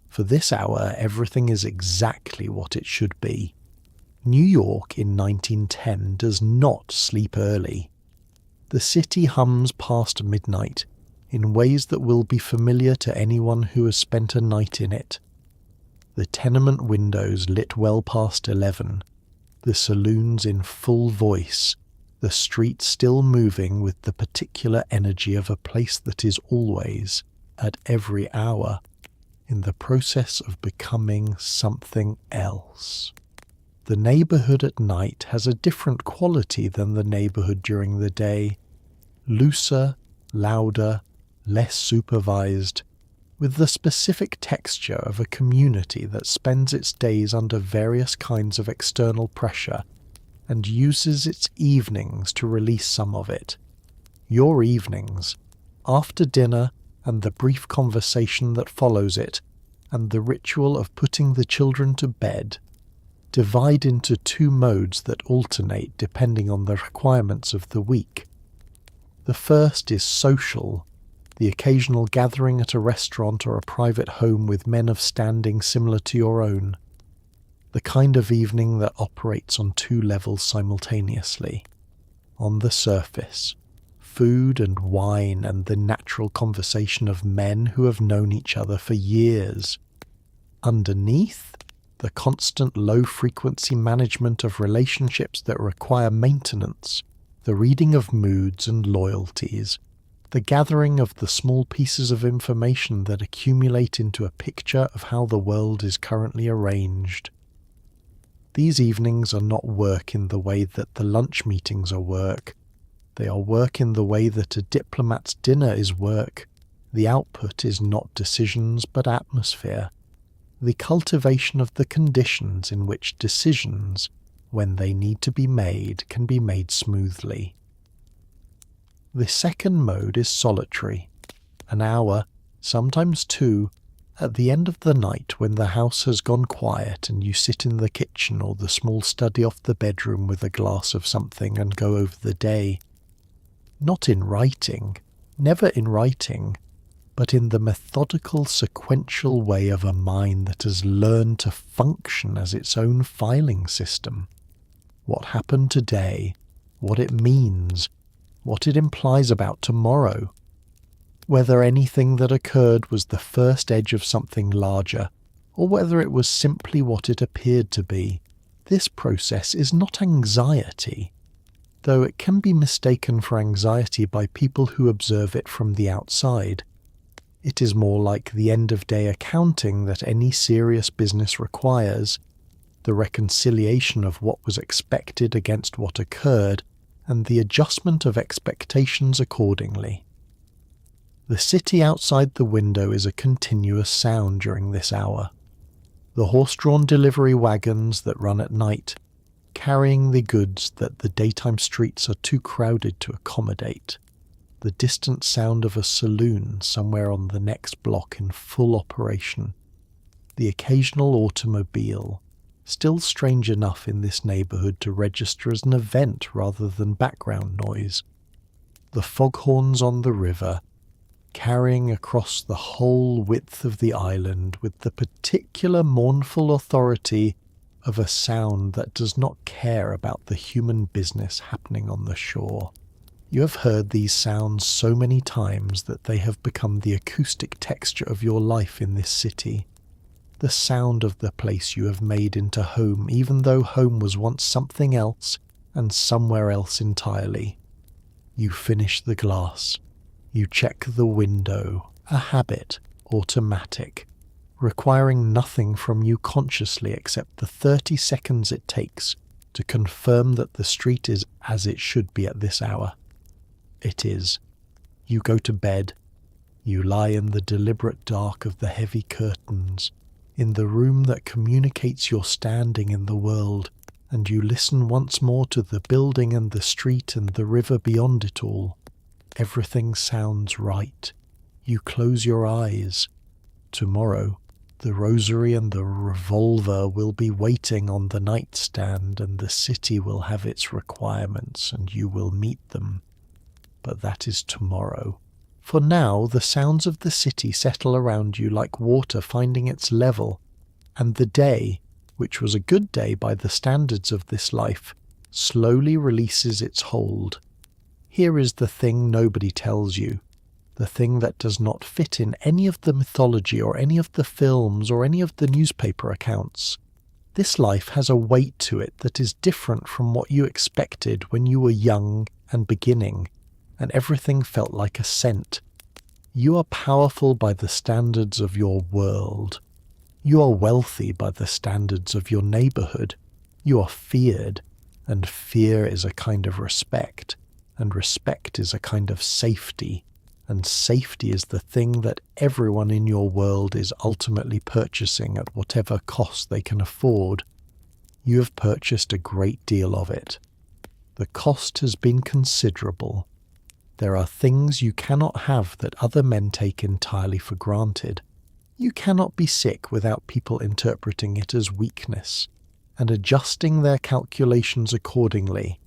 For this hour, everything is exactly what it should be. New York in 1910 does not sleep early. The city hums past midnight in ways that will be familiar to anyone who has spent a night in it. The tenement windows lit well past 11, the saloons in full voice, the street still moving with the particular energy of a place that is always, at every hour, in the process of becoming something else. The neighborhood at night has a different quality than the neighborhood during the day, looser, louder, less supervised, with the specific texture of a community that spends its days under various kinds of external pressure and uses its evenings to release some of it. Your evenings, after dinner and the brief conversation that follows it, and the ritual of putting the children to bed, divide into 2 modes that alternate depending on the requirements of the week. The first is social, the occasional gathering at a restaurant or a private home with men of standing similar to your own. The kind of evening that operates on 2 levels simultaneously. On the surface, food and wine and the natural conversation of men who have known each other for years. Underneath, the constant low-frequency management of relationships that require maintenance, the reading of moods and loyalties, the gathering of the small pieces of information that accumulate into a picture of how the world is currently arranged. These evenings are not work in the way that the lunch meetings are work. They are work in the way that a diplomat's dinner is work. The output is not decisions but atmosphere. The cultivation of the conditions in which decisions, when they need to be made, can be made smoothly. The second mode is solitary. An hour, sometimes two, at the end of the night when the house has gone quiet and you sit in the kitchen or the small study off the bedroom with a glass of something and go over the day. Not in writing, never in writing, but in the methodical, sequential way of a mind that has learned to function as its own filing system. What happened today, what it means, what it implies about tomorrow, whether anything that occurred was the first edge of something larger, or whether it was simply what it appeared to be. This process is not anxiety, though it can be mistaken for anxiety by people who observe it from the outside. It is more like the end-of-day accounting that any serious business requires, the reconciliation of what was expected against what occurred, and the adjustment of expectations accordingly. The city outside the window is a continuous sound during this hour. The horse-drawn delivery wagons that run at night, carrying the goods that the daytime streets are too crowded to accommodate. The distant sound of a saloon somewhere on the next block in full operation. The occasional automobile, still strange enough in this neighbourhood to register as an event rather than background noise. The foghorns on the river, carrying across the whole width of the island with the particular mournful authority of a sound that does not care about the human business happening on the shore. You have heard these sounds so many times that they have become the acoustic texture of your life in this city. The sound of the place you have made into home, even though home was once something else and somewhere else entirely. You finish the glass. You check the window, a habit, automatic, requiring nothing from you consciously except the 30 seconds it takes to confirm that the street is as it should be at this hour. It is. You go to bed. You lie in the deliberate dark of the heavy curtains, in the room that communicates your standing in the world, and you listen once more to the building and the street and the river beyond it all. Everything sounds right. You close your eyes. Tomorrow, the rosary and the revolver will be waiting on the nightstand, and the city will have its requirements, and you will meet them. But that is tomorrow. For now, the sounds of the city settle around you like water finding its level, and the day, which was a good day by the standards of this life, slowly releases its hold. Here is the thing nobody tells you, the thing that does not fit in any of the mythology or any of the films or any of the newspaper accounts. This life has a weight to it that is different from what you expected when you were young and beginning, and everything felt like a scent. You are powerful by the standards of your world. You are wealthy by the standards of your neighbourhood. You are feared, and fear is a kind of respect, and respect is a kind of safety, and safety is the thing that everyone in your world is ultimately purchasing at whatever cost they can afford. You have purchased a great deal of it. The cost has been considerable. There are things you cannot have that other men take entirely for granted. You cannot be sick without people interpreting it as weakness, and adjusting their calculations accordingly.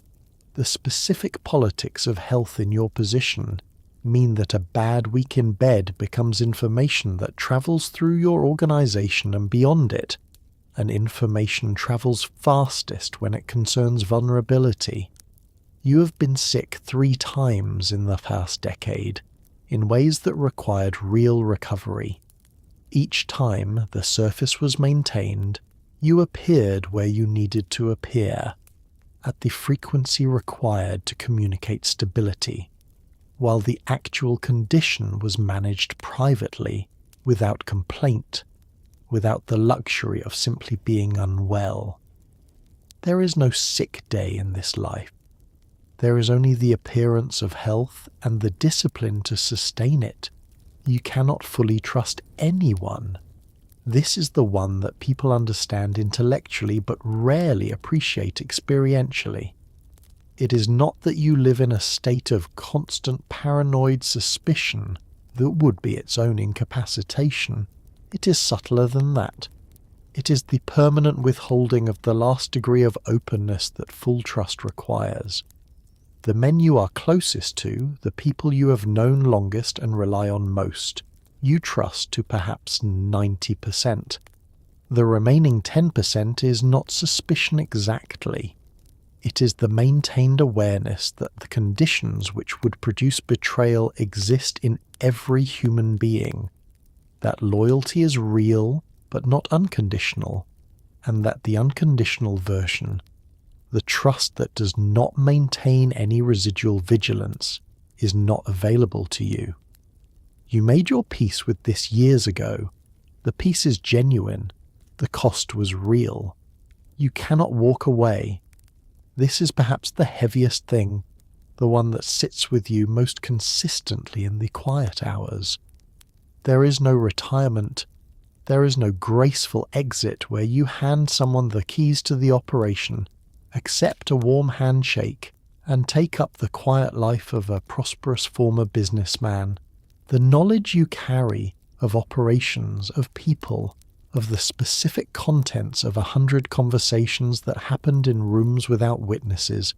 The specific politics of health in your position mean that a bad week in bed becomes information that travels through your organization and beyond it, and information travels fastest when it concerns vulnerability. You have been sick 3 times in the past decade, in ways that required real recovery. Each time the surface was maintained, You appeared where you needed to appear, at the frequency required to communicate stability, while the actual condition was managed privately, without complaint, without the luxury of simply being unwell. There is no sick day in this life. There is only the appearance of health and the discipline to sustain it. You cannot fully trust anyone. This is the one that people understand intellectually but rarely appreciate experientially. It is not that you live in a state of constant paranoid suspicion that would be its own incapacitation. It is subtler than that. It is the permanent withholding of the last degree of openness that full trust requires. The men you are closest to, the people you have known longest and rely on most, you trust to perhaps 90%. The remaining 10% is not suspicion exactly. It is the maintained awareness that the conditions which would produce betrayal exist in every human being, that loyalty is real but not unconditional, and that the unconditional version, the trust that does not maintain any residual vigilance, is not available to you. You made your peace with this years ago. The peace is genuine. The cost was real. You cannot walk away. This is perhaps the heaviest thing, the one that sits with you most consistently in the quiet hours. There is no retirement. There is no graceful exit where you hand someone the keys to the operation, accept a warm handshake, and take up the quiet life of a prosperous former businessman. The knowledge you carry of operations, of people, of the specific contents of 100 conversations that happened in rooms without witnesses,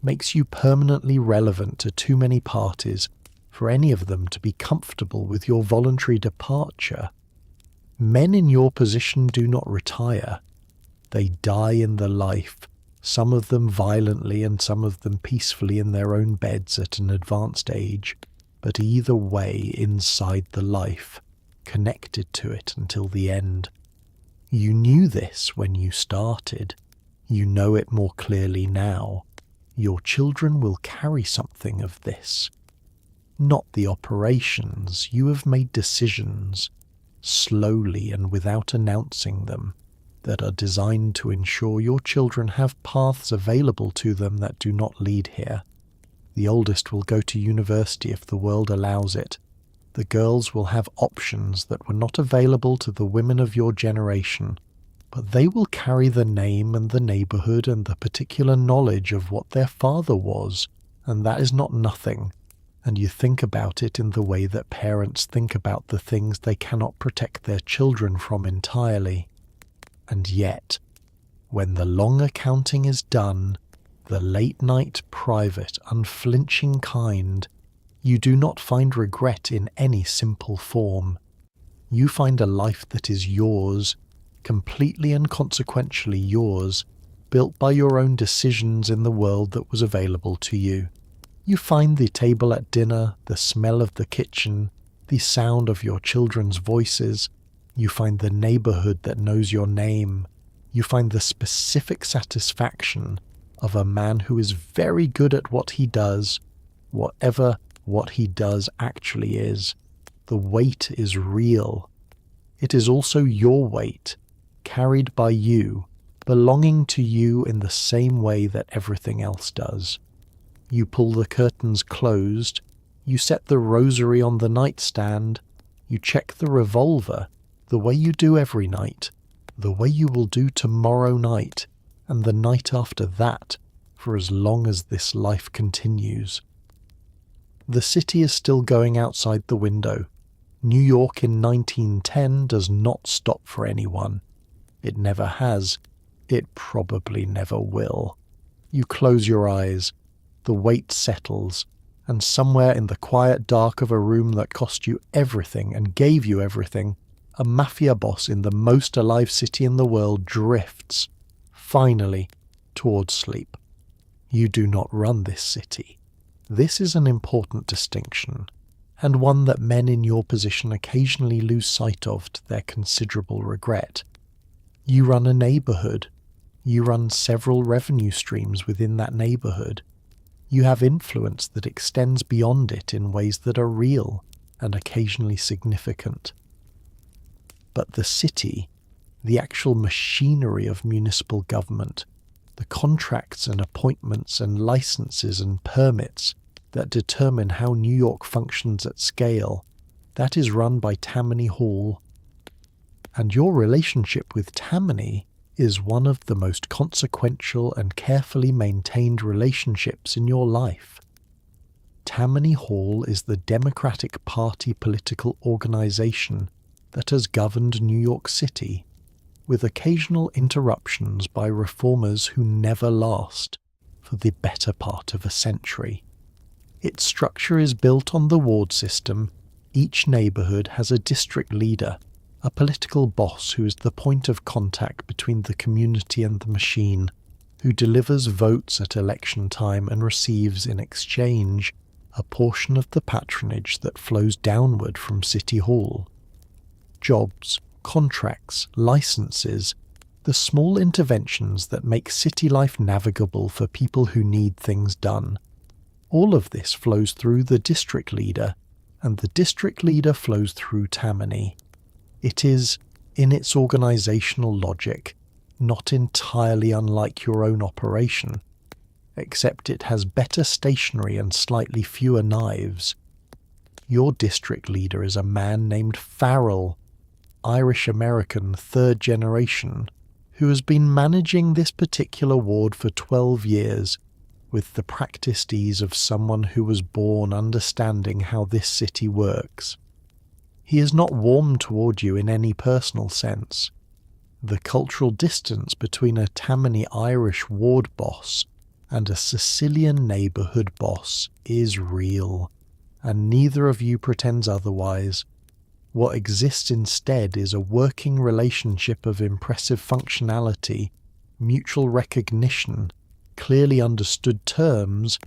makes you permanently relevant to too many parties for any of them to be comfortable with your voluntary departure. Men in your position do not retire. They die in the life, some of them violently and some of them peacefully in their own beds at an advanced age, but either way inside the life, connected to it until the end. You knew this when you started. You know it more clearly now. Your children will carry something of this. Not the operations. You have made decisions, slowly and without announcing them, that are designed to ensure your children have paths available to them that do not lead here. The oldest will go to university if the world allows it. The girls will have options that were not available to the women of your generation, but they will carry the name and the neighborhood and the particular knowledge of what their father was, and that is not nothing. And you think about it in the way that parents think about the things they cannot protect their children from entirely. And yet, when the long accounting is done, the late-night, private, unflinching kind, you do not find regret in any simple form. You find a life that is yours, completely and consequentially yours, built by your own decisions in the world that was available to you. You find the table at dinner, the smell of the kitchen, the sound of your children's voices. You find the neighborhood that knows your name. You find the specific satisfaction of a man who is very good at what he does, whatever what he does actually is. The weight is real. It is also your weight, carried by you, belonging to you in the same way that everything else does. You pull the curtains closed, you set the rosary on the nightstand, you check the revolver, the way you do every night, the way you will do tomorrow night, and the night after that, for as long as this life continues. The city is still going outside the window. New York in 1910 does not stop for anyone. It never has. It probably never will. You close your eyes. The weight settles, and somewhere in the quiet dark of a room that cost you everything and gave you everything, a mafia boss in the most alive city in the world drifts, finally, towards sleep. You do not run this city. This is an important distinction, and one that men in your position occasionally lose sight of to their considerable regret. You run a neighborhood. You run several revenue streams within that neighborhood. You have influence that extends beyond it in ways that are real and occasionally significant. But the city, the actual machinery of municipal government, the contracts and appointments and licenses and permits that determine how New York functions at scale, that is run by Tammany Hall. And your relationship with Tammany is one of the most consequential and carefully maintained relationships in your life. Tammany Hall is the Democratic Party political organization that has governed New York City, with occasional interruptions by reformers who never last, for the better part of a century. Its structure is built on the ward system. Each neighborhood has a district leader, a political boss who is the point of contact between the community and the machine, who delivers votes at election time and receives in exchange a portion of the patronage that flows downward from City Hall. Jobs, contracts, licenses, the small interventions that make city life navigable for people who need things done. All of this flows through the district leader, and the district leader flows through Tammany. It is, in its organizational logic, not entirely unlike your own operation, except it has better stationery and slightly fewer knives. Your district leader is a man named Farrell, Irish-American, third generation, who has been managing this particular ward for 12 years, with the practiced ease of someone who was born understanding how this city works. He is not warm toward you in any personal sense. The cultural distance between a Tammany Irish ward boss and a Sicilian neighborhood boss is real, and neither of you pretends otherwise. What exists instead is a working relationship of impressive functionality, mutual recognition, clearly understood terms,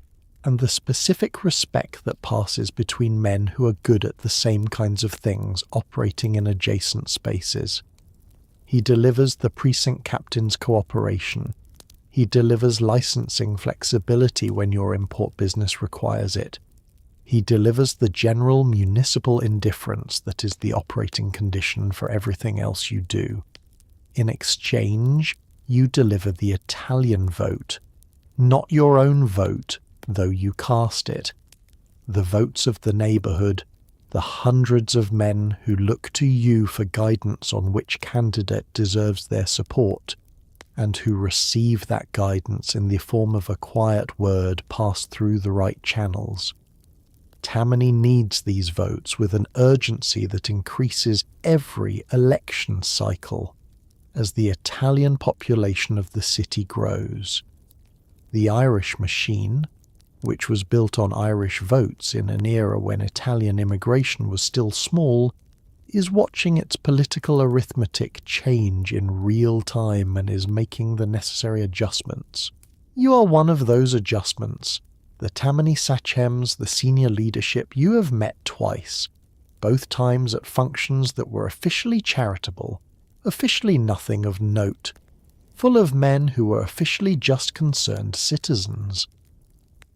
and the specific respect that passes between men who are good at the same kinds of things operating in adjacent spaces. He delivers the precinct captain's cooperation. He delivers licensing flexibility when your import business requires it. He delivers the general municipal indifference that is the operating condition for everything else you do. In exchange, you deliver the Italian vote, not your own vote, though you cast it. The votes of the neighborhood, the hundreds of men who look to you for guidance on which candidate deserves their support, and who receive that guidance in the form of a quiet word passed through the right channels. Tammany needs these votes with an urgency that increases every election cycle as the Italian population of the city grows. The Irish machine, which was built on Irish votes in an era when Italian immigration was still small, is watching its political arithmetic change in real time and is making the necessary adjustments. You are one of those adjustments. The Tammany sachems, the senior leadership, you have met twice, both times at functions that were officially charitable, officially nothing of note, full of men who were officially just concerned citizens.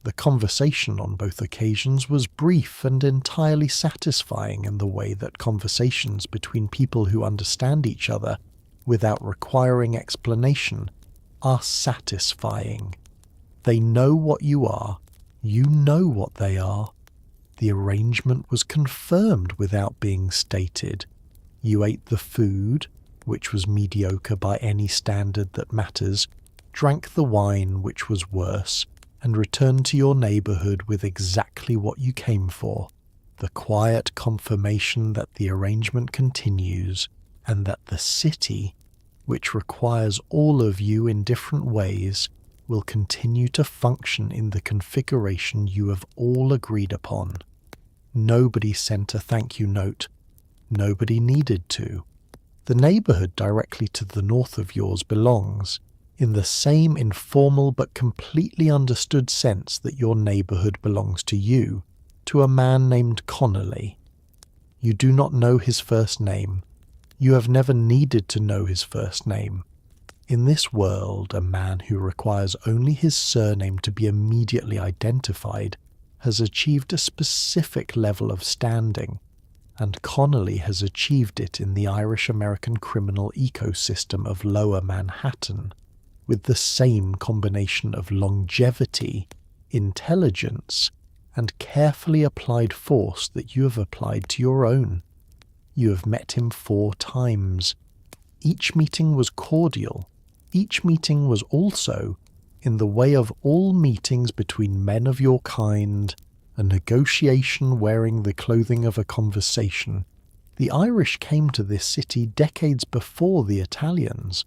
The conversation on both occasions was brief and entirely satisfying in the way that conversations between people who understand each other without requiring explanation are satisfying. They know what you are. You know what they are. The arrangement was confirmed without being stated. You ate the food, which was mediocre by any standard that matters, drank the wine, which was worse, and returned to your neighborhood with exactly what you came for, the quiet confirmation that the arrangement continues, and that the city, which requires all of you in different ways, will continue to function in the configuration you have all agreed upon. Nobody sent a thank you note. Nobody needed to. The neighborhood directly to the north of yours belongs, in the same informal but completely understood sense that your neighborhood belongs to you, to a man named Connelly. You do not know his first name. You have never needed to know his first name. In this world, a man who requires only his surname to be immediately identified has achieved a specific level of standing, and Connelly has achieved it in the Irish-American criminal ecosystem of Lower Manhattan, with the same combination of longevity, intelligence, and carefully applied force that you have applied to your own. You have met him 4 times. Each meeting was cordial. Each meeting was also, in the way of all meetings between men of your kind, a negotiation wearing the clothing of a conversation. The Irish came to this city decades before the Italians,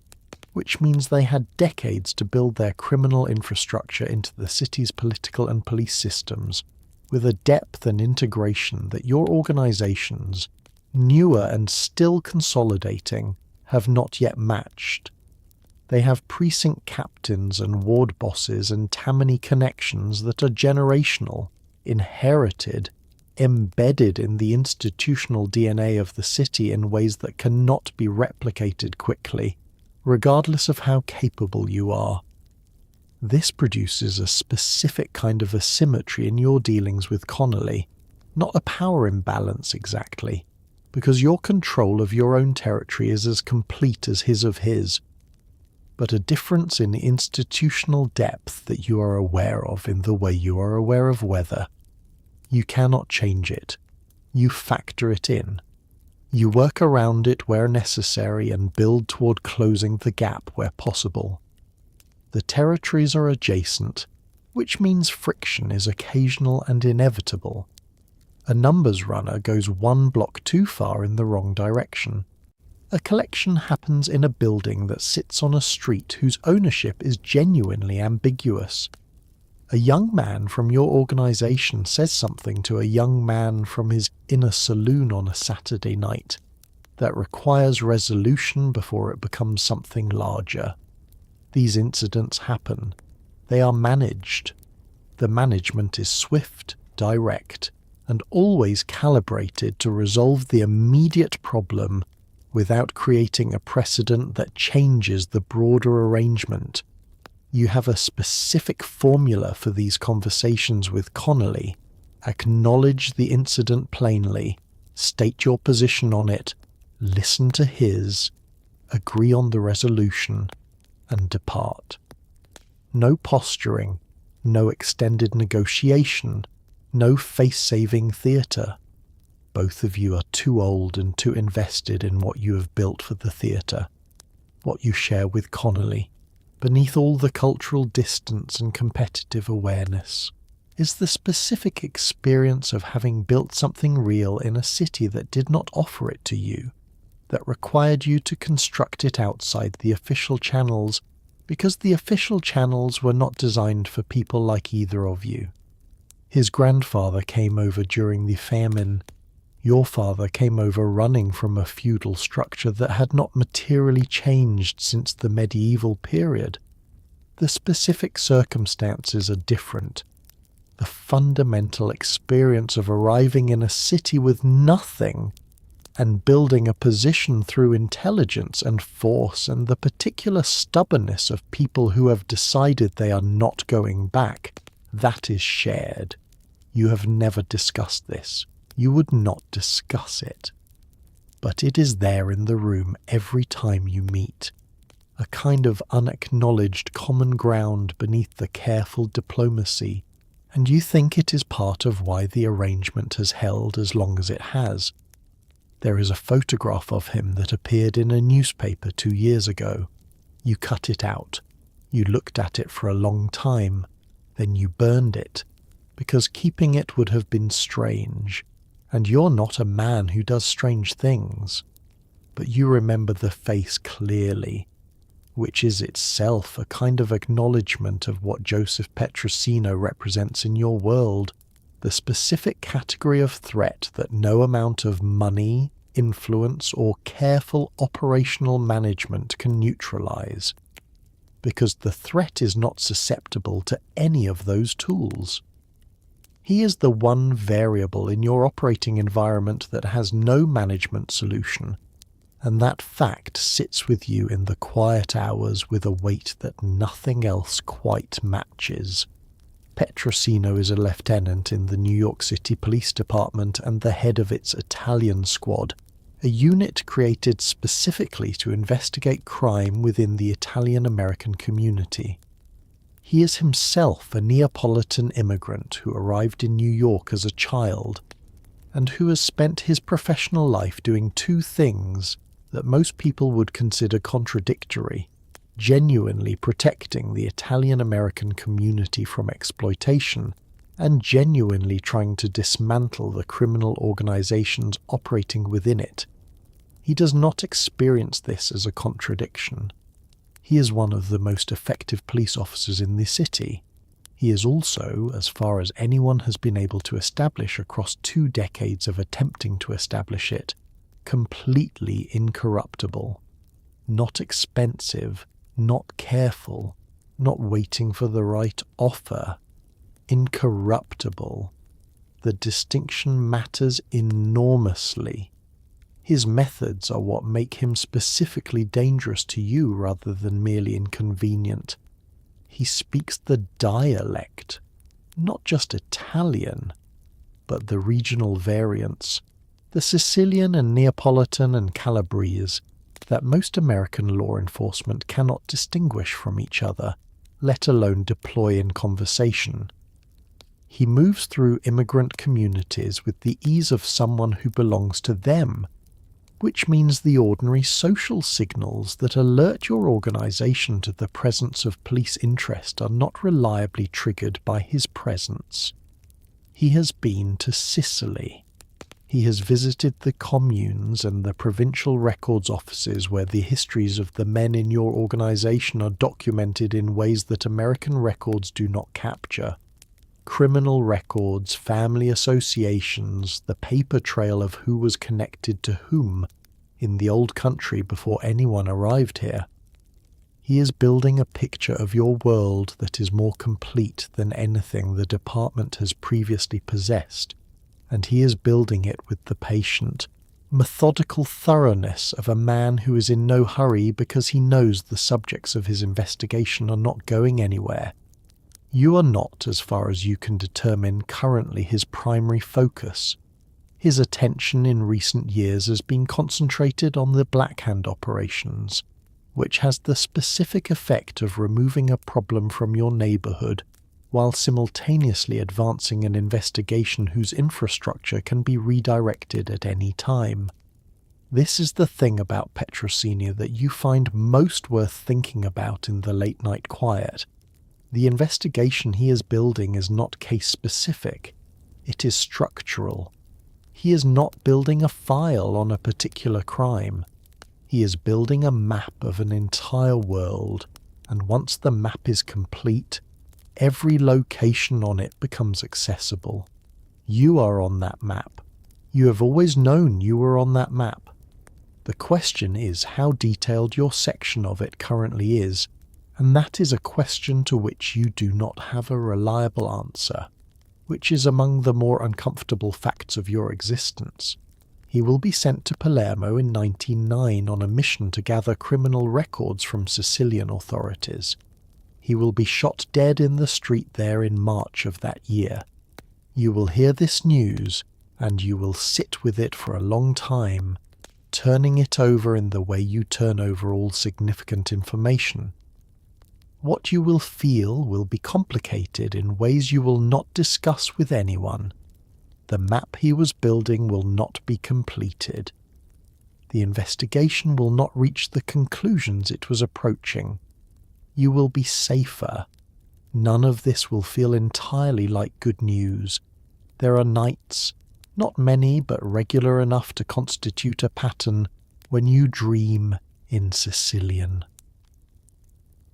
which means they had decades to build their criminal infrastructure into the city's political and police systems, with a depth and integration that your organizations, newer and still consolidating, have not yet matched. They have precinct captains and ward bosses and Tammany connections that are generational, inherited, embedded in the institutional DNA of the city in ways that cannot be replicated quickly, regardless of how capable you are. This produces a specific kind of asymmetry in your dealings with Connelly, not a power imbalance exactly, because your control of your own territory is as complete as his of his, but a difference in institutional depth that you are aware of in the way you are aware of weather. You cannot change it. You factor it in. You work around it where necessary and build toward closing the gap where possible. The territories are adjacent, which means friction is occasional and inevitable. A numbers runner goes 1 block too far in the wrong direction. A collection happens in a building that sits on a street whose ownership is genuinely ambiguous. A young man from your organization says something to a young man from his inner saloon on a Saturday night that requires resolution before it becomes something larger. These incidents happen. They are managed. The management is swift, direct, and always calibrated to resolve the immediate problem without creating a precedent that changes the broader arrangement. You have a specific formula for these conversations with Connelly. Acknowledge the incident plainly, state your position on it, listen to his, agree on the resolution, and depart. No posturing, no extended negotiation, no face-saving theatre. Both of you are too old and too invested in what you have built for the theatre, what you share with Connelly. Beneath all the cultural distance and competitive awareness is the specific experience of having built something real in a city that did not offer it to you, that required you to construct it outside the official channels because the official channels were not designed for people like either of you. His grandfather came over during the famine. Your father came over running from a feudal structure that had not materially changed since the medieval period. The specific circumstances are different. The fundamental experience of arriving in a city with nothing and building a position through intelligence and force and the particular stubbornness of people who have decided they are not going back, that is shared. You have never discussed this. You would not discuss it. But it is there in the room every time you meet. A kind of unacknowledged common ground beneath the careful diplomacy, and you think it is part of why the arrangement has held as long as it has. There is a photograph of him that appeared in a newspaper 2 years ago. You cut it out. You looked at it for a long time. Then you burned it, because keeping it would have been strange. And you're not a man who does strange things. But you remember the face clearly, which is itself a kind of acknowledgement of what Joseph Petraino represents in your world, the specific category of threat that no amount of money, influence, or careful operational management can neutralize, because the threat is not susceptible to any of those tools. He is the one variable in your operating environment that has no management solution, and that fact sits with you in the quiet hours with a weight that nothing else quite matches. Petraino is a lieutenant in the New York City Police Department and the head of its Italian squad, a unit created specifically to investigate crime within the Italian-American community. He is himself a Neapolitan immigrant who arrived in New York as a child, and who has spent his professional life doing two things that most people would consider contradictory: genuinely protecting the Italian-American community from exploitation, and genuinely trying to dismantle the criminal organizations operating within it. He does not experience this as a contradiction. He is one of the most effective police officers in the city. He is also, as far as anyone has been able to establish across 2 decades of attempting to establish it, completely incorruptible. Not expensive, not careful, not waiting for the right offer. Incorruptible. The distinction matters enormously. His methods are what make him specifically dangerous to you rather than merely inconvenient. He speaks the dialect, not just Italian, but the regional variants, the Sicilian and Neapolitan and Calabrese, that most American law enforcement cannot distinguish from each other, let alone deploy in conversation. He moves through immigrant communities with the ease of someone who belongs to them, which means the ordinary social signals that alert your organization to the presence of police interest are not reliably triggered by his presence. He has been to Sicily. He has visited the communes and the provincial records offices where the histories of the men in your organization are documented in ways that American records do not capture. Criminal records, family associations, the paper trail of who was connected to whom in the old country before anyone arrived here. He is building a picture of your world that is more complete than anything the department has previously possessed, and he is building it with the patient, methodical thoroughness of a man who is in no hurry because he knows the subjects of his investigation are not going anywhere. You are not, as far as you can determine, currently his primary focus. His attention in recent years has been concentrated on the Black Hand operations, which has the specific effect of removing a problem from your neighborhood while simultaneously advancing an investigation whose infrastructure can be redirected at any time. This is the thing about Petraino that you find most worth thinking about in the late-night quiet. The investigation he is building is not case-specific. It is structural. He is not building a file on a particular crime. He is building a map of an entire world, and once the map is complete, every location on it becomes accessible. You are on that map. You have always known you were on that map. The question is how detailed your section of it currently is, and that is a question to which you do not have a reliable answer, which is among the more uncomfortable facts of your existence. He will be sent to Palermo in 1909 on a mission to gather criminal records from Sicilian authorities. He will be shot dead in the street there in March of that year. You will hear this news, and you will sit with it for a long time, turning it over in the way you turn over all significant information. What you will feel will be complicated in ways you will not discuss with anyone. The map he was building will not be completed. The investigation will not reach the conclusions it was approaching. You will be safer. None of this will feel entirely like good news. There are nights, not many but regular enough to constitute a pattern, when you dream in Sicilian.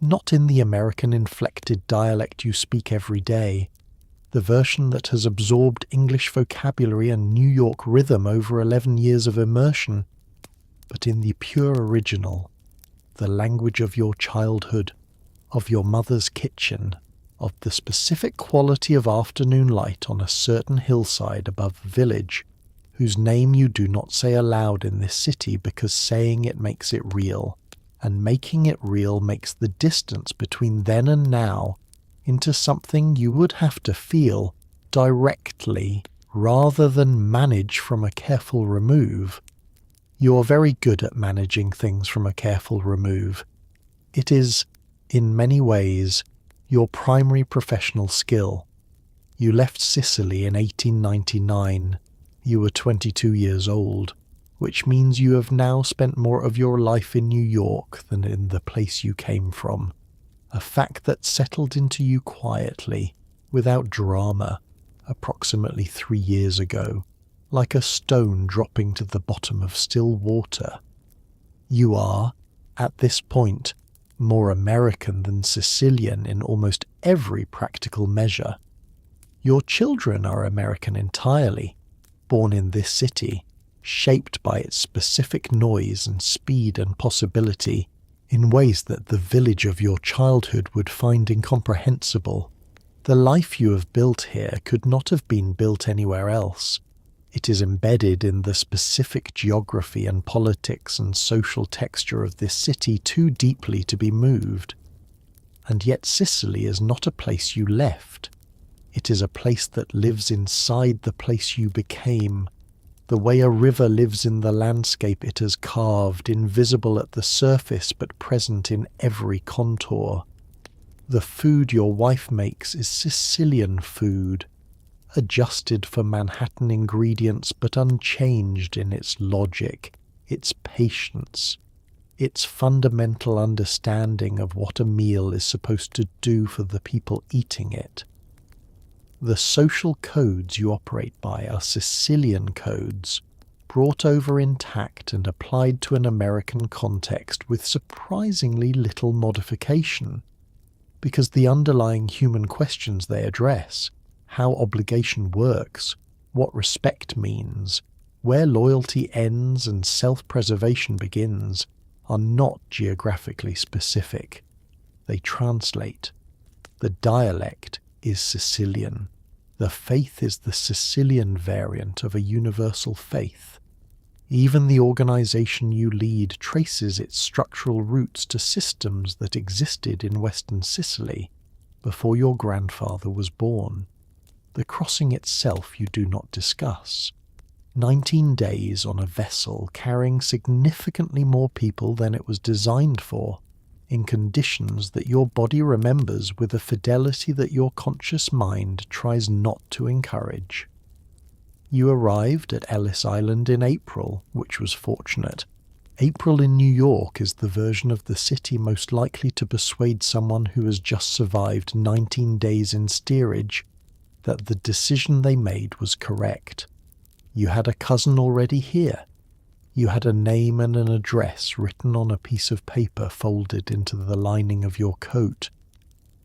Not in the American-inflected dialect you speak every day, the version that has absorbed English vocabulary and New York rhythm over 11 years of immersion, but in the pure original, the language of your childhood, of your mother's kitchen, of the specific quality of afternoon light on a certain hillside above the village, whose name you do not say aloud in this city because saying it makes it real, and making it real makes the distance between then and now into something you would have to feel directly rather than manage from a careful remove. You're very good at managing things from a careful remove. It is, in many ways, your primary professional skill. You left Sicily in 1899. You were 22 years old, which means you have now spent more of your life in New York than in the place you came from. A fact that settled into you quietly, without drama, approximately 3 years ago, like a stone dropping to the bottom of still water. You are, at this point, more American than Sicilian in almost every practical measure. Your children are American entirely, born in this city, shaped by its specific noise and speed and possibility, in ways that the village of your childhood would find incomprehensible. The life you have built here could not have been built anywhere else. It is embedded in the specific geography and politics and social texture of this city too deeply to be moved. And yet Sicily is not a place you left. It is a place that lives inside the place you became, the way a river lives in the landscape it has carved, invisible at the surface but present in every contour. The food your wife makes is Sicilian food, adjusted for Manhattan ingredients but unchanged in its logic, its patience, its fundamental understanding of what a meal is supposed to do for the people eating it. The social codes you operate by are Sicilian codes, brought over intact and applied to an American context with surprisingly little modification, because the underlying human questions they address, how obligation works, what respect means, where loyalty ends and self-preservation begins, are not geographically specific. They translate. The dialect is Sicilian. The faith is the Sicilian variant of a universal faith. Even the organization you lead traces its structural roots to systems that existed in Western Sicily before your grandfather was born. The crossing itself you do not discuss. 19 days on a vessel carrying significantly more people than it was designed for, in conditions that your body remembers with a fidelity that your conscious mind tries not to encourage. You arrived at Ellis Island in April, which was fortunate. April in New York is the version of the city most likely to persuade someone who has just survived 19 days in steerage that the decision they made was correct. You had a cousin already here. You had a name and an address written on a piece of paper folded into the lining of your coat.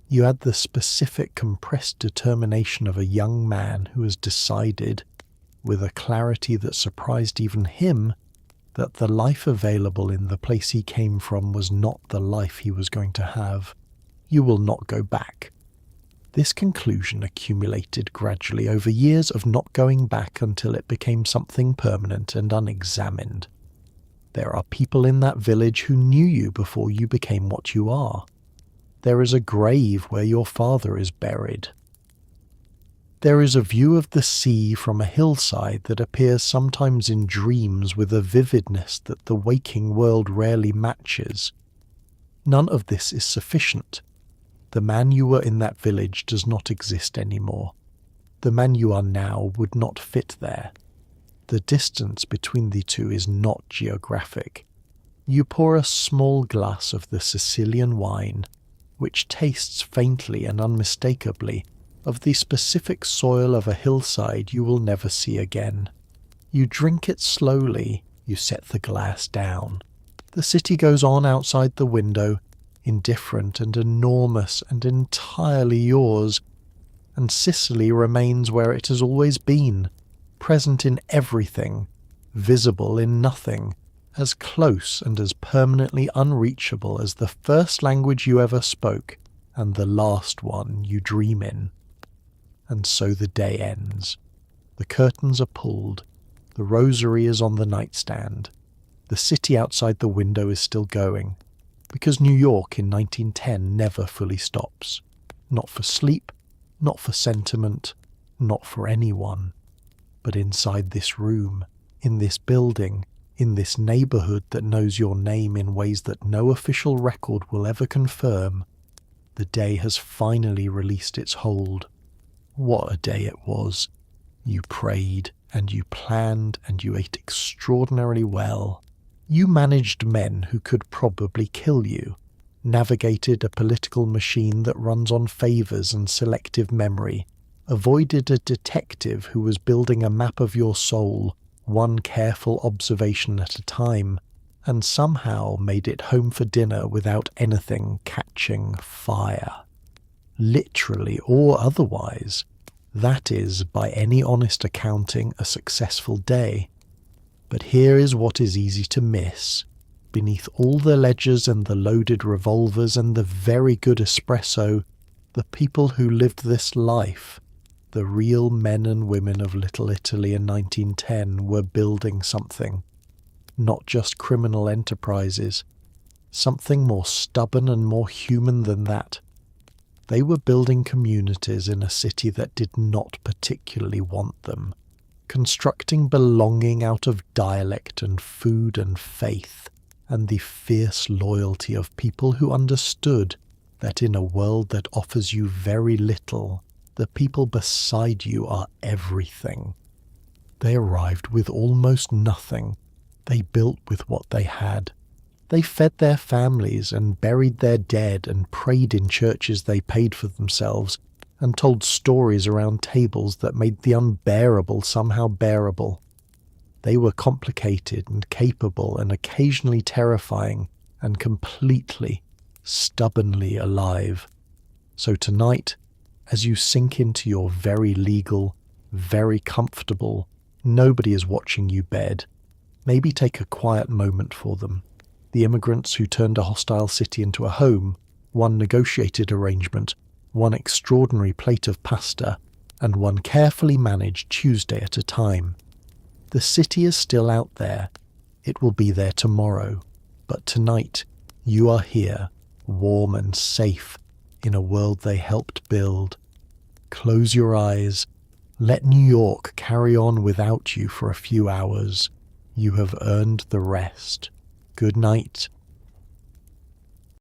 You had the specific compressed determination of a young man who has decided, with a clarity that surprised even him, that the life available in the place he came from was not the life he was going to have. You will not go back. This conclusion accumulated gradually over years of not going back until it became something permanent and unexamined. There are people in that village who knew you before you became what you are. There is a grave where your father is buried. There is a view of the sea from a hillside that appears sometimes in dreams with a vividness that the waking world rarely matches. None of this is sufficient. The man you were in that village does not exist anymore. The man you are now would not fit there. The distance between the two is not geographic. You pour a small glass of the Sicilian wine, which tastes faintly and unmistakably of the specific soil of a hillside you will never see again. You drink it slowly, you set the glass down. The city goes on outside the window, indifferent and enormous and entirely yours, and Sicily remains where it has always been, present in everything, visible in nothing, as close and as permanently unreachable as the first language you ever spoke and the last one you dream in. And so the day ends. The curtains are pulled. The rosary is on the nightstand. The city outside the window is still going, because New York in 1910 never fully stops. Not for sleep, not for sentiment, not for anyone. But inside this room, in this building, in this neighborhood that knows your name in ways that no official record will ever confirm, the day has finally released its hold. What a day it was. You prayed, and you planned, and you ate extraordinarily well. You managed men who could probably kill you, navigated a political machine that runs on favors and selective memory, avoided a detective who was building a map of your soul, one careful observation at a time, and somehow made it home for dinner without anything catching fire. Literally or otherwise. That is, by any honest accounting, a successful day. But here is what is easy to miss. Beneath all the ledgers and the loaded revolvers and the very good espresso, the people who lived this life, the real men and women of Little Italy in 1910, were building something. Not just criminal enterprises. Something more stubborn and more human than that. They were building communities in a city that did not particularly want them. Constructing belonging out of dialect and food and faith, and the fierce loyalty of people who understood that in a world that offers you very little, the people beside you are everything. They arrived with almost nothing. They built with what they had. They fed their families and buried their dead and prayed in churches they paid for themselves, and told stories around tables that made the unbearable somehow bearable. They were complicated and capable and occasionally terrifying and completely, stubbornly alive. So tonight, as you sink into your very legal, very comfortable, nobody is watching you bed, maybe take a quiet moment for them. The immigrants who turned a hostile city into a home, one negotiated arrangement, one extraordinary plate of pasta, and one carefully managed Tuesday at a time. The city is still out there. It will be there tomorrow. But tonight, you are here, warm and safe, in a world they helped build. Close your eyes. Let New York carry on without you for a few hours. You have earned the rest. Good night.